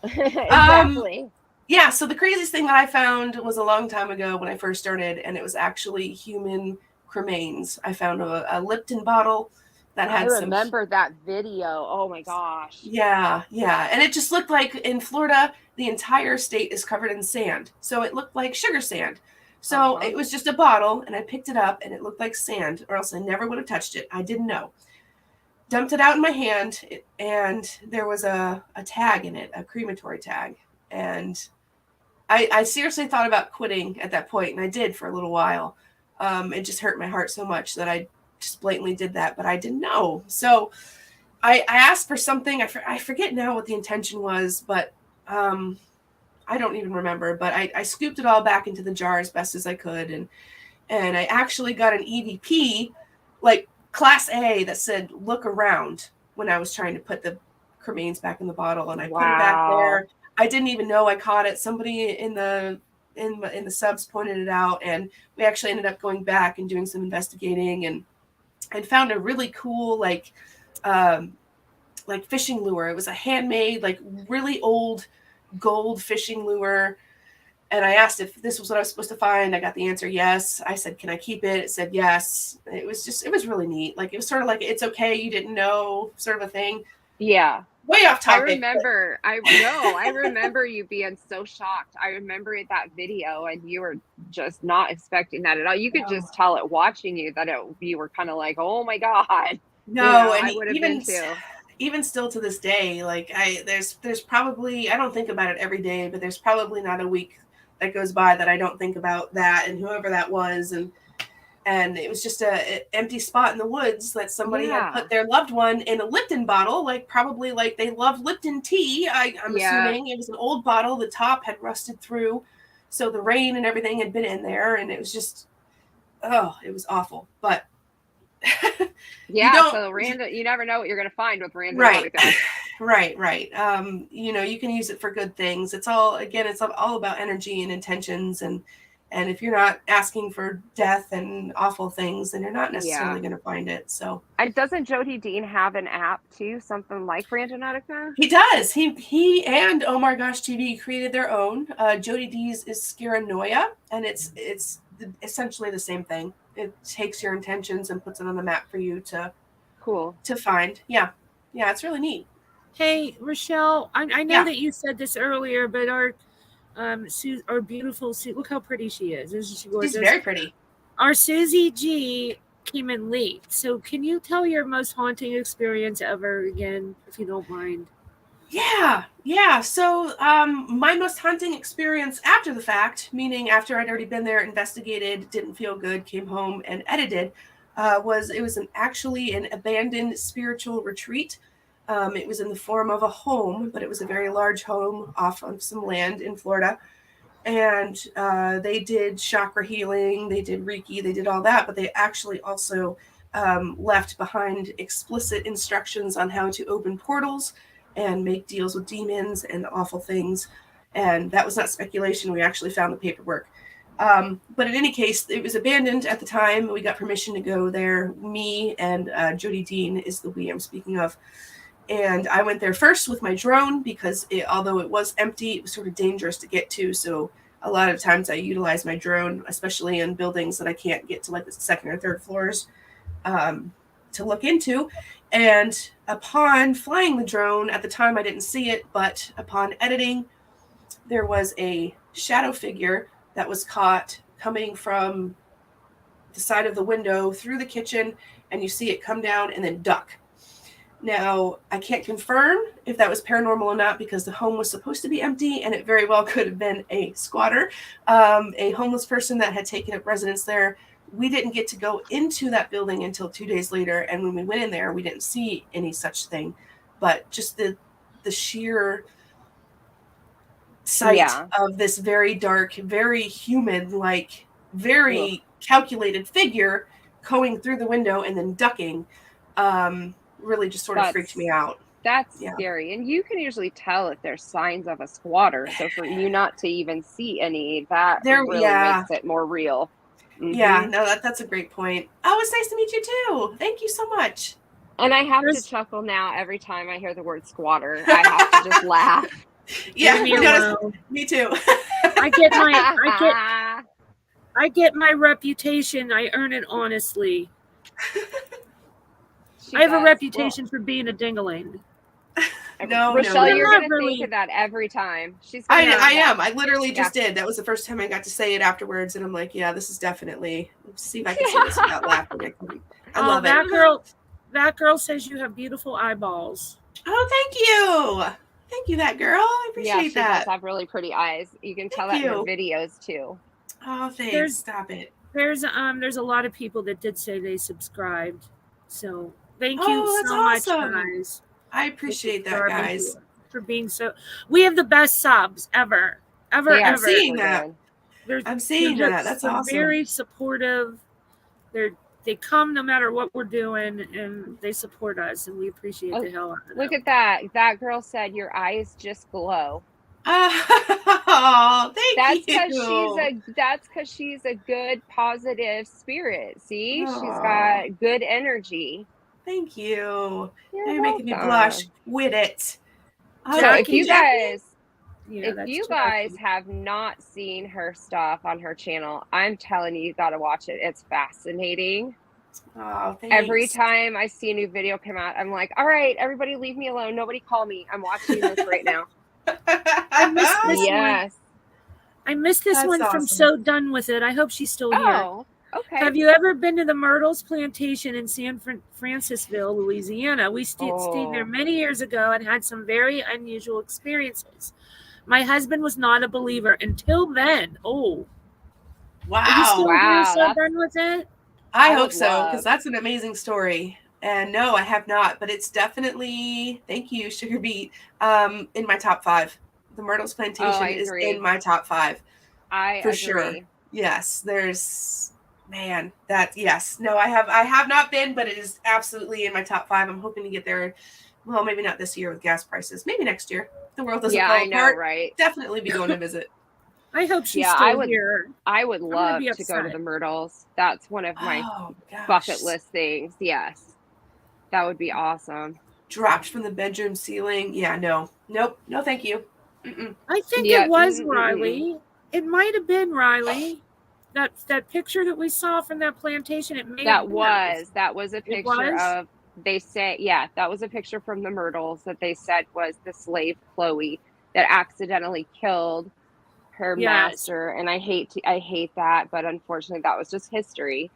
Exactly. Yeah, so the craziest thing that I found was a long time ago when I first started, and it was actually human cremains. I found a Lipton bottle that had I remember that video. Oh my gosh. Yeah. And it just looked like, in Florida, the entire state is covered in sand. So it looked like sugar sand. So it was just a bottle, and I picked it up, and it looked like sand, or else I never would have touched it. I didn't know. Dumped it out in my hand, and there was a tag in it, a crematory tag. And I seriously thought about quitting at that point, and I did for a little while. It just hurt my heart so much that I just blatantly did that, but I didn't know. So I asked for something. I forget now what the intention was, but I don't even remember. But I scooped it all back into the jar as best as I could, and I actually got an EVP, like Class A, that said "Look around" when I was trying to put the cremains back in the bottle, and I put it back there. I didn't even know I caught it. Somebody in the subs pointed it out, and we actually ended up going back and doing some investigating, and found a really cool like fishing lure. It was a handmade, like really old gold fishing lure. And I asked if this was what I was supposed to find. I got the answer yes. I said, can I keep it? It said yes. It was really neat. Like, it was sort of like, it's okay, you didn't know, sort of a thing. Yeah. way off I topic. remember you being so shocked. I remember that video and you were just not expecting that at all. You could just tell it watching you that you were kind of like, oh my God. No, and I would have been too. Even still to this day, like there's probably, I don't think about it every day, but there's probably not a week that goes by that I don't think about that and whoever that was. And it was just a empty spot in the woods that somebody had put their loved one in a Lipton bottle, like probably like they love Lipton tea. I'm assuming it was an old bottle. The top had rusted through. So the rain and everything had been in there, and it was just, it was awful. But so random, you never know what you're going to find with random artifacts. Right. You can use it for good things. It's all about energy and intentions, and if you're not asking for death and awful things, then you're not necessarily going to find it. So, doesn't Jody Dean have an app too, something like Randonautica? He does. He and Oh My Gosh TV created their own. Jody D's is Scaranoia, and it's essentially the same thing. It takes your intentions and puts it on the map for you to find. Yeah, it's really neat. Hey, Richelle, I know that you said this earlier, but our beautiful Sue, look how pretty she is. Isn't she gorgeous? She's very pretty. Our Susie G came in late. So can you tell your most haunting experience ever again, if you don't mind? Yeah. So my most haunting experience after the fact, meaning after I'd already been there, investigated, didn't feel good, came home and edited, was actually an abandoned spiritual retreat. It was in the form of a home, but it was a very large home off of some land in Florida. And they did chakra healing, they did Reiki, they did all that, but they actually also left behind explicit instructions on how to open portals and make deals with demons and awful things. And that was not speculation. We actually found the paperwork. But in any case, it was abandoned at the time. We got permission to go there. Me and Jody Dean is the we I'm speaking of. And I went there first with my drone because although it was empty, it was sort of dangerous to get to. So a lot of times I utilize my drone, especially in buildings that I can't get to, like the second or third floors, to look into. And upon flying the drone, at the time I didn't see it, but upon editing, there was a shadow figure that was caught coming from the side of the window through the kitchen, and you see it come down and then duck. Now, I can't confirm if that was paranormal or not because the home was supposed to be empty, and it very well could have been a squatter, a homeless person that had taken up residence there. We didn't get to go into that building until 2 days later, and when we went in there, we didn't see any such thing. But just the sheer sight of this very dark, very human-like, very calculated figure going through the window and then ducking really just sort of freaked me out. That's scary. And you can usually tell if there's signs of a squatter. So for you not to even see any, that really makes it more real. Mm-hmm. Yeah, no, that's a great point. Oh, it's nice to meet you too. Thank you so much. And I have to chuckle now every time I hear the word squatter. I have to just laugh. Yeah, me too. I get my reputation. I earn it honestly. I have a reputation for being a dingaling. Richelle, you're going to think of that every time. I am. I literally just did. That was the first time I got to say it afterwards, and I'm like, yeah, this is definitely. Let's see if I can say this without laughing. I love it. That girl says you have beautiful eyeballs. Oh, thank you. Thank you, that girl. I appreciate that. She does have really pretty eyes. You can tell that in her videos too. Oh, thanks. Stop it. There's a lot of people that did say they subscribed. So thank you so much, guys. I appreciate that, guys. For being so. We have the best subs ever. I'm seeing that. I'm seeing that. That's awesome. Very supportive. They come no matter what we're doing, and they support us, and we appreciate the hell out of them. Look at that. That girl said your eyes just glow. Oh, thank you. That's because she's a good, positive spirit. See, she's got good energy. Thank you. You're making me blush. With it. So if you guys have not seen her stuff on her channel, I'm telling you, you got to watch it. It's fascinating. Oh, thanks. Every time I see a new video come out, I'm like, all right, everybody leave me alone. Nobody call me. I'm watching this right now. I missed this one. Yes. I missed this That's one from awesome. So Done With It. I hope she's still here. Oh, okay. Have you ever been to the Myrtles Plantation in San Francisville, Louisiana? We stayed there many years ago and had some very unusual experiences. My husband was not a believer until then. Oh. Wow. Are you still here, Wow, So that's- Done With It? I I hope would so, love- because that's an amazing story. And no, I have not, but it's definitely, thank you, Sugar Beet, in my top 5. The Myrtles Plantation is in my top 5. I for agree. sure. Yes, there's, man, that, yes. No, I have not been, but it is absolutely in my top 5. I'm hoping to get there. Well, maybe not this year with gas prices. Maybe next year. If the world doesn't fall I know, apart. right? Definitely be going to visit. I hope she's still here. I would love be to go to upset. the Myrtles. That's one of my gosh. bucket list things. Yes. That would be awesome. Dropped from the bedroom ceiling. Yeah, no. Nope. No, thank you. Mm-mm. I think Yeah, it was mm-mm. Riley. It might have been Riley. That picture that we saw from that plantation, it may have been. That was a picture of, they say, yeah, that was a picture from the Myrtles that they said was the slave Chloe that accidentally killed her master. And I hate that, but unfortunately that was just history,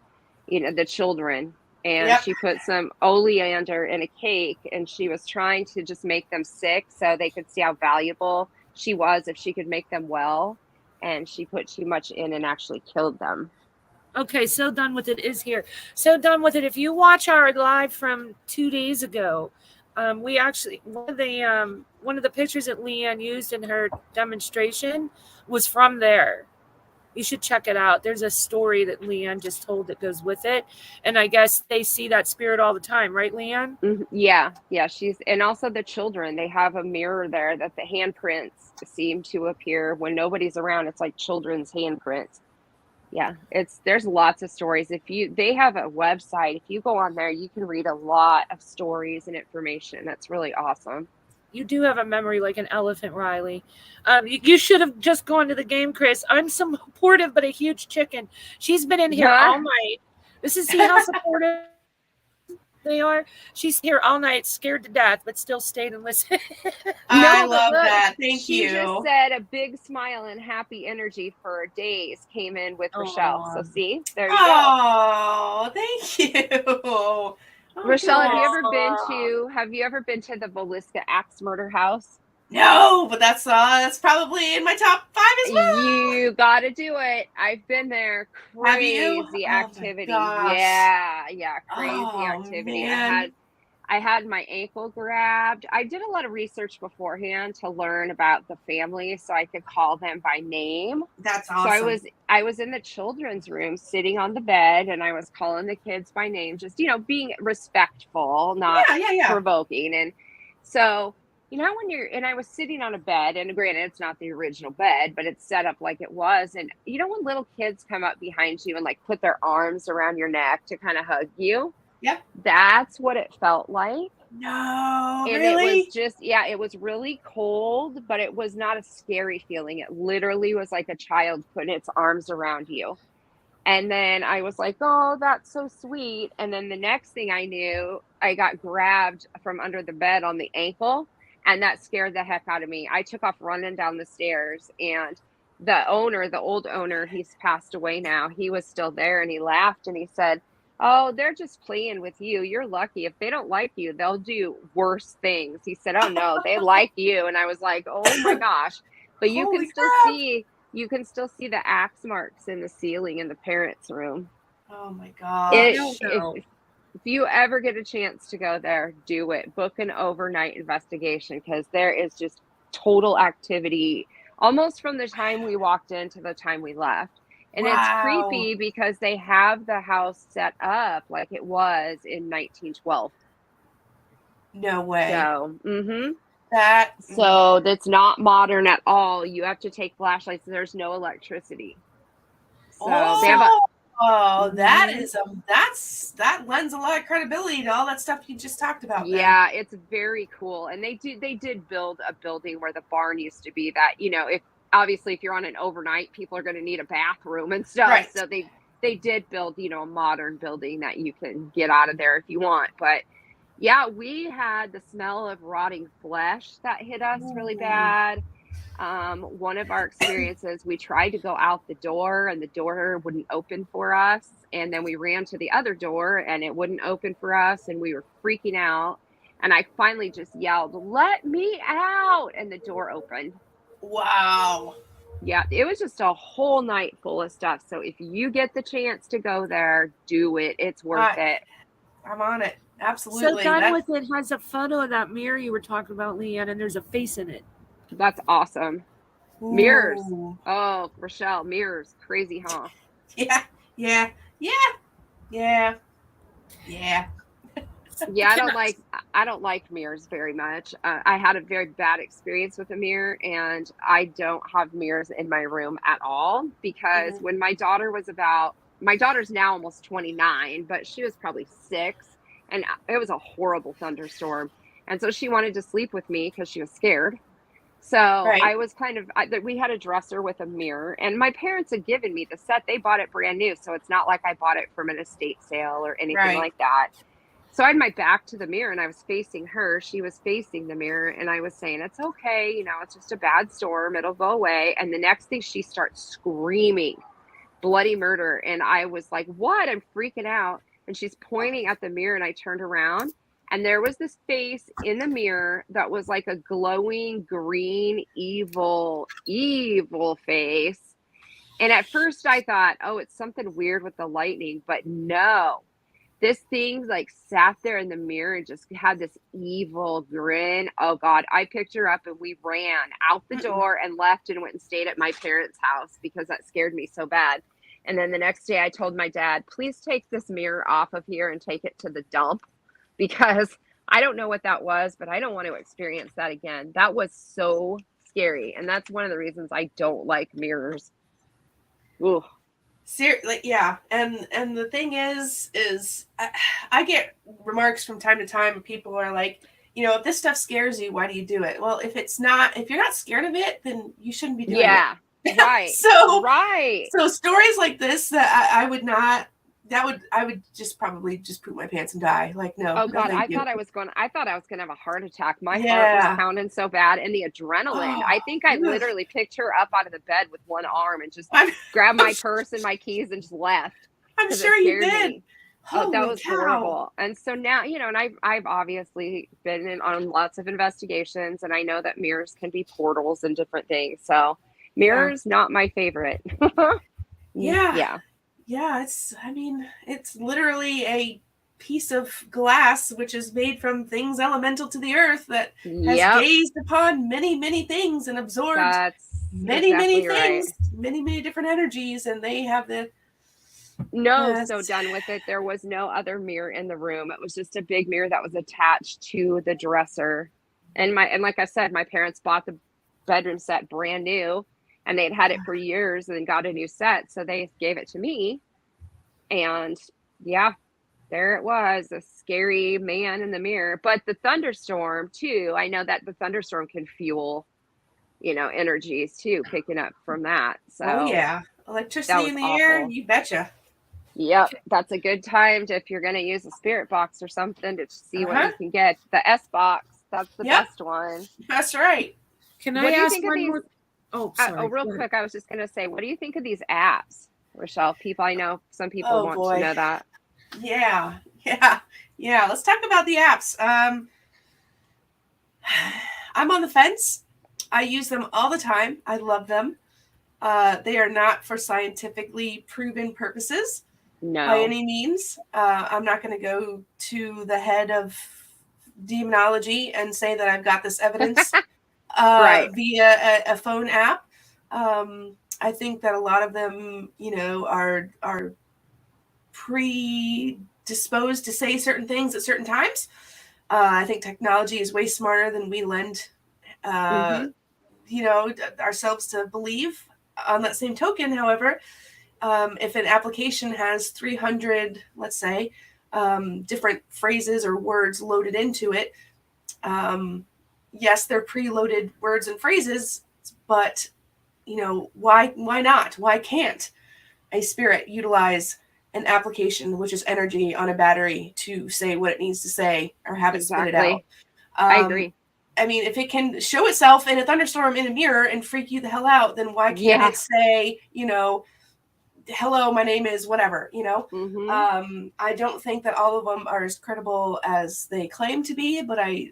you know, the children. And she put some oleander in a cake and she was trying to just make them sick so they could see how valuable she was if she could make them well. And she put too much in and actually killed them. Okay, So Done With It is here. So Done With It. If you watch our live from 2 days ago, we actually one of the pictures that Leanne used in her demonstration was from there. You should check it out. There's a story that Leanne just told that goes with it, and I guess they see that spirit all the time, right, Leanne? Mm-hmm. Yeah. She's, and also the children. They have a mirror there that the handprints seem to appear when nobody's around. It's like children's handprints. Yeah, there's lots of stories. They have a website. If you go on there, you can read a lot of stories and information. That's really awesome. You do have a memory like an elephant, Riley. You should have just gone to the game, Chris. I'm supportive, but a huge chicken. She's been in here all night. This is how supportive they are. She's here all night, scared to death, but still stayed and listened. I love that. Thank she you. She just said a big smile and happy energy for days came in with Richelle. So see, there you go. Oh, thank you. Richelle, have you ever been to the Villisca Axe Murder House? No, but that's probably in my top 5 as well. You got to do it. I've been there. Crazy activity. Yeah, crazy activity. Man. I had my ankle grabbed. I did a lot of research beforehand to learn about the family so I could call them by name. That's awesome. So I was in the children's room sitting on the bed and I was calling the kids by name, just, being respectful, not provoking. And so, when I was sitting on a bed, and granted, it's not the original bed, but it's set up like it was. And when little kids come up behind you and like put their arms around your neck to kind of hug you. Yep. That's what it felt like. No, and really? It was just, it was really cold, but it was not a scary feeling. It literally was like a child putting its arms around you. And then I was like, oh, that's so sweet. And then the next thing I knew, I got grabbed from under the bed on the ankle, and that scared the heck out of me. I took off running down the stairs, and the old owner, he's passed away now. He was still there, and he laughed and he said, oh, they're just playing with you. You're lucky. If they don't like you, they'll do worse things. He said, oh no, they like you. And I was like, oh my gosh. But you can still see the axe marks in the ceiling in the parents' room. Oh my gosh. If you ever get a chance to go there, do it. Book an overnight investigation, because there is just total activity almost from the time we walked in to the time we left. And it's creepy because they have the house set up like it was in 1912. No way. So, so that's not modern at all. You have to take flashlights. There's no electricity. So they have that lends a lot of credibility to all that stuff you just talked about. Yeah, it's very cool. And they did build a building where the barn used to be that, if you're on an overnight, people are going to need a bathroom and stuff. Right. So they did build, you know, a modern building that you can get out of there if you want. But yeah, we had the smell of rotting flesh that hit us really bad. One of our experiences, we tried to go out the door and the door wouldn't open for us. And then we ran to the other door and it wouldn't open for us. And we were freaking out. And I finally just yelled, "Let me out." And the door opened. Wow. Yeah, it was just a whole night full of stuff. So if you get the chance to go there, do it. It's worth it. I'm on it. Absolutely. So Done With It has a photo of that mirror you were talking about, Leanne, and there's a face in it. That's awesome. Ooh. Mirrors. Oh, Richelle, mirrors. Crazy, huh? Yeah. Yeah. Yeah. Yeah. Yeah. Yeah, I don't like mirrors very much. I had a very bad experience with a mirror, and I don't have mirrors in my room at all because when my daughter's now almost 29, but she was probably 6, and it was a horrible thunderstorm. And so she wanted to sleep with me because she was scared. So I was we had a dresser with a mirror, and my parents had given me the set. They bought it brand new. So it's not like I bought it from an estate sale or anything like that. So I had my back to the mirror and I was facing her. She was facing the mirror and I was saying, "It's okay. You know, it's just a bad storm. It'll go away." And the next thing she starts screaming bloody murder. And I was like, "What?" I'm freaking out. And she's pointing at the mirror and I turned around and there was this face in the mirror that was like a glowing green, evil face. And at first I thought, oh, it's something weird with the lightning, but no. This thing like sat there in the mirror and just had this evil grin. Oh God, I picked her up and we ran out the door and left and went and stayed at my parents' house because that scared me so bad. And then the next day I told my dad, "Please take this mirror off of here and take it to the dump because I don't know what that was, but I don't want to experience that again." That was so scary. And that's one of the reasons I don't like mirrors. Ooh. Seriously, yeah, and the thing is I get remarks from time to time. People are like, you know, if this stuff scares you, why do you do it? Well, if you're not scared of it, then you shouldn't be doing it. Yeah, right. So stories like this that I would not. I would just probably just poop my pants and die. Like, no. Oh God, I thought I was gonna have a heart attack. My heart was pounding so bad, and the adrenaline. I think I literally picked her up out of the bed with one arm and just grabbed my purse and my keys and just left. I'm sure you did. Oh, that was horrible. And so now, you know, and I've obviously been on lots of investigations, and I know that mirrors can be portals and different things. So mirrors, not my favorite. Yeah, it's literally a piece of glass which is made from things elemental to the earth that has gazed upon many, many things and absorbed many things, many different energies, and they have the so Done With It. There was no other mirror in the room. It was just a big mirror that was attached to the dresser. And like I said, my parents bought the bedroom set brand new. And they'd had it for years and then got a new set. So they gave it to me. And yeah, there it was, a scary man in the mirror. But the thunderstorm too, I know that the thunderstorm can fuel, you know, energies too, picking up from that. So electricity in the air, you betcha. Yep, that's a good time if you're going to use a spirit box or something to see what you can get. The S box, that's the best one. That's right. Can I ask one more? Oh, sorry. Real quick, I was just going to say, what do you think of these apps, Richelle? I know some people want to know that. Yeah. Let's talk about the apps. I'm on the fence. I use them all the time. I love them. They are not for scientifically proven purposes by any means. I'm not going to go to the head of demonology and say that I've got this evidence. Via a phone app. I think that a lot of them, you know, are predisposed to say certain things at certain times. I think technology is way smarter than we lend, you know, ourselves to believe. On that same token, however, if an application has 300, let's say, different phrases or words loaded into it, yes, they're preloaded words and phrases, but, you know, why not? Why can't a spirit utilize an application, which is energy on a battery, to say what it needs to say or have it spit it out. I agree. I mean, if it can show itself in a thunderstorm in a mirror and freak you the hell out, then why can't it say, hello, my name is whatever, I don't think that all of them are as credible as they claim to be, but I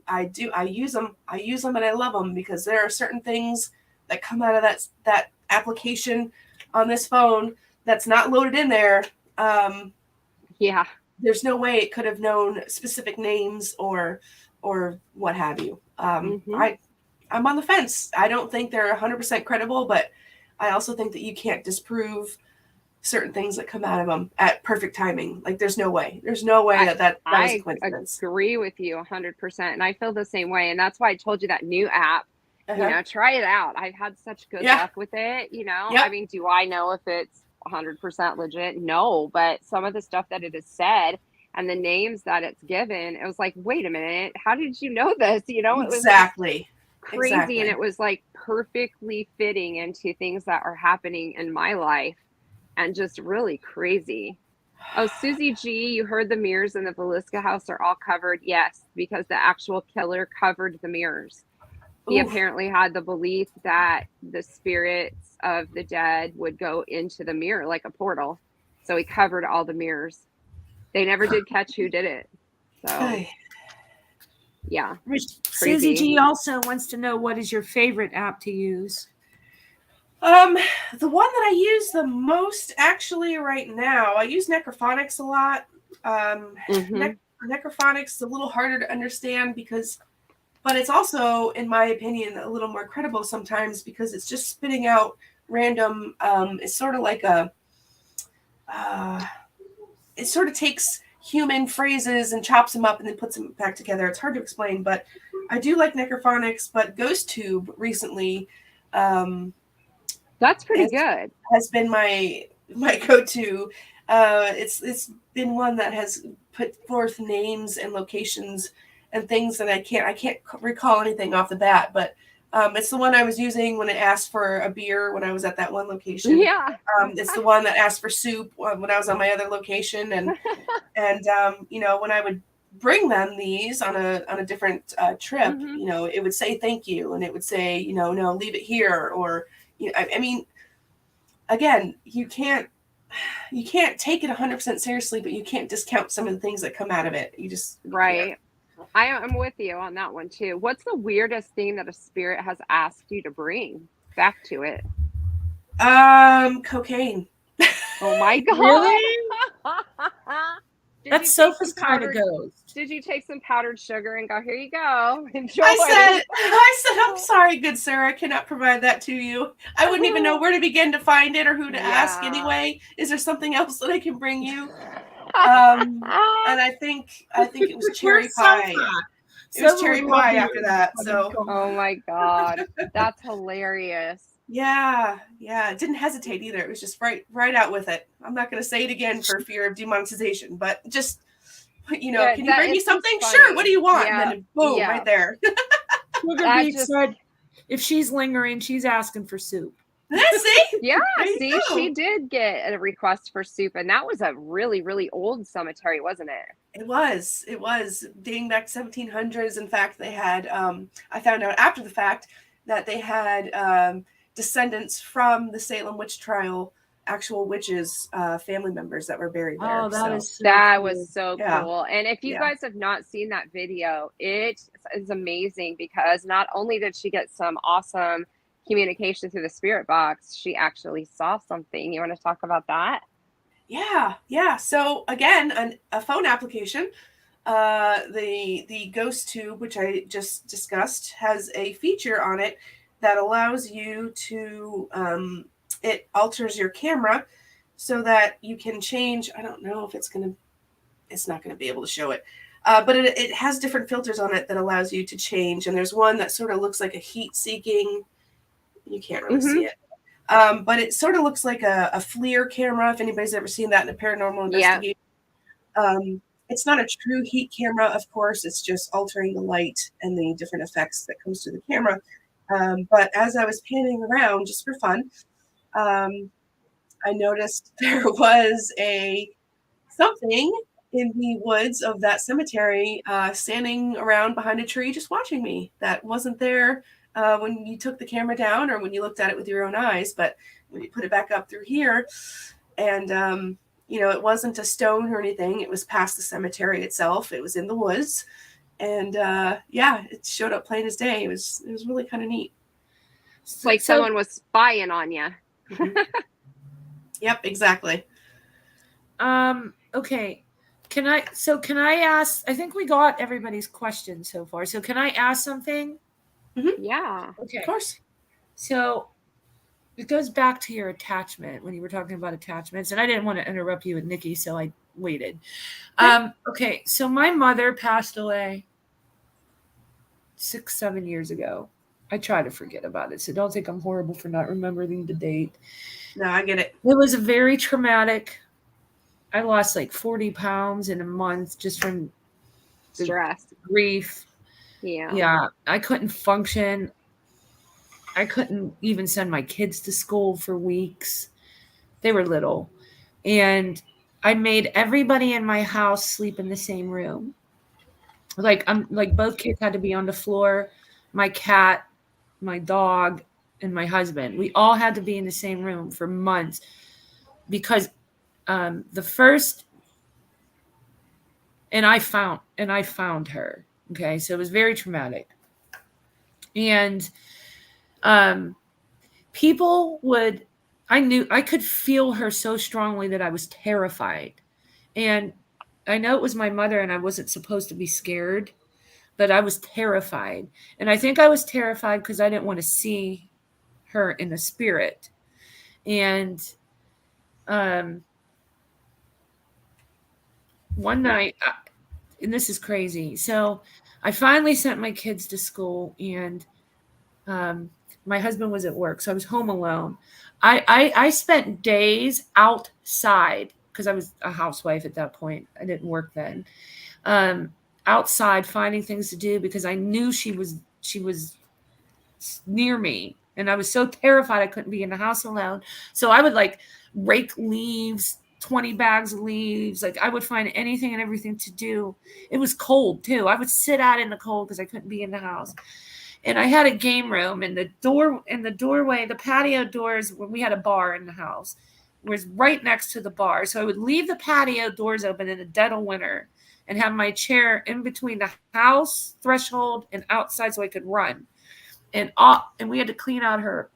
use them and I love them, because there are certain things that come out of that application on this phone that's not loaded in there. There's no way it could have known specific names or what have you. I'm on the fence. I don't think they're 100% credible, but I also think that you can't disprove certain things that come out of them at perfect timing. Like, there's no way that is a coincidence. I agree with you 100%. And I feel the same way. And that's why I told you that new app, try it out. I've had such good luck with it. I mean, do I know if it's 100% legit? No, but some of the stuff that it has said and the names that it's given, it was like, wait a minute, how did you know this? It was exactly crazy. And it was like perfectly fitting into things that are happening in my life. And just really crazy. Oh, Susie G, you heard the mirrors in the Velisca house are all covered. Yes, because the actual killer covered the mirrors. He apparently had the belief that the spirits of the dead would go into the mirror like a portal. So he covered all the mirrors. They never did catch who did it. So, yeah. Susie G also wants to know, what is your favorite app to use? The one that I use the most actually right now, I use Necrophonics a lot. Necrophonics is a little harder to understand but it's also, in my opinion, a little more credible sometimes, because it's just spitting out random, it's sort of like it sort of takes human phrases and chops them up and then puts them back together. It's hard to explain, but I do like Necrophonics. But GhostTube recently, that's pretty good. Has been my go-to. It's been one that has put forth names and locations and things that I can't recall anything off the bat, but it's the one I was using when it asked for a beer when I was at that one location. Yeah. It's the one that asked for soup when I was on my other location, and when I would bring them these on a different trip, it would say thank you, and it would say no, leave it here, or I mean, again, you can't take it 100% seriously, but you can't discount some of the things that come out of it. You just right. I'm with you on that one too. What's the weirdest thing that a spirit has asked you to bring back to it? Cocaine. Oh my god! Really? That's Sophie's kind of ghost. Did you take some powdered sugar and go, here you go, enjoy? I said, I'm sorry, good sir, I cannot provide that to you. I wouldn't even know where to begin to find it or who to ask anyway. Is there something else that I can bring you? And I think it was cherry pie. It was cherry pie after that. So, oh my god, that's hilarious. Yeah, it didn't hesitate either. It was just right out with it. I'm not going to say it again for fear of demonetization, but just, can you bring me something? Sure. What do you want? And then boom, right there. Sugar Beat said, if she's lingering, she's asking for soup. See? Yeah, see, she did get a request for soup, and that was a really, really old cemetery, wasn't it? It was dating back 1700s. In fact, they had, I found out after the fact that they had descendants from the Salem witch trial, actual witches, family members that were buried there. Oh, that was so cool. And if you guys have not seen that video, it is amazing, because not only did she get some awesome communication through the spirit box, she actually saw something. You want to talk about that? Yeah. So again, a phone application, the GhostTube, which I just discussed, has a feature on it that allows you to, it alters your camera so that you can change. I don't know if it's not going to be able to show it. But it has different filters on it that allows you to change. And there's one that sort of looks like a heat-seeking. You can't really see it. But it sort of looks like a FLIR camera, if anybody's ever seen that in a paranormal investigation. It's not a true heat camera, of course. It's just altering the light and the different effects that comes to the camera. But as I was panning around, just for fun, I noticed there was something in the woods of that cemetery standing around behind a tree just watching me. That wasn't there when you took the camera down or when you looked at it with your own eyes, but when you put it back up through here, and it wasn't a stone or anything. It was past the cemetery itself. It was in the woods, and it showed up plain as day. It was really kind of neat. It's like someone was spying on you. Yep, exactly. Okay. Can I ask, I think we got everybody's questions so far. So can I ask something? Mm-hmm. Yeah. Okay. Of course. So it goes back to your attachment when you were talking about attachments, and I didn't want to interrupt you with Nikki, so I waited. Okay. So my mother passed away 6-7 years ago. I try to forget about it, so don't think I'm horrible for not remembering the date. No, I get it. It was a very traumatic. I lost like 40 pounds in a month just from stress, grief. Yeah. I couldn't function. I couldn't even send my kids to school for weeks. They were little. And I made everybody in my house sleep in the same room. Like both kids had to be on the floor. My cat, my dog, and my husband. We all had to be in the same room for months because the first, and I found her. Okay, so it was very traumatic. And I could feel her so strongly that I was terrified. And I know it was my mother and I wasn't supposed to be scared, but I was terrified. And I think I was terrified because I didn't want to see her in the spirit. And one night, and this is crazy. So I finally sent my kids to school, and my husband was at work, so I was home alone. I spent days outside because I was a housewife at that point. I didn't work then. Outside finding things to do because I knew she was near me, and I was so terrified I couldn't be in the house alone. So I would like rake leaves, 20 bags of leaves. Like I would find anything and everything to do. It was cold too. I would sit out in the cold because I couldn't be in the house. And I had a game room, and the doorway, the patio doors, when we had a bar in the house, was right next to the bar. So I would leave the patio doors open in the dead of winter and have my chair in between the house threshold and outside so I could run. And we had to clean out her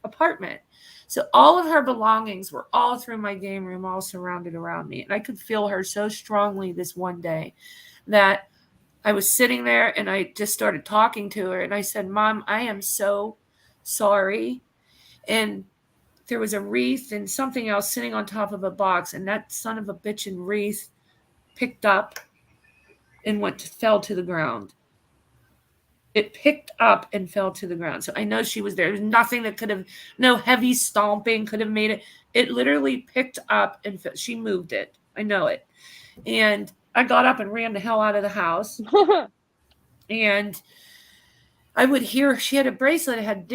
apartment. So all of her belongings were all through my game room, all surrounded around me. And I could feel her so strongly this one day that I was sitting there and I just started talking to her. And I said, Mom, I am so sorry. And there was a wreath and something else sitting on top of a box. And that son of a bitchin' wreath picked up and fell to the ground. It picked up and fell to the ground. So I know she was there. There was nothing that no heavy stomping could have made it. It literally picked up and she moved it. I know it. And I got up and ran the hell out of the house. And I would hear, she had a bracelet that had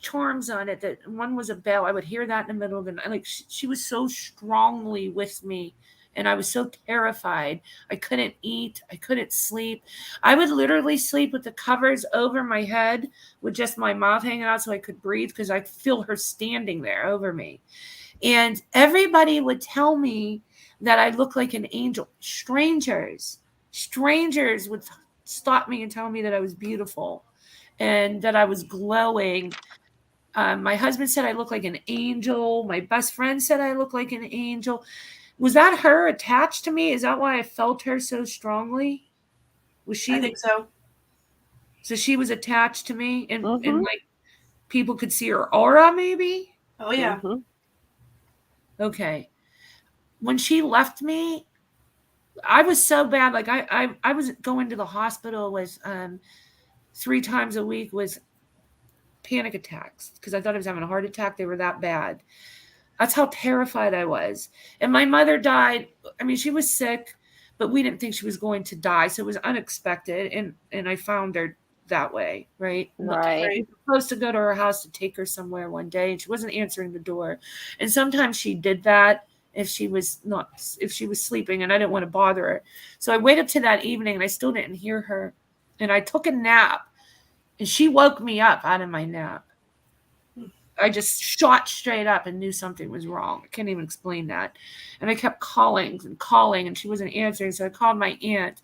charms on it. That one was a bell. I would hear that in the middle of the night. Like she was so strongly with me. And I was so terrified. I couldn't eat. I couldn't sleep. I would literally sleep with the covers over my head with just my mouth hanging out so I could breathe because I feel her standing there over me. And everybody would tell me that I look like an angel. Strangers would stop me and tell me that I was beautiful and that I was glowing. My husband said I look like an angel. My best friend said I look like an angel. Was that her attached to me? Is that why I felt her so strongly? Was she? I think so. So she was attached to me, and like people could see her aura, maybe? Oh, yeah. Mm-hmm. Okay. When she left me, I was so bad. Like I was going to the hospital with 3 times a week with panic attacks because I thought I was having a heart attack. They were that bad. That's how terrified I was. And my mother died. I mean, she was sick, but we didn't think she was going to die. So it was unexpected. And I found her that way, right? Right. We were supposed to go to her house to take her somewhere one day, and she wasn't answering the door. And sometimes she did that if she was sleeping, and I didn't want to bother her. So I waited to that evening, and I still didn't hear her. And I took a nap, and she woke me up out of my nap. I just shot straight up and knew something was wrong. I can't even explain that. And I kept calling, and she wasn't answering. So I called my aunt,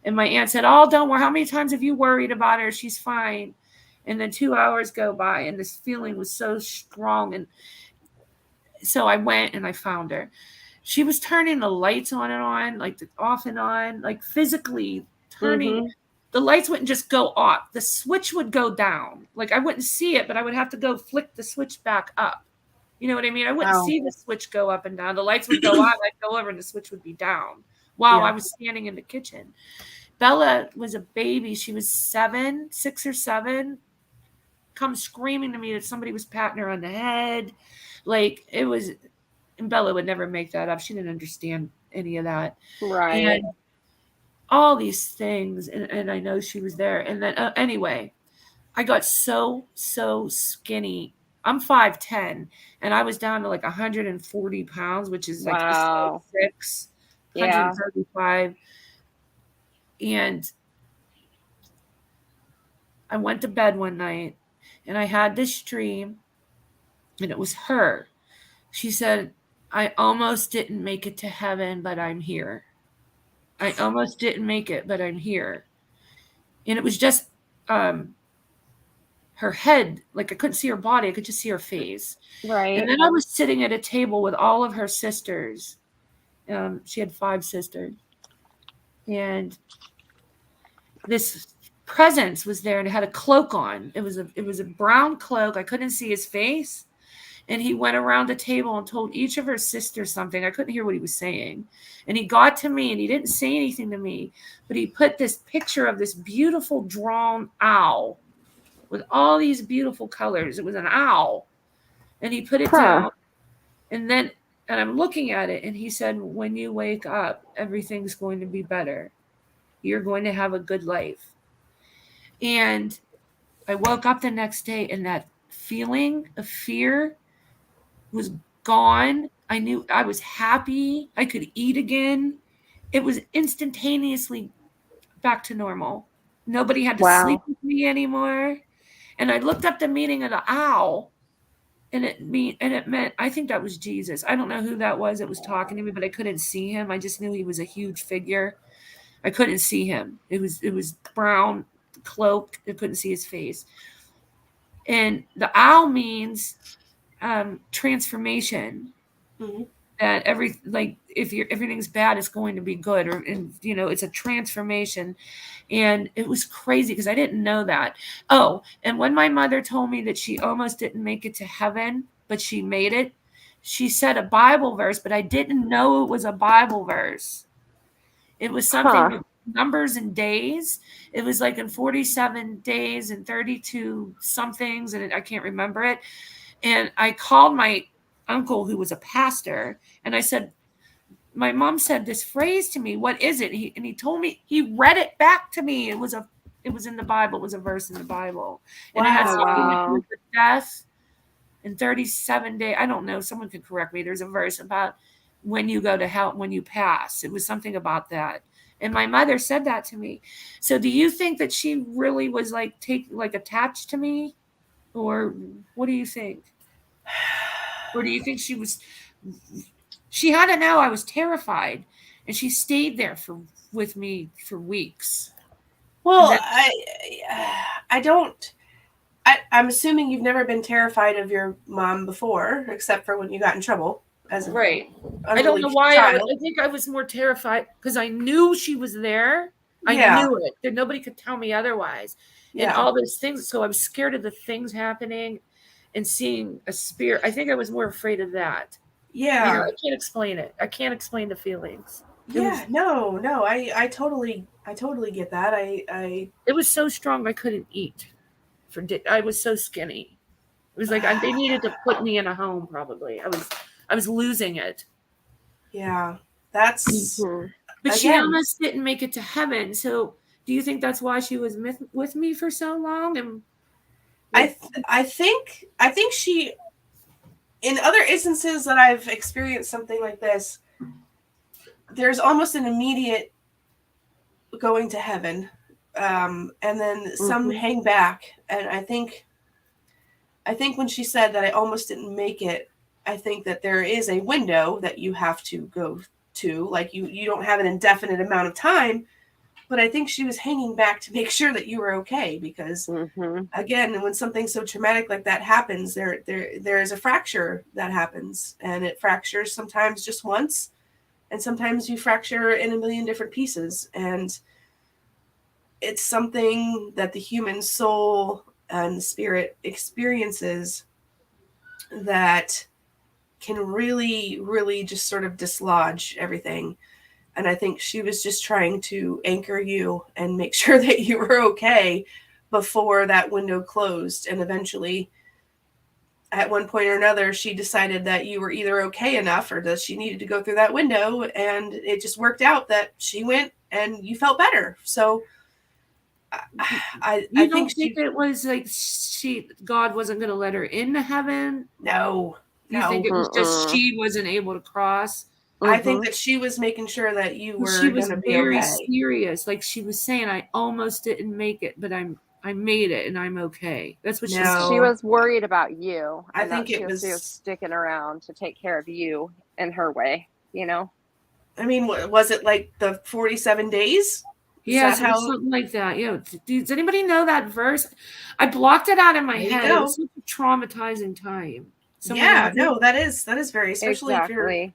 and my aunt said, "Oh, don't worry. How many times have you worried about her? She's fine." And then 2 hours go by, and this feeling was so strong. And so I went and I found her. She was turning the lights on and on, like off and on, like physically turning. The lights wouldn't just go off. The switch would go down. Like I wouldn't see it, but I would have to go flick the switch back up. You know what I mean? I wouldn't see the switch go up and down. The lights would go on, I'd go over, and the switch would be down while I was standing in the kitchen. Bella was a baby. She was 6 or 7, come screaming to me that somebody was patting her on the head. Like it was, and Bella would never make that up. She didn't understand any of that. Right. And all these things, and I know she was there. And then anyway, I got so skinny. I'm 5'10", and I was down to like 140 pounds, which is like 6, 135. And I went to bed one night, and I had this dream, and it was her. She said, "I almost didn't make it to heaven, but I'm here. I almost didn't make it, but I'm here." And it was just her head. Like I couldn't see her body. I could just see her face. Right. And then I was sitting at a table with all of her sisters. She had 5 sisters. And this presence was there, and it had a cloak on. It was a brown cloak. I couldn't see his face. And he went around the table and told each of her sisters something. I couldn't hear what he was saying. And he got to me, and he didn't say anything to me, but he put this picture of this beautiful drawn owl with all these beautiful colors. It was an owl. And he put it down. And I'm looking at it, and he said, "When you wake up, everything's going to be better. You're going to have a good life." And I woke up the next day, and that feeling of fear was gone. I knew I was happy. I could eat again. It was instantaneously back to normal. Nobody had to sleep with me anymore. And I looked up the meaning of the owl, and it meant, I think that was Jesus. I don't know who that was that was talking to me, but I couldn't see him. I just knew he was a huge figure. I couldn't see him. It was brown cloak. I couldn't see his face. And the owl means transformation. That if everything's bad, it's going to be good, it's a transformation. And it was crazy because I didn't know that. Oh, and when my mother told me that she almost didn't make it to heaven, but she made it, she said a Bible verse, but I didn't know it was a Bible verse. It was something with numbers and days. It was like in 47 days and 32 somethings, and I can't remember it. And I called my uncle, who was a pastor, and I said, "My mom said this phrase to me. What is it?" And he told me, he read it back to me. It was in the Bible. It was a verse in the Bible. And it had something to do with death in 37 days. I don't know. Someone could correct me. There's a verse about when you go to hell, when you pass. It was something about that. And my mother said that to me. So do you think that she really was attached to me? Or what do you think? Or do you think she had to know I was terrified, and she stayed there with me for weeks? Well, I'm assuming you've never been terrified of your mom before, except for when you got in trouble as a right. I don't know why. I think I was more terrified because I knew she was there. I knew it. That nobody could tell me otherwise. And all those things. So I was scared of the things happening and seeing a spirit. I think I was more afraid of that. Yeah. I can't explain it. I can't explain the feelings. I totally get that. It was so strong I couldn't eat. I was so skinny. It was like they needed to put me in a home. Probably I was losing it. Yeah, that's. But she almost didn't make it to heaven. So Do you think that's why she was with me for so long? And I think she, in other instances that I've experienced something like this, there's almost an immediate going to heaven, and then some hang back. And I think when she said that I almost didn't make it, I think that there is a window that you have to go to. Like you don't have an indefinite amount of time, but I think she was hanging back to make sure that you were okay. Because again, when something so traumatic like that happens, there is a fracture that happens, and it fractures sometimes just once, and sometimes you fracture in a million different pieces. And it's something that the human soul and the spirit experiences that can really, really just sort of dislodge everything. And I think she was just trying to anchor you and make sure that you were okay before that window closed. And eventually, at one point or another, she decided that you were either okay enough or that she needed to go through that window. And it just worked out that she went and you felt better. So I don't think it was like God wasn't going to let her into heaven? No. You think it was just she wasn't able to cross? I think that she was making sure that you were She was going to be very okay. serious. Like she was saying, I almost didn't make it, but I made it and I'm okay. That's what she said. She was worried about you. I think she was sticking around to take care of you in her way, you know? I mean, was it like the 47 days? Yeah, something like that. Yeah. Does anybody know that verse? I blocked it out in my head. It was such a traumatizing time. That is very, especially if you're,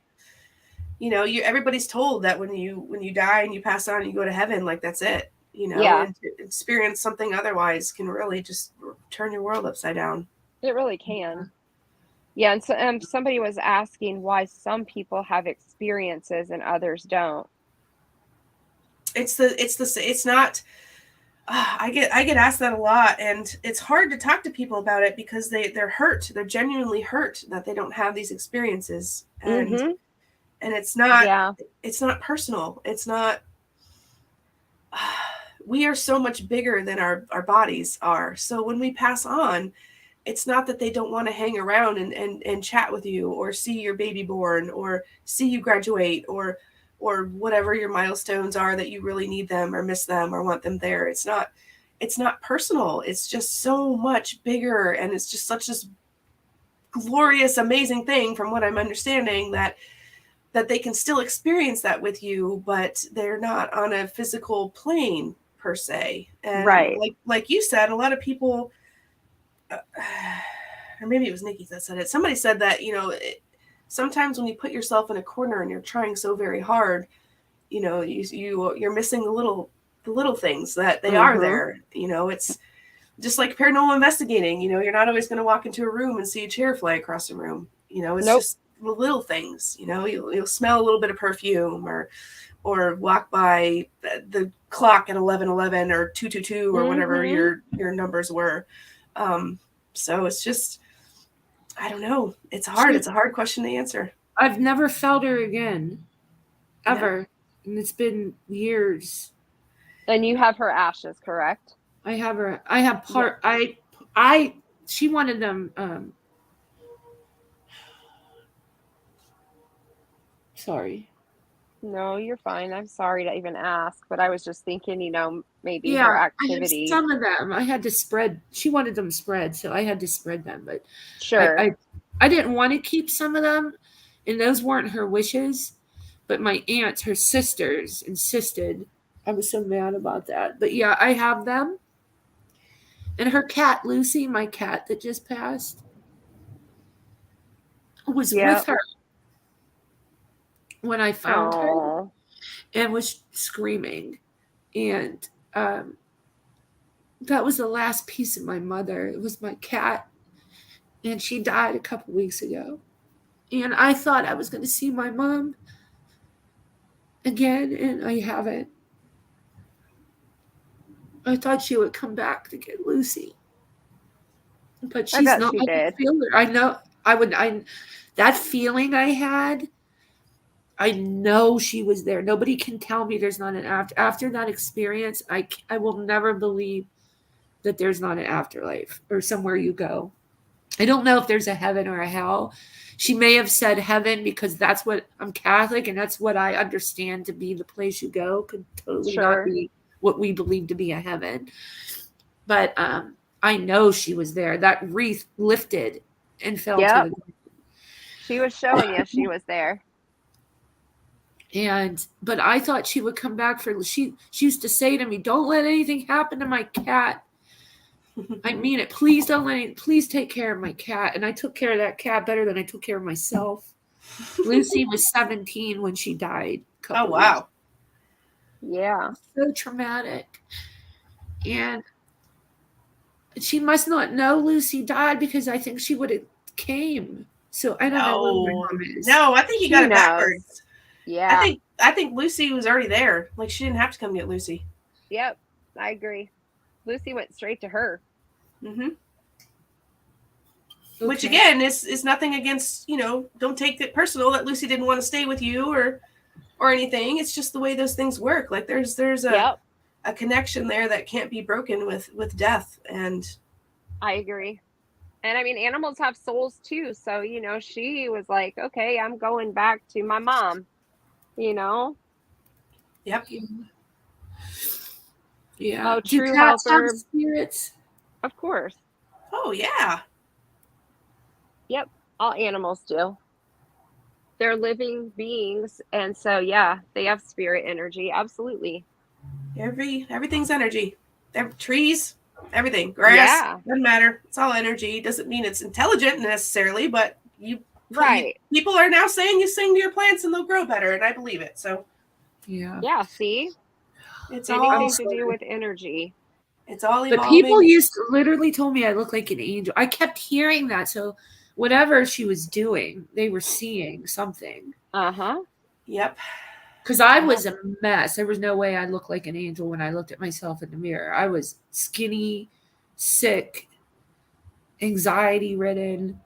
everybody's told that when you die and you pass on and you go to heaven, like that's it, and to experience something otherwise can really just turn your world upside down. It really can. Yeah. And so somebody was asking why some people have experiences and others don't. It's not, I get asked that a lot, and it's hard to talk to people about it because they're hurt. They're genuinely hurt that they don't have these experiences. And it's not, it's not personal. It's not, we are so much bigger than our bodies are. So when we pass on, it's not that they don't want to hang around and chat with you or see your baby born or see you graduate or whatever your milestones are that you really need them or miss them or want them there. It's not personal. It's just so much bigger. And it's just such this glorious, amazing thing from what I'm understanding that they can still experience that with you, but they're not on a physical plane per se. And like you said, a lot of people, or maybe it was Nikki that said it. Somebody said that, sometimes when you put yourself in a corner and you're trying so very hard, you're missing the little things that they are there. It's just like paranormal investigating. You're not always going to walk into a room and see a chair fly across the room. It's just the little things. You'll smell a little bit of perfume or walk by the clock at 11:11 or 2:22 or whatever your numbers were. So it's just, I don't know. It's hard. It's a hard question to answer. I've never felt her again, ever. No. And it's been years. And you have her ashes, correct? I have her. I have part. Yeah. She wanted them. Sorry. No, you're fine. I'm sorry to even ask, but I was just thinking, maybe her activity. I had some of them. I had to spread. She wanted them spread, so I had to spread them. But sure, I didn't want to keep some of them, and those weren't her wishes. But my aunts, her sisters, insisted. I was so mad about that. But yeah, I have them. And her cat, Lucy, my cat that just passed, was with her when I found her and was screaming. And that was the last piece of my mother. It was my cat. And she died a couple weeks ago. And I thought I was going to see my mom again, and I haven't. I thought she would come back to get Lucy. But she's not. I feel her. I know. That feeling I had, I know she was there. Nobody can tell me there's not an after that experience. I will never believe that there's not an afterlife or somewhere you go. I don't know if there's a heaven or a hell. She may have said heaven because that's what I'm Catholic and that's what I understand to be the place you go. Could totally not be what we believe to be a heaven. But I know she was there. That wreath lifted and fell to the ground. She was showing you she was there. But I thought she would come back she used to say to me, "Don't let anything happen to my cat." I mean it. Please please take care of my cat. And I took care of that cat better than I took care of myself. Lucy was 17 when she died. Oh, wow. Yeah. So traumatic. And she must not know Lucy died because I think she would have came. So I don't know where my mom is. No, I think you got it backwards. Yeah. I think Lucy was already there. Like, she didn't have to come get Lucy. Yep. I agree. Lucy went straight to her. Mm-hmm. Okay. Which again is nothing against, don't take it personal that Lucy didn't want to stay with you or anything. It's just the way those things work. Like there's a connection there that can't be broken with death. And I agree. And I mean, animals have souls too. So, she was like, okay, I'm going back to my mom, Yep. Yeah. Oh, true helper. Spirits? Of course. Oh, yeah. Yep. All animals do. They're living beings. And so, yeah, they have spirit energy. Absolutely. Everything's energy. Trees, everything. Grass, doesn't matter. It's all energy. Doesn't mean it's intelligent necessarily, but people are now saying you sing to your plants and they'll grow better, and I believe it. So yeah, see, it's anything to do with energy. It's all evolving. But people literally told me I look like an angel. I kept hearing that. So whatever she was doing, they were seeing something. Yep. Because I was a mess. There was no way I looked like an angel when I looked at myself in the mirror. I was skinny, sick, anxiety-ridden.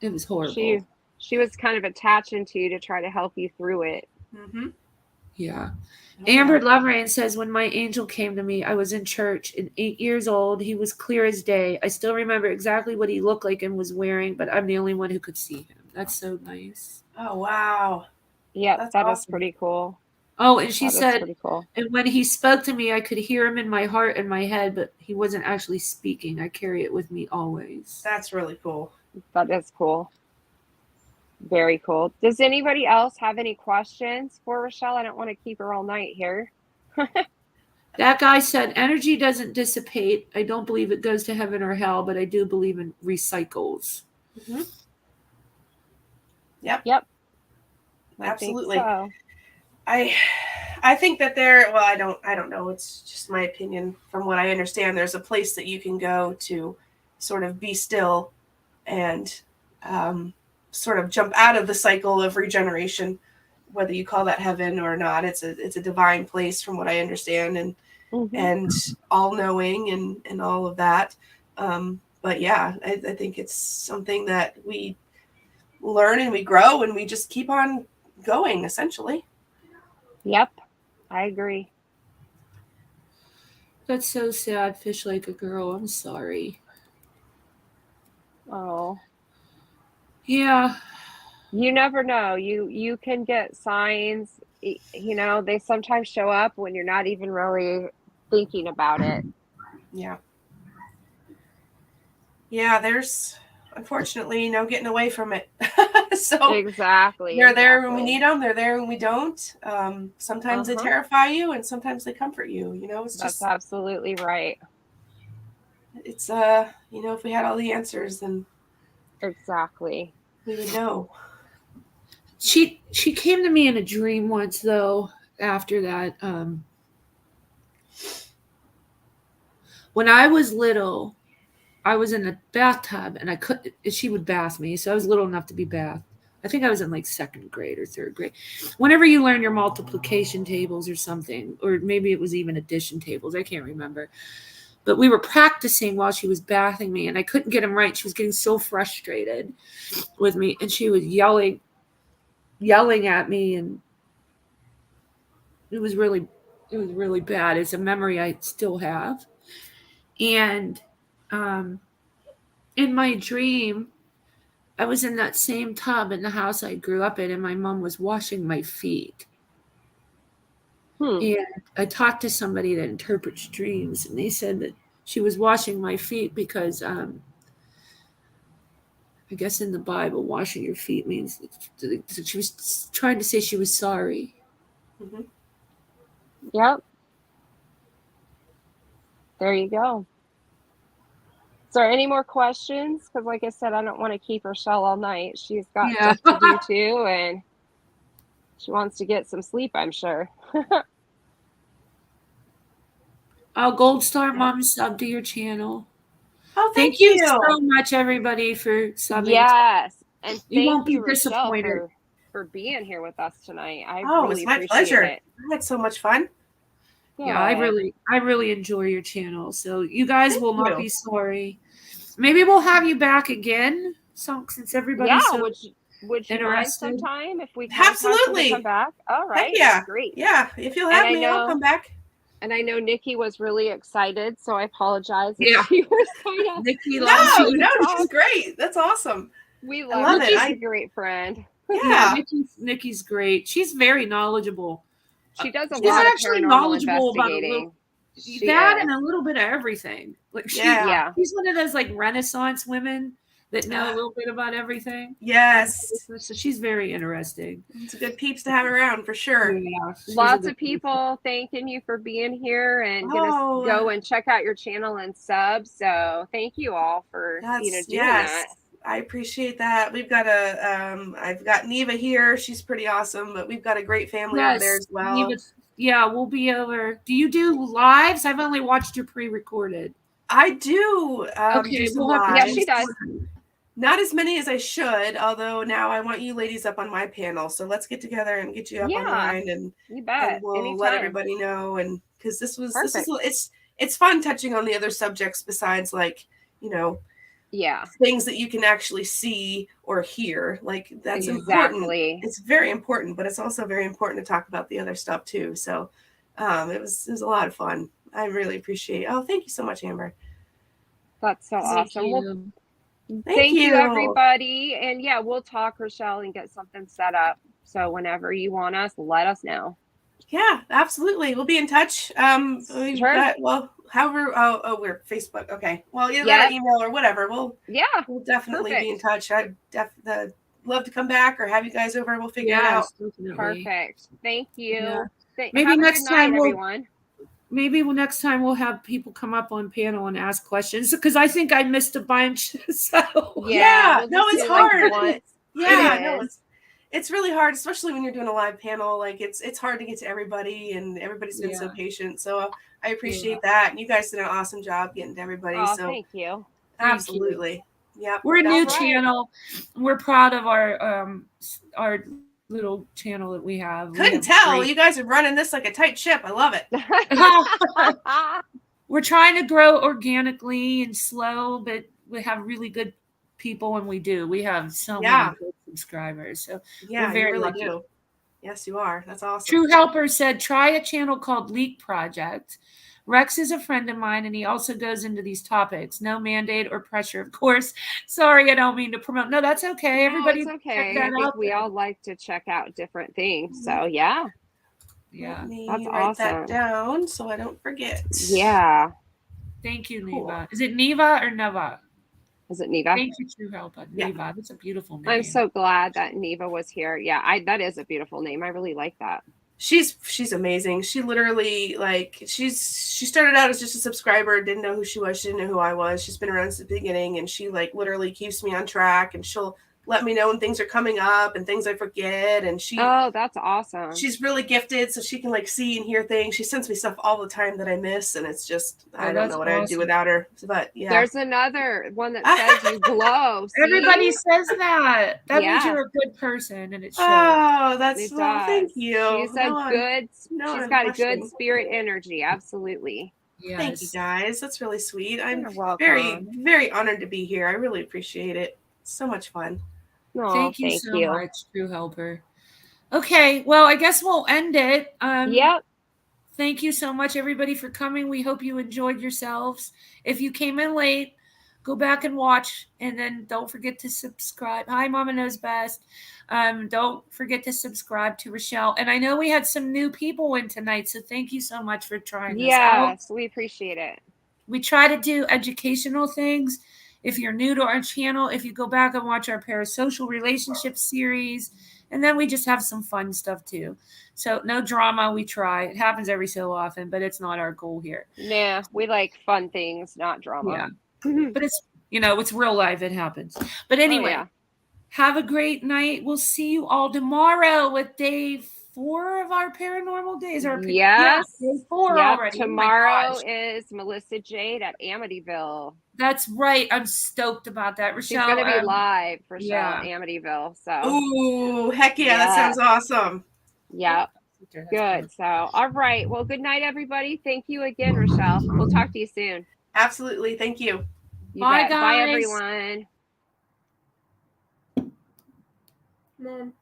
It was horrible. She was kind of attaching to you to try to help you through it. Mm-hmm. Yeah. Amber Loverain says, when my angel came to me, I was in church and 8 years old. He was clear as day. I still remember exactly what he looked like and was wearing, but I'm the only one who could see him. That's so nice. Oh, wow. Yeah, that is pretty cool. Oh, and she said, pretty cool. And when he spoke to me, I could hear him in my heart and my head, but he wasn't actually speaking. I carry it with me always. That's really cool. That is cool. Very cool. Does anybody else have any questions for Richelle? I don't want to keep her all night here. That guy said, energy doesn't dissipate. I don't believe it goes to heaven or hell, but I do believe in recycles. Mm-hmm. Yep. Absolutely. I think so. I think that I don't know. It's just my opinion. From what I understand, there's a place that you can go to sort of be still and sort of jump out of the cycle of regeneration, whether you call that heaven or not. It's a divine place from what I understand, and and all knowing and all of that. But yeah, I think it's something that we learn and we grow and we just keep on going, essentially. Yep, I agree. That's so sad. Fish like a girl. I'm sorry. Oh. Yeah. You never know. You can get signs, they sometimes show up when you're not even really thinking about it. Yeah. Yeah, there's unfortunately no getting away from it. So exactly. They're there when we need them. They're there when we don't. Sometimes they terrify you and sometimes they comfort you. That's absolutely right. It's if we had all the answers, then exactly we would know. She came to me in a dream once, though. After that, when I was little, I was in a bathtub and she would bath me. So I was little enough to be bathed. I think I was in like second grade or third grade. Whenever you learn your multiplication tables or something, or maybe it was even addition tables, I can't remember. But we were practicing while she was bathing me and I couldn't get them right. She was getting so frustrated with me and she was yelling yelling at me, and it was really bad. It's a memory I still have. And in my dream, I was in that same tub in the house I grew up in, and my mom was washing my feet. And I talked to somebody that interprets dreams, and they said that she was washing my feet because I guess in the Bible, washing your feet means that she was trying to say she was sorry. Mm-hmm. Yep. There you go. Is there any more questions? Because like I said, I don't want to keep Richelle all night. She's got stuff to do too, and she wants to get some sleep, I'm sure. Oh, Gold Star Mom sub to your channel. Oh, thank you so much, everybody, for subbing. Yes, and you thank won't be you, Richelle, disappointed for being here with us tonight. I it's really my appreciate pleasure. it. I had so much fun. Yeah, I really enjoy your channel. So you guys will not be sorry. Maybe we'll have you back again. So since everybody's so would you mind sometime if we absolutely come back? All right, yeah, great. Yeah, if you'll have me, I'll come back. And I know Nikki was really excited, so I apologize if she was kind of. Nikki loves you. No, she's great. That's awesome. We love her. She's a great friend. Yeah, Nikki's great. She's very knowledgeable. She does a She's lot actually of paranormal knowledgeable investigating. That and a little bit of everything. Like she's one of those like Renaissance women that know a little bit about everything. Yes. So she's very interesting. It's a good peeps to have around for sure. Yeah, lots of people thanking you for being here and gonna go and check out your channel and sub. So thank you all for doing that. I appreciate that. We've got I've got Neva here. She's pretty awesome, but we've got a great family over there as well. Neva, we'll be over. Do you do lives? I've only watched your pre-recorded. I do. Okay, she does. Not as many as I should, although now I want you ladies up on my panel. So let's get together and get you up on mine, and you bet. And we'll let everybody know. And because this is it's fun touching on the other subjects besides like things that you can actually see or hear. Like that's important. It's very important, but it's also very important to talk about the other stuff too. So it was a lot of fun. I really appreciate it. Oh, thank you so much, Amber. That's so awesome. Well, thank you, everybody. And we'll talk, Richelle, and get something set up. So whenever you want us, let us know. Yeah, absolutely. We'll be in touch. Sure. We're Facebook. Okay. Well, either email or whatever. We'll definitely be in touch. I'd love to come back or have you guys over. We'll figure it out. Definitely. Perfect. Thank you. Yeah. Maybe next time everyone. Maybe next time we'll have people come up on panel and ask questions because I think I missed a bunch. So it's hard. It's really hard, especially when you're doing a live panel. Like it's hard to get to everybody, and everybody's been so patient. So I appreciate that, and you guys did an awesome job getting to everybody. So thank you. Absolutely. Yeah, we're a new channel. We're proud of our little channel that we have. Couldn't tell. You guys are running this like a tight ship. I love it. We're trying to grow organically and slow, but we have really good people when we do. We have so many good subscribers. So we're very lucky. Do. Yes, you are. That's awesome. True Helper said, try a channel called Leak Project. Rex is a friend of mine, and he also goes into these topics. No mandate or pressure, of course. Sorry, I don't mean to promote. No, that's okay. Everybody, it's okay. I think we all like to check out different things. So yeah, that's write that down so I don't forget. Yeah. Thank you, Neva. Is it Neva or Neva? Is it Neva? Thank you, True Helper. Neva, that's a beautiful name. I'm so glad that Neva was here. Yeah, that is a beautiful name. I really like that. She's amazing. She literally she started out as just a subscriber, didn't know who she was, she didn't know who I was. She's been around since the beginning, and she literally keeps me on track, and she'll let me know when things are coming up and things I forget. And that's awesome. She's really gifted, so she can see and hear things. She sends me stuff all the time that I miss, and it's just I don't know what I'd do without her. But there's another one that says you glow. See? Everybody says that. That means you're a good person, and it shows. Oh, that's thank you. She's she's got a good spirit energy. Absolutely. Yes. Thank you, guys. That's really sweet. I'm very, very honored to be here. I really appreciate it. So much fun. Thank you so much, True Helper. Okay, well, I guess we'll end it. Yep. Thank you so much, everybody, for coming. We hope you enjoyed yourselves. If you came in late, go back and watch, and then don't forget to subscribe. Hi, Mama Knows Best. Don't forget to subscribe to Richelle. And I know we had some new people in tonight, so thank you so much for trying this out. Yes, we appreciate it. We try to do educational things. If you're new to our channel, if you go back and watch our parasocial relationship series, and then we just have some fun stuff too. So no drama, we try. It happens every so often, but it's not our goal here. Nah, we like fun things, not drama. Yeah. But it's, it's real life. It happens. But anyway, have a great night. We'll see you all tomorrow with day 4 of our paranormal days. Day 4 already. Tomorrow is Melissa Jade at Amityville. That's right. I'm stoked about that. Richelle, she's going to be live for at Amityville. So. Ooh, heck yeah. That sounds awesome. Yep. Good. So, all right. Well, good night, everybody. Thank you again, Richelle. We'll talk to you soon. Absolutely. Thank you. Bye, guys. Bye, everyone. Mom.